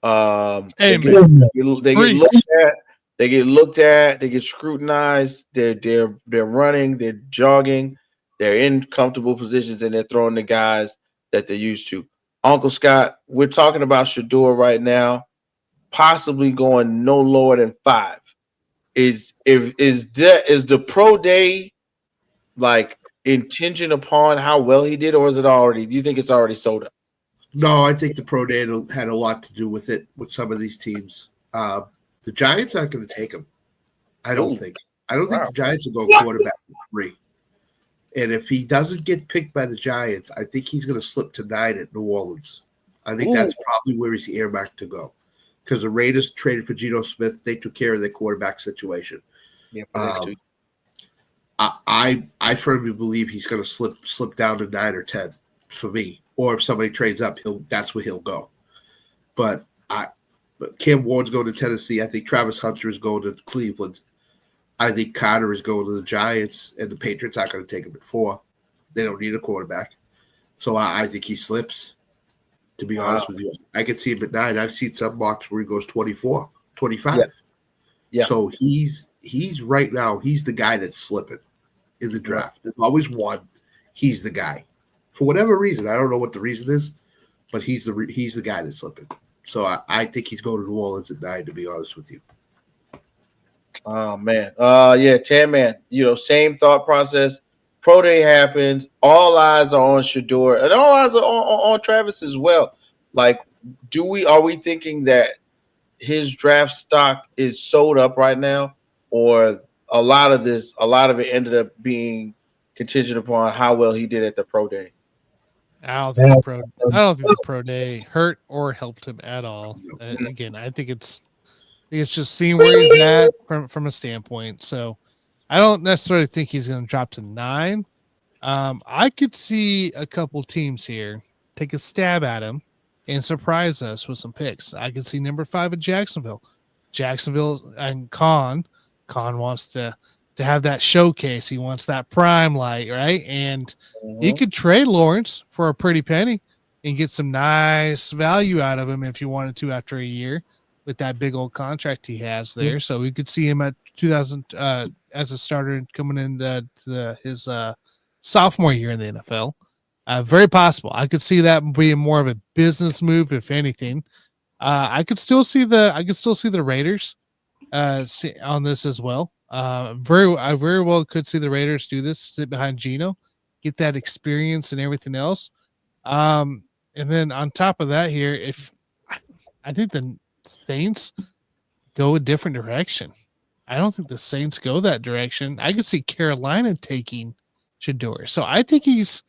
They get looked at. They get looked at. They get scrutinized. They're running. They're jogging. They're in comfortable positions, and they're throwing the guys that they're used to. Uncle Scott, we're talking about Shedeur right now, possibly going no lower than 5. Is the pro day like contingent upon how well he did, or is it already? Do you think it's already sold up? No, I think the pro day had a lot to do with it with some of these teams. The Giants aren't going to take him. I don't think. I don't think the Giants will go quarterback at 3. And if he doesn't get picked by the Giants, I think he's going to slip to 9 at New Orleans. I think that's probably where he's earmarked to go, because the Raiders traded for Geno Smith. They took care of their quarterback situation. Yeah, I firmly believe he's going to slip down to 9 or 10 for me. Or if somebody trades up, that's where he'll go. But Cam Ward's going to Tennessee. I think Travis Hunter is going to Cleveland. I think Carter is going to the Giants, and the Patriots aren't going to take him at 4. They don't need a quarterback. So I think he slips, to be honest with you. I could see him at 9. I've seen some mocks where he goes 24, 25. Yeah. So he's right now, he's the guy that's slipping in the draft. There's always one. He's the guy. For whatever reason, I don't know what the reason is, but he's the guy that's slipping. So I think he's going to New Orleans at 9, to be honest with you. Oh man. Tan Man, same thought process. Pro day happens. All eyes are on Shedeur, and all eyes are on Travis as well. Like, are we thinking that his draft stock is sold up right now, or a lot of it ended up being contingent upon how well he did at the pro day? I don't think the pro day hurt or helped him at all. Again, I think it's just seeing where he's at from a standpoint. So I don't necessarily think he's going to drop to 9. I could see a couple teams here take a stab at him and surprise us with some picks. I could see number 5 at Jacksonville. Jacksonville and Con wants to have that showcase. He wants that prime light, right? And he could trade Lawrence for a pretty penny and get some nice value out of him if you wanted to after a year with that big old contract he has there. So we could see him at 2000 as a starter coming into his sophomore year in the NFL. Very possible. I could see that being more of a business move, if anything. I could still see the Raiders on this as well. I very well could see the Raiders do this, sit behind Geno, get that experience and everything else. And then on top of that here, if I think the Saints go a different direction. I don't think the Saints go that direction. I could see Carolina taking Shedeur. So I think he's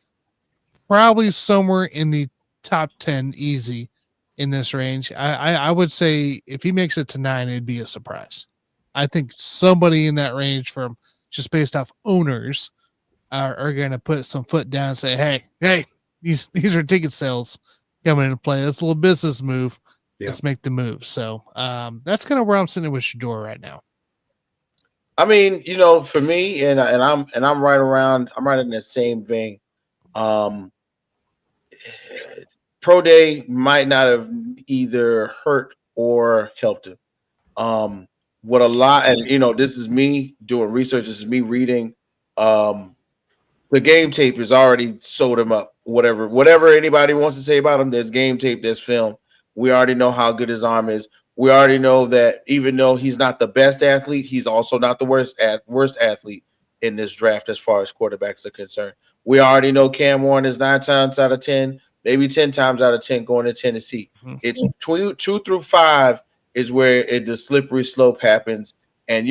probably somewhere in the top 10 easy in this range. I would say if he makes it to 9, it'd be a surprise. I think somebody in that range, from just based off owners, are going to put some foot down and say, hey, these are ticket sales coming into play. That's a little business move. Yeah. Let's make the move. So that's kind of where I'm sitting with Shedeur right now. I mean, for me, and I'm right around. I'm right in the same vein. Um, Pro Day might not have either hurt or helped him. Um, what a lot, and this is me doing research. This is me reading. Um, the game tape has already sold him up. Whatever anybody wants to say about him, there's game tape, there's film. We already know how good his arm is. We already know that even though he's not the best athlete, he's also not the worst athlete in this draft as far as quarterbacks are concerned. We already know Cam Warren is 9 times out of 10, maybe 10 times out of 10 going to Tennessee. It's two through 5 is where the slippery slope happens, and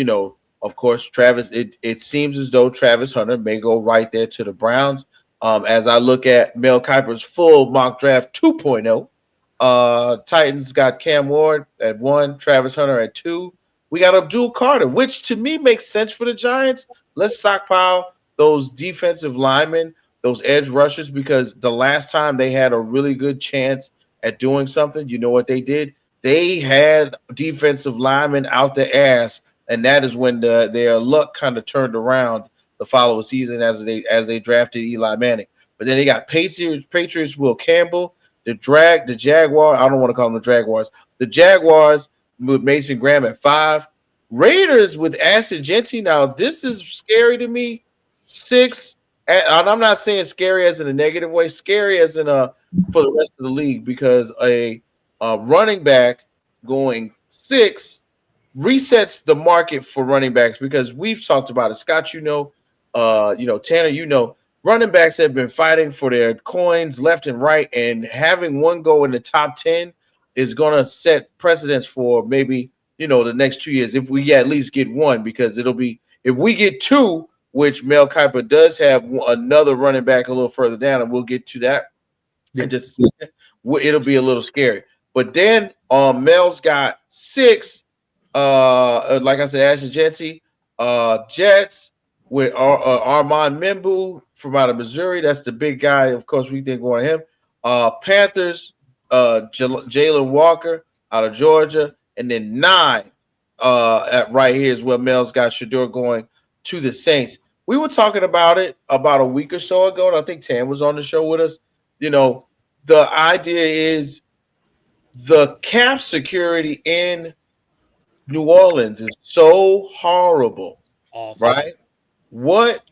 of course, Travis. It seems as though Travis Hunter may go right there to the Browns. As I look at Mel Kiper's full mock draft 2.0, Titans got Cam Ward at 1, Travis Hunter at 2. We got Abdul Carter, which to me makes sense for the Giants. Let's stockpile those defensive linemen, those edge rushers, because the last time they had a really good chance at doing something, you know what they did? They had defensive linemen out the ass. And that is when their luck kind of turned around the following season as they drafted Eli Manning. But then they got Patriots Will Campbell, the Jaguar. I don't want to call them the Jaguars. The Jaguars with Mason Graham at 5. Raiders with Ashton Jeanty. Now this is scary to me. 6. And I'm not saying scary as in a negative way. Scary as in for the rest of the league, because a running back going 6 resets the market for running backs, because we've talked about it. Scott, Tanner, running backs have been fighting for their coins left and right, and having one go in the top 10 is going to set precedence for maybe, the next 2 years, if we at least get one, because it'll be, if we get 2, which Mel Kiper does have another running back a little further down, and we'll get to that in just a second, it'll be a little scary. But then Mel's got 6. Like I said, Ashton Jeanty, Jets with Armand Membu from out of Missouri. That's the big guy. Of course, we think going to him. Panthers, Jalen Walker out of Georgia, and then 9 at right here is where Mel's got Shador going to the Saints. We were talking about it about a week or so ago, and I think Tam was on the show with us. The idea is the cap security in New Orleans is so horrible, awful. Right? What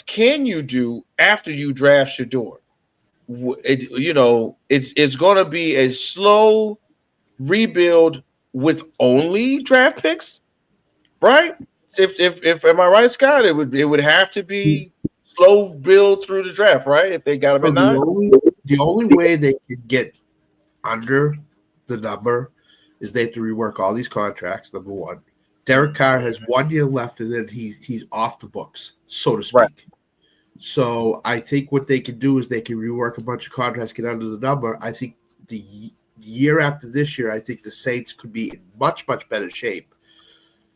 can you do after you draft Shador? It's going to be a slow rebuild with only draft picks, right? If am I right, Scott? It would have to be slow build through the draft, right? If they got him at 9. The only way they could get under the number is they have to rework all these contracts, number one. Derek Carr has 1 year left, and then he's off the books, so to speak. Right. So I think what they can do is they can rework a bunch of contracts, get under the number. I think the year after this year, I think the Saints could be in much, much better shape.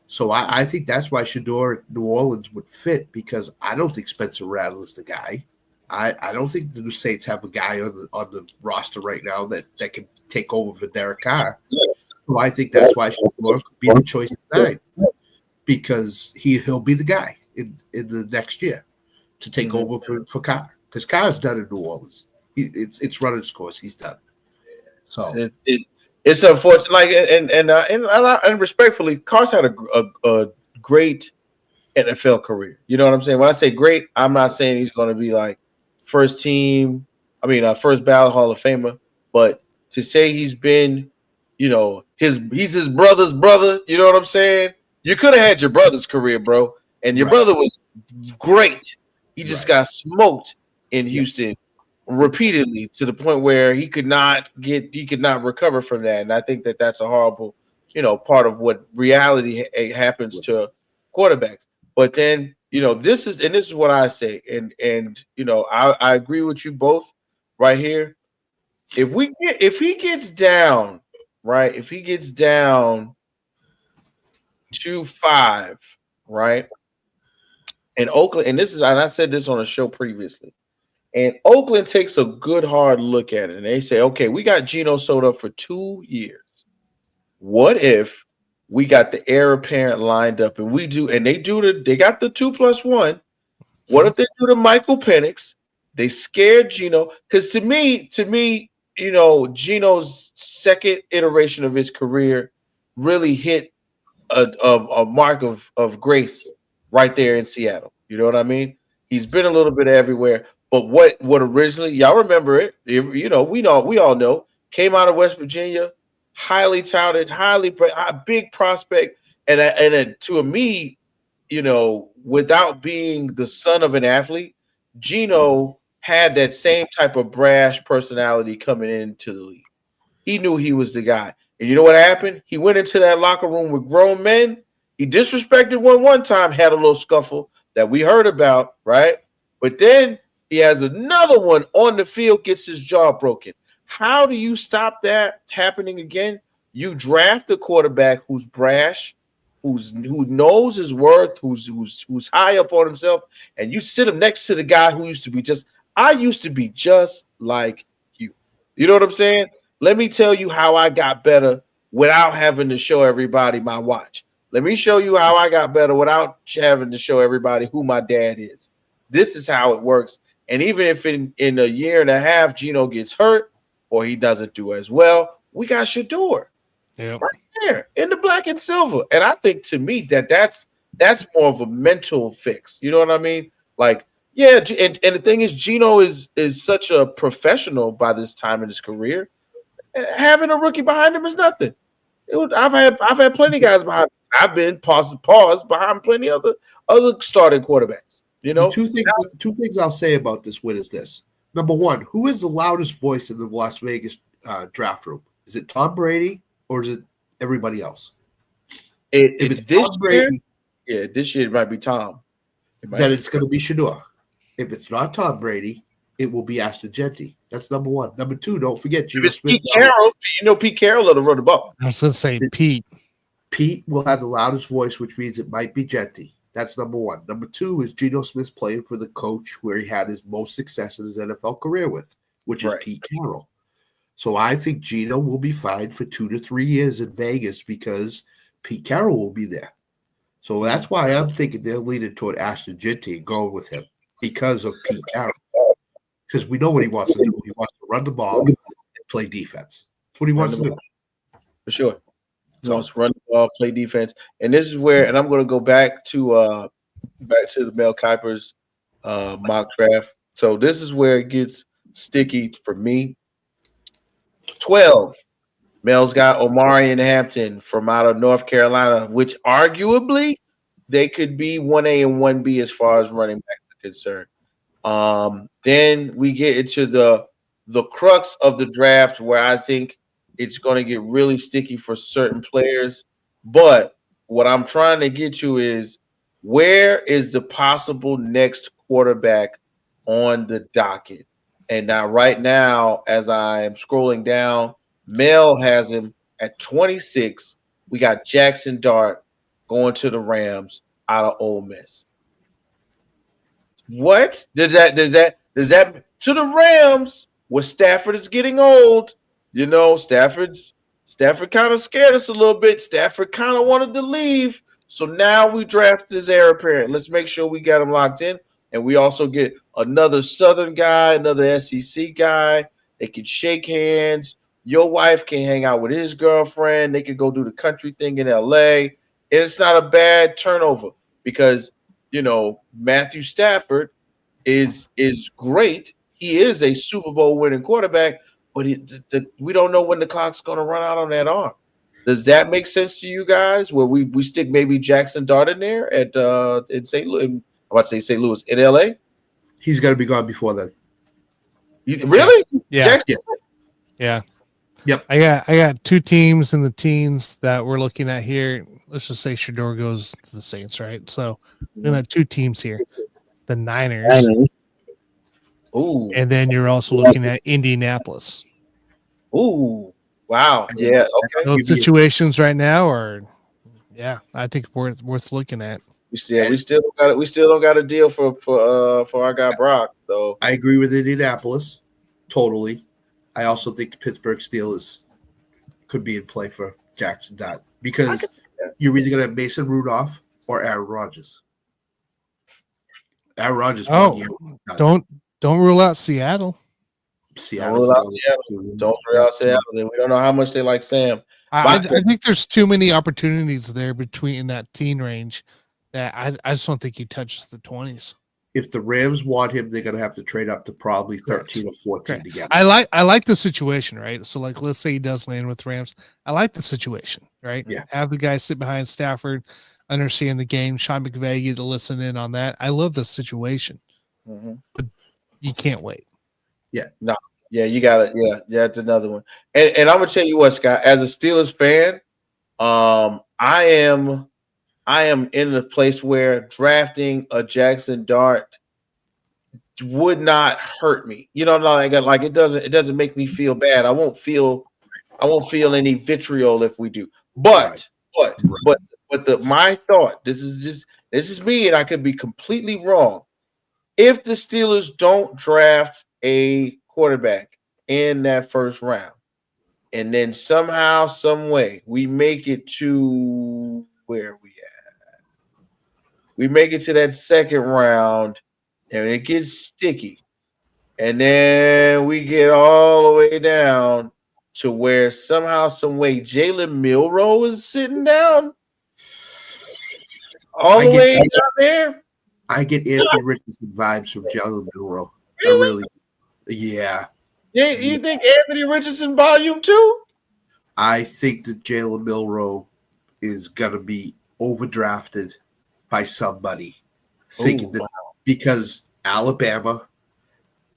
So I think that's why Shador at New Orleans would fit, because I don't think Spencer Rattler is the guy. I don't think the Saints have a guy on the roster right now that can take over for Derek Carr. So I think that's why Shador could be the choice at 9, because he'll be the guy in the next year to take over for Carr, because Carr's done in New Orleans. It's run its course. He's done. So it's unfortunate. Like and respectfully, Carr's had a great NFL career. You know what I'm saying? When I say great, I'm not saying he's going to be like first ballot Hall of Famer, but to say he's been, he's his brother's brother. You know what I'm saying? You could have had your brother's career, bro, and your brother was great. He just got smoked in Houston repeatedly, to the point where he could not recover from that. And I think that that's a horrible, part of what reality happens to quarterbacks. But then, this is what I say, and I agree with you both right here. If he gets down, right? If he gets down to 5, right? And Oakland, and I said this on a show previously, and Oakland takes a good hard look at it, and they say, okay, we got Geno sewed up for 2 years. What if we got the heir apparent lined up, and they got the 2+1. What if they do the Michael Penix? They scared Geno because to me, Geno's second iteration of his career really hit a mark of grace right there in Seattle. You know what I mean? He's been a little bit everywhere, but what originally y'all remember it? We all know came out of West Virginia, highly touted, big prospect, and to me, without being the son of an athlete, Geno had that same type of brash personality coming into the league. He knew he was the guy. And you know what happened? He went into that locker room with grown men. He disrespected one time, had a little scuffle that we heard about, right? But then he has another one on the field, gets his jaw broken. How do you stop that happening again? You draft a quarterback who's brash, who knows his worth, who's high up on himself, and you sit him next to the guy who used to be I used to be just like you. You know what I'm saying? Let me tell you how I got better without having to show everybody my watch. Let me show you how I got better without having to show everybody who my dad is. This is how it works. And even if in a year and a half Geno gets hurt or he doesn't do as well, we got Shador right there in the black and silver. And I think to me that's more of a mental fix. You know what I mean? Like, yeah, and the thing is, Geno is such a professional by this time in his career. Having a rookie behind him is nothing. I've had plenty of guys behind me. I've been pause behind plenty of other starting quarterbacks. Two things I'll say about this win is this. Number one, who is the loudest voice in the Las Vegas draft room? Is it Tom Brady or is it everybody else? If it's this Tom Brady, this year it might be Tom. Then it's going to be Shador. If it's not Tom Brady, it will be Ashton Genty. That's number one. Number two, don't forget Geno Smith. Pete Carroll. Pete Carroll will run the ball. I was going to say Pete. Pete will have the loudest voice, which means it might be Genty. That's number one. Number two is Geno Smith's playing for the coach where he had his most success in his NFL career with, which is Pete Carroll. So I think Geno will be fine for 2 to 3 years in Vegas because Pete Carroll will be there. So that's why I'm thinking they're leaning toward Ashton Genty and going with him because of Pete Carroll. Because we know what he wants to do. He wants to run the ball and play defense. That's what he wants to do. For sure. He wants to run the ball, play defense. And this is where, and I'm going to go back to the Mel Kiper's mock draft. So this is where it gets sticky for me. 12. Mel's got Omarion Hampton from out of North Carolina, which arguably they could be 1A and 1B as far as running backs are concerned. Then we get into the crux of the draft where I think it's going to get really sticky for certain players. But what I'm trying to get to is where is the possible next quarterback on the docket? And now, right now, as I am scrolling down, Mel has him at 26. We got Jackson Dart going to the Rams out of Ole Miss. What does that to the Rams? Where Stafford is getting old, Stafford kind of scared us a little bit. Stafford kind of wanted to leave, so now we draft his heir apparent. Let's make sure we got him locked in, and we also get another Southern guy, another SEC guy. They can shake hands. Your wife can hang out with his girlfriend. They can go do the country thing in LA. And it's not a bad turnover because, Matthew Stafford is great. He is a Super Bowl winning quarterback, but we don't know when the clock's going to run out on that arm. Does that make sense to you guys? Where we stick maybe Jackson Dart in there in St. Louis? I'm about to say St. Louis in LA. He's got to be gone before then. Really? Yeah. Jackson? Yeah. Yep. I got two teams in the teens that we're looking at here. Let's just say Shador goes to the Saints, right? So we're gonna have two teams here. The Niners. Ooh. And then you're also looking at Indianapolis. Ooh. Wow. Yeah. Okay. Those situations right now are I think worth looking at. We still don't got a deal for our guy Brock. So I agree with Indianapolis. Totally. I also think the Pittsburgh Steelers could be in play for Jackson Dart because You're either going to have Mason Rudolph or Aaron Rodgers. Aaron Rodgers. Don't rule out Seattle. Seattle. Don't rule out Seattle. We don't know how much they like Sam. I think there's too many opportunities there between that teen range that I just don't think he touches the 20s. If the Rams want him, they're going to have to trade up to probably 13 or 14 to get him. I like the situation, right? So, like, let's say he does land with Rams. I like the situation, right? Yeah. Have the guy sit behind Stafford, understand the game. Sean McVay, you to listen in on that. I love the situation, but you can't wait. Yeah. No. Yeah, you got it. Yeah, that's another one. And I'm gonna tell you what, Scott. As a Steelers fan, I am in the place where drafting a Jackson Dart would not hurt me. You know, like it doesn't make me feel bad. I won't feel any vitriol if we do. But my thought, this is me, and I could be completely wrong. If the Steelers don't draft a quarterback in that first round, and then somehow, some way, we make it to where we at? We make it to that second round, and it gets sticky. And then we get all the way down to where somehow, some way, Jalen Milroe is sitting down. All the way down there. I get Anthony Richardson vibes from Jalen Milroe. I really, yeah. Yeah, you think Anthony Richardson volume 2? I think that Jalen Milroe is gonna be overdrafted by somebody, thinking that because Alabama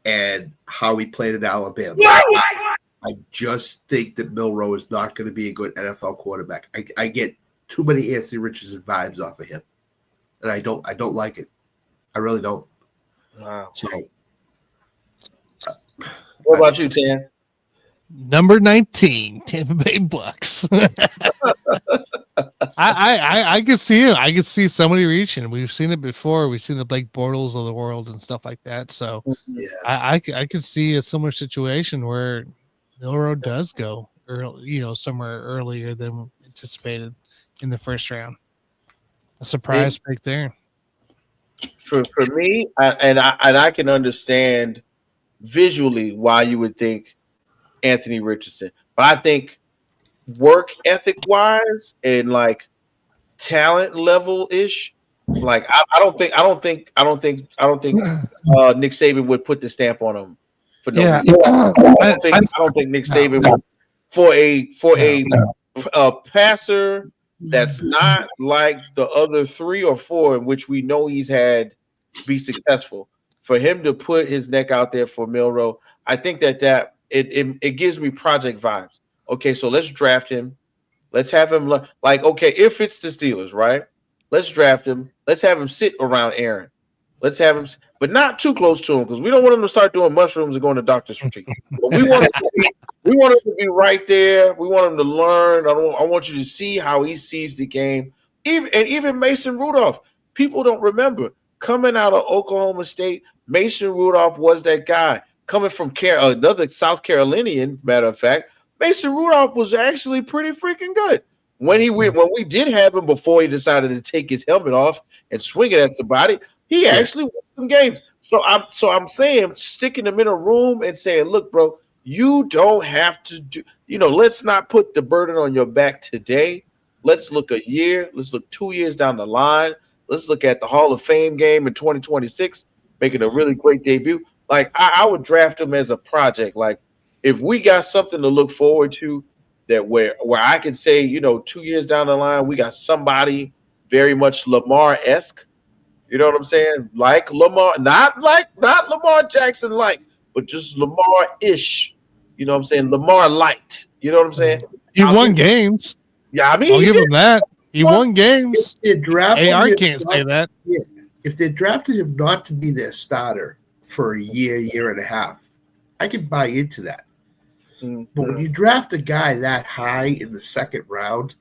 and how he played at Alabama. I just think that Milroe is not going to be a good NFL quarterback. I get too many Anthony Richardson vibes off of him, and I don't like it. I really don't. Wow. So, what about you, Tan? Number 19, Tampa Bay Bucks. I can see it. I can see somebody reaching. We've seen it before. We've seen the Blake Bortles of the world and stuff like that. So yeah, I could see a similar situation where Milroe does go early, somewhere earlier than anticipated in the first round. A surprise pick there. For me, I can understand visually why you would think Anthony Richardson, but I think work ethic wise and like talent level ish, like I don't think Nick Saban would put the stamp on him for no reason. I don't think Nick Saban would for a passer that's not like the other 3 or 4 in which we know he's had be successful. For him to put his neck out there for Milroe, I think that it gives me project vibes. Okay, so let's draft him. Let's have him okay, if it's the Steelers, right? Let's draft him. Let's have him sit around Aaron. Let's have him, but not too close to him because we don't want him to start doing mushrooms and going to doctor's retreat. But we want him to be right there. We want him to learn. I want you to see how he sees the game. Even Mason Rudolph. People don't remember coming out of Oklahoma State. Mason Rudolph was that guy coming from another South Carolinian. Matter of fact, Mason Rudolph was actually pretty freaking good when we did have him before he decided to take his helmet off and swing it at somebody. He actually won some games. So I'm saying sticking him in a room and saying, look, bro, you don't have to do. Let's not put the burden on your back today. Let's look a year. Let's look 2 years down the line. Let's look at the Hall of Fame game in 2026, making a really great debut. Like I would draft him as a project. Like if we got something to look forward to, that where I can say, 2 years down the line, we got somebody very much Lamar-esque. You know what I'm saying? Like Lamar, not Lamar Jackson like, but just Lamar-ish. You know what I'm saying? Lamar light. You know what I'm saying? He won games. Yeah, I mean, I'll give him that. He won games. AR can't say that. Yeah. If they drafted him not to be their starter for a year and a half, I can buy into that. Mm-hmm. But when you draft a guy that high in the second round,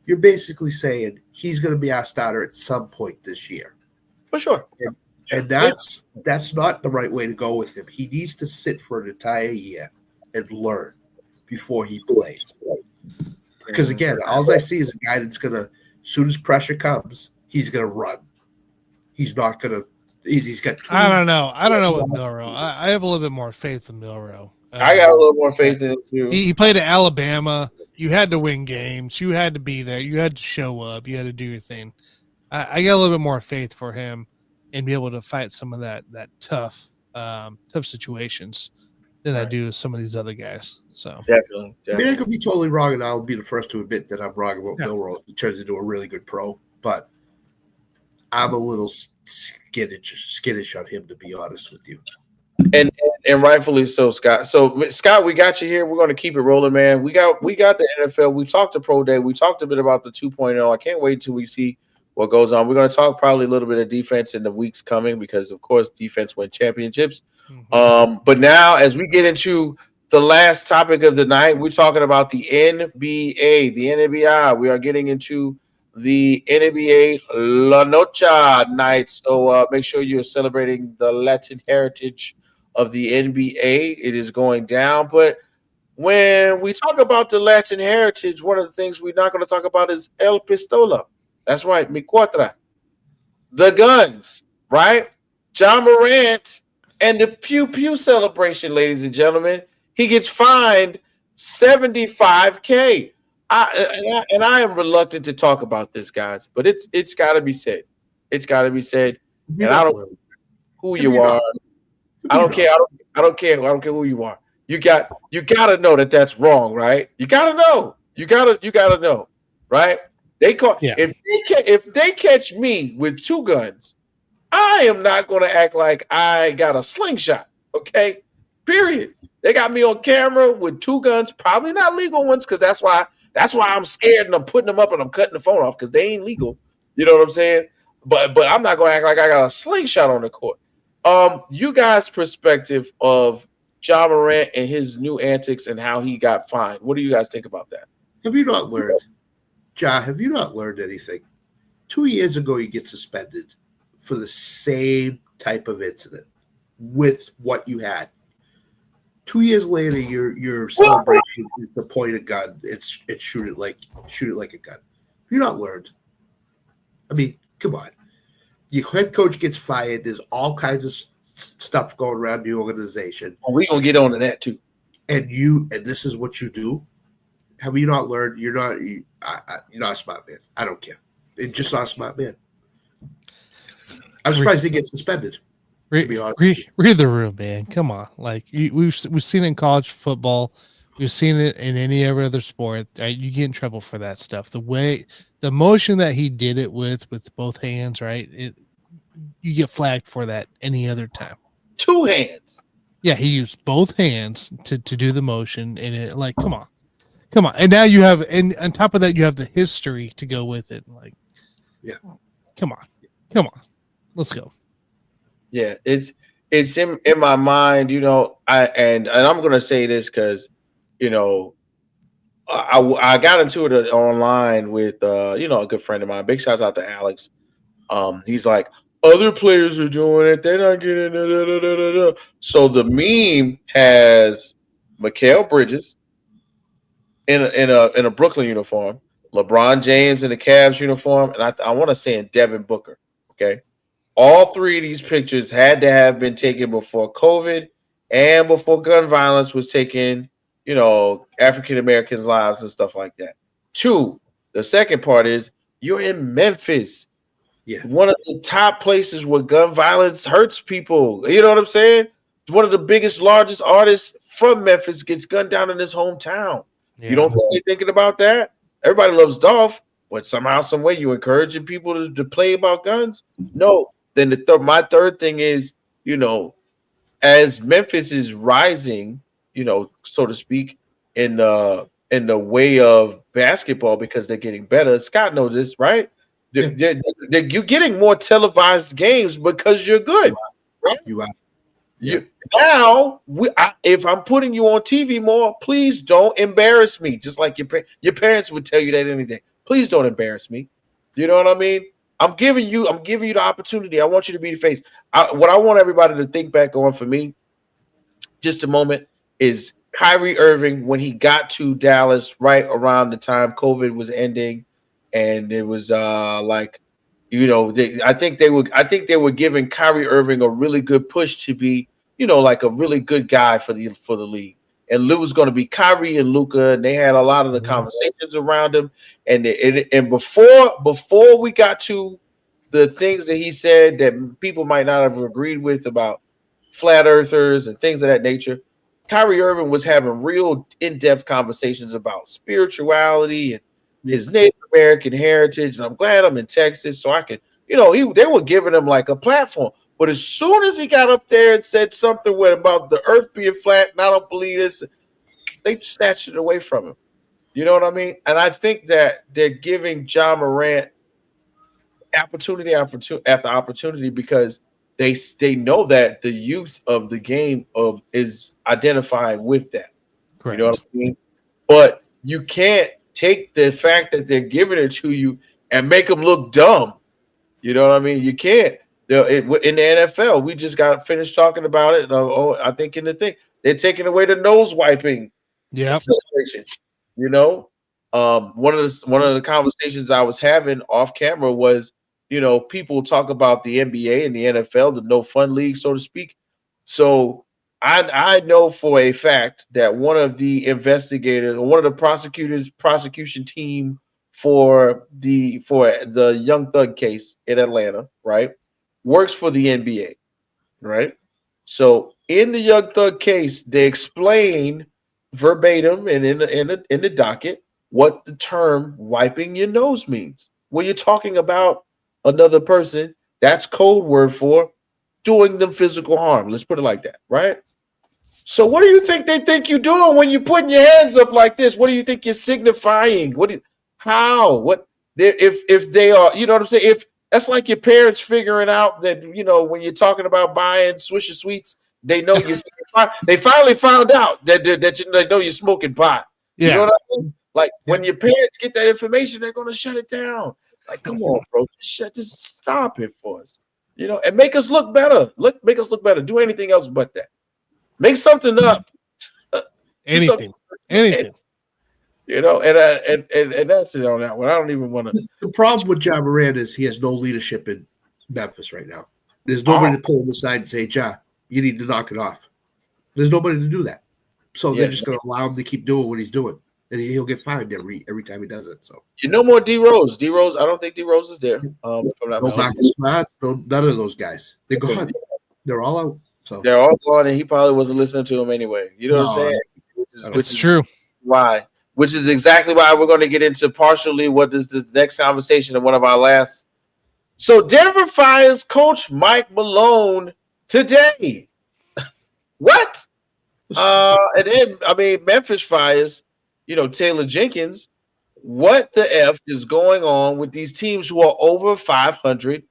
you're basically saying he's going to be our starter at some point this year. For sure. And that's not the right way to go with him. He needs to sit for an entire year and learn before he plays. Because again, all I see is a guy that's going to As soon as pressure comes, he's going to run. He's not going to. He's got. I don't know. I don't know with Milroe. I have a little bit more faith in Milroe. I got a little more faith in it too. He played at Alabama. You had to win games. You had to be there. You had to show up. You had to do your thing. I got a little bit more faith for him and be able to fight some of that tough situations than I do with some of these other guys. So definitely. I mean, I could be totally wrong, and I'll be the first to admit that I'm wrong about Milroe. He turns into a really good pro, but I'm a little skittish on him, to be honest with you. And rightfully so, Scott. So Scott, we got you here. We're going to keep it rolling, man. We got the NFL. We talked to Pro Day. We talked a bit about the 2.0. I can't wait till we see what goes on. We're going to talk probably a little bit of defense in the weeks coming because, of course, defense wins championships. Mm-hmm. But now, as we get into the last topic of the night, we're talking about the NBA, the NBI. We are getting into the NBA La Noche night. So make sure you're celebrating the Latin heritage of the NBA. It is going down. But when we talk about the Latin heritage, one of the things we're not going to talk about is El Pistola. That's right, Mi Cuatra. The guns, right? John Morant and the Pew Pew celebration, ladies and gentlemen. He gets fined $75K. I am reluctant to talk about this, guys, but it's got to be said. It's got to be said. And I don't care who you are. I don't care. I don't care who you are. You got to know that that's wrong, right? You got to know. You got to know, right? They call if they catch me with two guns, I am not going to act like I got a slingshot. Okay, period. They got me on camera with two guns, probably not legal ones, because that's why I'm scared and I'm putting them up and I'm cutting the phone off because they ain't legal. You know what I'm saying? But I'm not going to act like I got a slingshot on the court. You guys' perspective of Ja Morant and his new antics and how he got fined. What do you guys think about that? Have you not learned, Ja? Have you not learned anything? 2 years ago, you get suspended for the same type of incident with what you had. 2 years later, your celebration is to point a gun. It's shoot it like a gun. Have you not learned? I mean, come on. Your head coach gets fired. There's all kinds of stuff going around the organization. Well, we're gonna get on to that too. And this is what you do. Have you not learned? You're not a smart man. I don't care. You're just not a smart man. I'm surprised he gets suspended. Read the room, man. Come on, like we've seen it in college football. We've seen it in any other sport. You get in trouble for that stuff. The motion that he did it with both hands, right? You get flagged for that any other time. Two hands. Yeah, he used both hands to do the motion, and come on. And now you have, and on top of that, you have the history to go with it. Like, yeah, come on, let's go. Yeah, it's in my mind, and I'm gonna say this because, I got into it online with a good friend of mine. Big shouts out to Alex. He's like, other players are doing it, they're not getting . So the meme has Mikal Bridges in a Brooklyn uniform, LeBron James in a Cavs uniform, and I want to say in Devin Booker. Okay. All three of these pictures had to have been taken before COVID and before gun violence was taking, African Americans' lives and stuff like that. Two, the second part is you're in Memphis. Yeah. One of the top places where gun violence hurts people. You know what I'm saying? One of the biggest, largest artists from Memphis gets gunned down in his hometown. Yeah. You don't think they're thinking about that? Everybody loves Dolph, but somehow, some way, you encouraging people to play about guns? No. Then my third thing is, as Memphis is rising, so to speak, in the way of basketball because they're getting better. Scott knows this, right? You're getting more televised games because you're good. Right? You are. Now, if I'm putting you on TV more, please don't embarrass me. Just like your parents would tell you that any day. Please don't embarrass me. You know what I mean? I'm giving you the opportunity. I want you to be the face. What I want everybody to think back on for me, just a moment, is Kyrie Irving when he got to Dallas right around the time COVID was ending, and it was like, I think they were giving Kyrie Irving a really good push to be, like a really good guy for the league. And Lou was going to be Kyrie and Luka, and they had a lot of the conversations around him. And before we got to the things that he said that people might not have agreed with about flat earthers and things of that nature, Kyrie Irving was having real in-depth conversations about spirituality and his Native American heritage. And I'm glad I'm in Texas so I can, they were giving him like a platform. But as soon as he got up there and said something about the earth being flat, and I don't believe this, they snatched it away from him. You know what I mean? And I think that they're giving Ja Morant opportunity after opportunity because they know that the youth of the game is identifying with that. Correct. You know what I mean? But you can't take the fact that they're giving it to you and make them look dumb. You know what I mean? You can't. In the NFL, we just got finished talking about it. I think in the thing, they're taking away the nose wiping. Yeah. One of the conversations I was having off camera was, people talk about the NBA and the NFL, the no fun league, so to speak. So I know for a fact that one of the investigators or one of the prosecution team for the Young Thug case in Atlanta, right, works for the NBA, right? So in the Young Thug case, they explain verbatim and in the docket what the term wiping your nose means. When you're talking about another person, that's code word for doing them physical harm. Let's put it like that, right? So what do you think they think you're doing when you're putting your hands up like this? What do you think you're signifying? If they are, you know what I'm saying? If that's like your parents figuring out that, when you're talking about buying Swisher Sweets, they know you. They finally found out that they know you're smoking pot. Yeah. You know what I mean? Like when your parents get that information, they're gonna shut it down. Like, come on, bro, just stop it for us. And make us look better. Make us look better. Do anything else but that. Make something up. Anything. And that's it on that one. I don't even want to. The problem with Ja Morant is he has no leadership in Memphis right now. There's nobody to pull him aside and say, Ja, you need to knock it off. There's nobody to do that. So they're just going to allow him to keep doing what he's doing. And he'll get fined every time he does it. So no more D Rose. I don't think D Rose is there. No Marcus Smart, none of those guys. They're gone. They're all out. So they're all gone, and he probably wasn't listening to him anyway. You know what I'm saying? Which is true. Why? Which is exactly why we're going to get into partially what is the next conversation and one of our last. So Denver fires Coach Mike Malone today. What? And then Memphis fires, Taylor Jenkins. What the F is going on with these teams who are over 500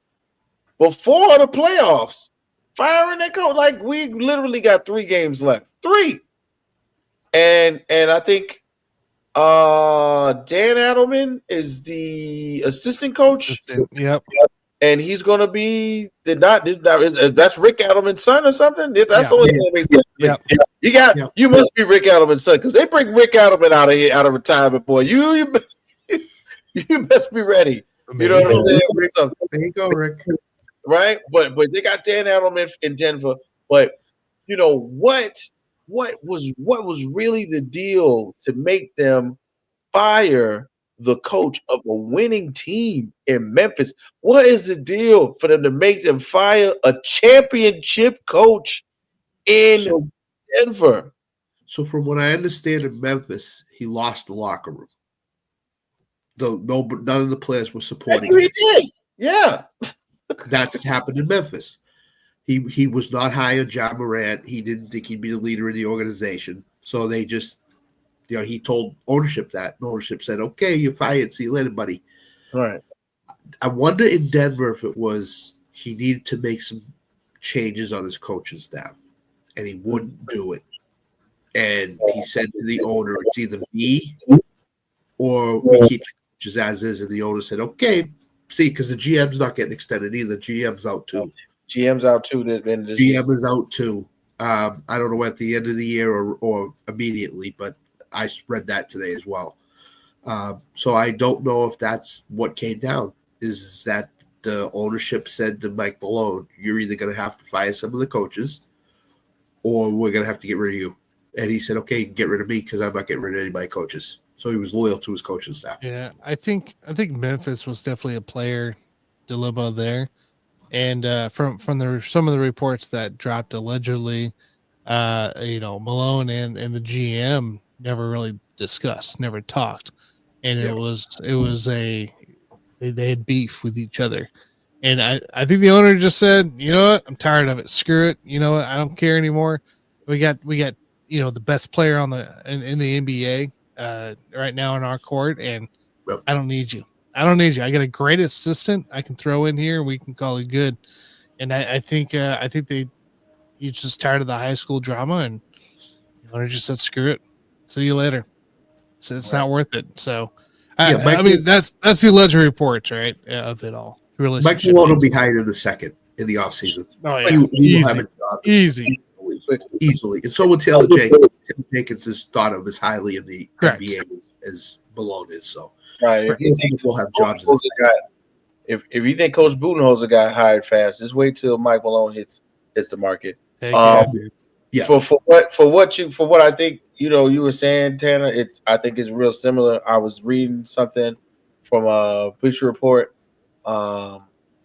before the playoffs? Firing their coach. Like, we literally got 3 games left. 3. And I think Dan Adelman is the assistant coach. Yep. And he's going to be that's Rick Adelman's son or something. That's the only thing that makes sense. You must be Rick Adelman's son because they bring Rick Adelman out of retirement, boy. You best be ready. You know what I'm saying? There you go, Rick. Right, but they got Dan Adelman in Denver. But what was really the deal to make them fire the coach of a winning team in Memphis? What is the deal for them to make them fire a championship coach in Denver? So from what I understand in Memphis, he lost the locker room. Though none of the players were supporting him. He did. Yeah. That's happened in Memphis. He was not high on Ja Morant. He didn't think he'd be the leader of the organization. So they just, he told ownership that. And ownership said, okay, you're fired. See you later, buddy. All right. I wonder in Denver if it was he needed to make some changes on his coaching staff, and he wouldn't do it. And he said to the owner, it's either me or we keep the coaches as is. And the owner said, okay. See, because the GM's not getting extended either. GM's out too. GM's out too. GM is out too. I don't know at the end of the year or immediately, but I read that today as well. So I don't know if that's what came down. Is that the ownership said to Mike Malone, "You're either going to have to fire some of the coaches, or we're going to have to get rid of you." And he said, "Okay, get rid of me because I'm not getting rid of any of my coaches." So he was loyal to his coaching staff. Yeah, I think Memphis was definitely a player dilemma there, and from some of the reports that dropped allegedly, Malone and the GM never really discussed, never talked, and Yeah. it was they had beef with each other, and I think the owner just said, you know what, I'm tired of it, screw it, you know what, I don't care anymore. We got the best player in the NBA right now in our court, and Yep. I don't need you. I don't need you. I got a great assistant I can throw in here, and we can call it good. And I think he's just tired of the high school drama, and the owner just said, "Screw it, see you later." So it's not worth it. So, I mean, that's the alleged reports, right, of it all. Mike Malone will be hired in a second in the offseason. Oh yeah, he will have a job easily, and so will Taylor Jenkins. Taylor Jenkins is thought of as highly in the NBA as Malone is. So, right, we'll have jobs. If you think Coach Budenholzer got hired fast, just wait till Mike Malone hits the market. Yeah. For what I think you were saying, Tanner, I think it's real similar. I was reading something from a Bleacher Report.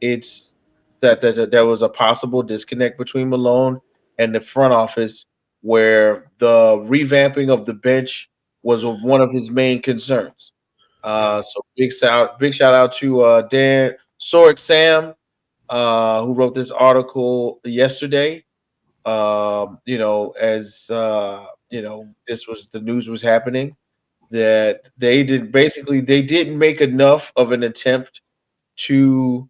It's that there was a possible disconnect between Malone and the front office, where the revamping of the bench was one of his main concerns. So big shout out to Dan Sorek Sam, who wrote this article yesterday. This was the news was happening, that they didn't make enough of an attempt to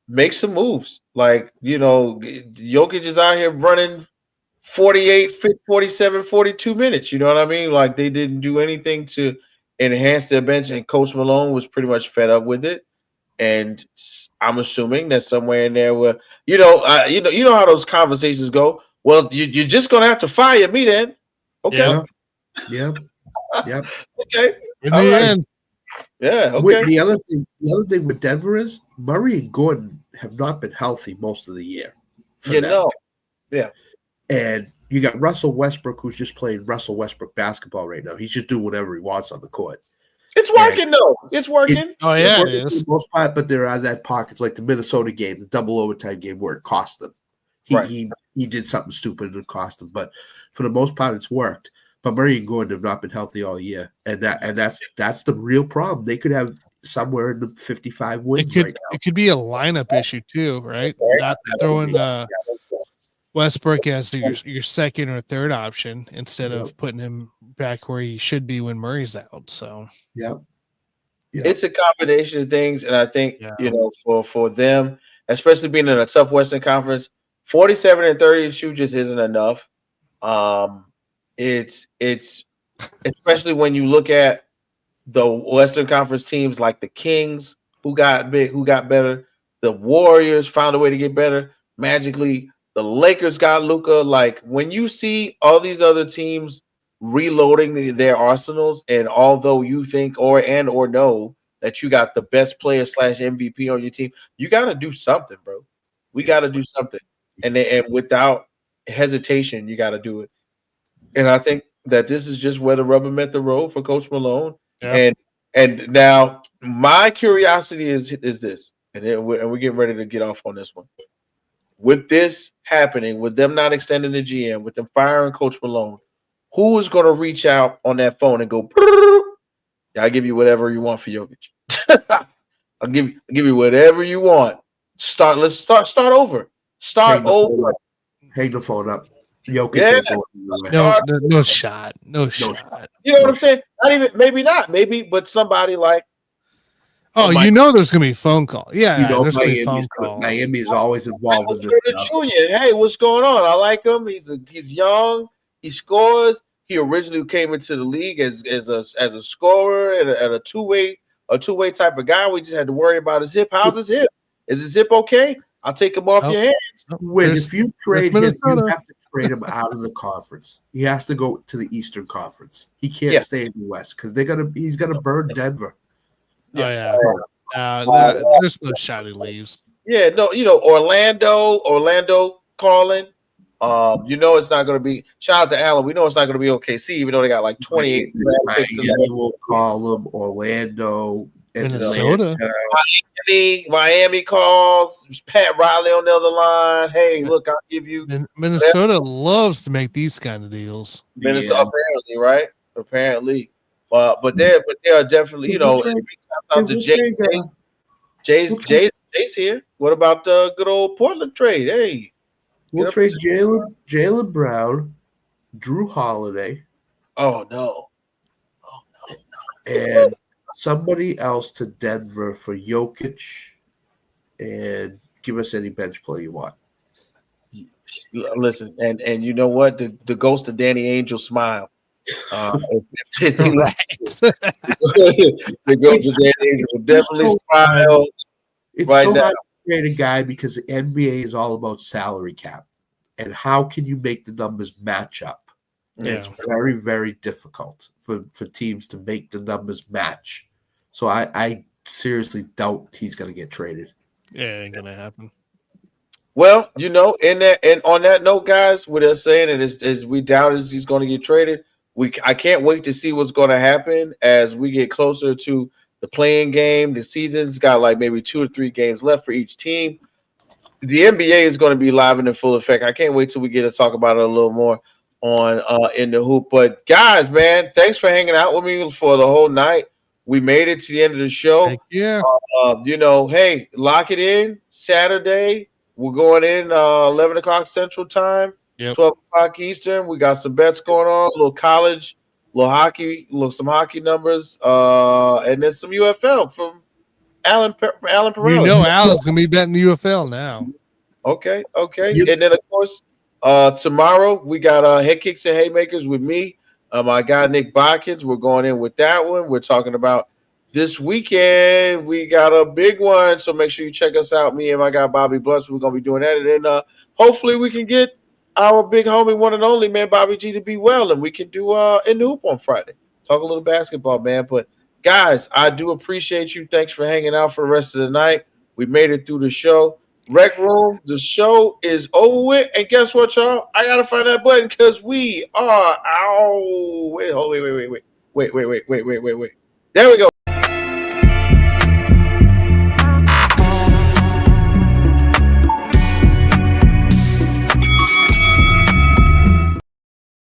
make some moves. Like, Jokic is out here running 48, 47, 42 minutes. You know what I mean? Like, they didn't do anything to enhance their bench, and Coach Malone was pretty much fed up with it. And I'm assuming that somewhere in there, where you know how those conversations go. Well, you're just gonna have to fire me then. Okay. Yeah. Okay. In the end. Yeah. Okay. The other thing with Denver is Murray and Gordon have not been healthy most of the year. Yeah. And you got Russell Westbrook, who's just playing Russell Westbrook basketball right now. He's just doing whatever he wants on the court. It's working though. It's working. It is. For the most part, but there are that pockets like the Minnesota game, the double overtime game, where it cost them. He did something stupid and it cost them. But for the most part, it's worked. But Murray and Gordon have not been healthy all year, and that's the real problem. They could have somewhere in the 55 wins right now. It could be a lineup issue too, right? Not throwing Westbrook as your second or third option instead of putting him back where he should be when Murray's out. So it's a combination of things, and I think for them, especially being in a tough Western Conference, 47 and 32 just isn't enough. It's especially when you look at the Western Conference teams like the Kings, who got better. The Warriors found a way to get better magically. The Lakers got Luka. Like, when you see all these other teams reloading their arsenals, and although you think or know that you got the best player / MVP on your team, you got to do something, bro. We got to do something, and without hesitation, you got to do it. And I think that this is just where the rubber met the road for Coach Malone. Yeah. And now my curiosity is this, and we're getting ready to get off on this one. With this happening, with them not extending the GM, with them firing Coach Malone, who is going to reach out on that phone and go, I'll give you whatever you want for Jokic. I'll give you whatever you want. Let's start over. Over. Hang the phone up. Jokic no shot. No shot. You know what I'm saying? Not even, maybe not. Maybe, but somebody like, there's gonna be a phone call. Yeah, there's gonna be a phone call. Miami is always involved in this stuff. Junior, hey, what's going on? I like him. He's young. He scores. He originally came into the league as a scorer and a two-way type of guy. We just had to worry about his hip. How's his hip? Is his hip okay? I'll take him off your hands. If you trade him, you have to trade him out of the conference. He has to go to the Eastern Conference. He can't stay in the West because he's gonna burn Denver. Oh yeah. There's no shot he leaves. Yeah, no, Orlando calling. It's not going to be. Shout out to Allen. We know it's not going to be OKC, even though they got like 28 draft picks. Miami will call him. Orlando, Minnesota, Miami calls. Pat Riley on the other line. Hey, look, I'll give you. Minnesota loves to make these kind of deals. Minnesota, apparently, right? Apparently, but they are definitely, Jay's here. What about the good old Portland trade? Hey. We'll trade Jaylen Brown, Drew Holiday. Oh no. And somebody else to Denver for Jokic, and give us any bench play you want. Listen, and you know what? The ghost of Danny Angel smile. The ghost of Danny Angel will definitely smile. It's right so now. hard to trade a guy because the NBA is all about salary cap. And how can you make the numbers match up? Yeah. It's very, very difficult for teams to make the numbers match. So I seriously doubt he's going to get traded. Yeah, ain't going to happen. Well, and on that note, guys, what they're saying is we doubt he's going to get traded. I can't wait to see what's going to happen as we get closer to the playing game. The season's got like maybe 2 or 3 games left for each team. The NBA is going to be live and in full effect. I can't wait till we get to talk about it a little more on In the Hoop. But guys, man, thanks for hanging out with me for the whole night. We made it to the end of the show. Heck yeah. Hey, lock it in. Saturday, we're going in 11 o'clock Central Time, 12 o'clock Eastern. We got some bets going on, a little college, a little hockey, some hockey numbers, and then some UFL from Alan Perrelli. You know Alan's going to be betting the UFL now. Okay. Yep. And then, of course, tomorrow we got Head Kicks and Haymakers with me, my guy Nick Bodkins. We're going in with that one. We're talking about this weekend. We got a big one, so make sure you check us out. Me and my guy Bobby Blunts, we're going to be doing that. And then hopefully we can get our big homie, one and only, man, Bobby G, to be well, and we can do In the Hoop on Friday. Talk a little basketball, man. But guys, I do appreciate you. Thanks for hanging out for the rest of the night. We made it through the show. Rec Room, the show is over with. And guess what, y'all? I got to find that button because we are out. Wait. There we go.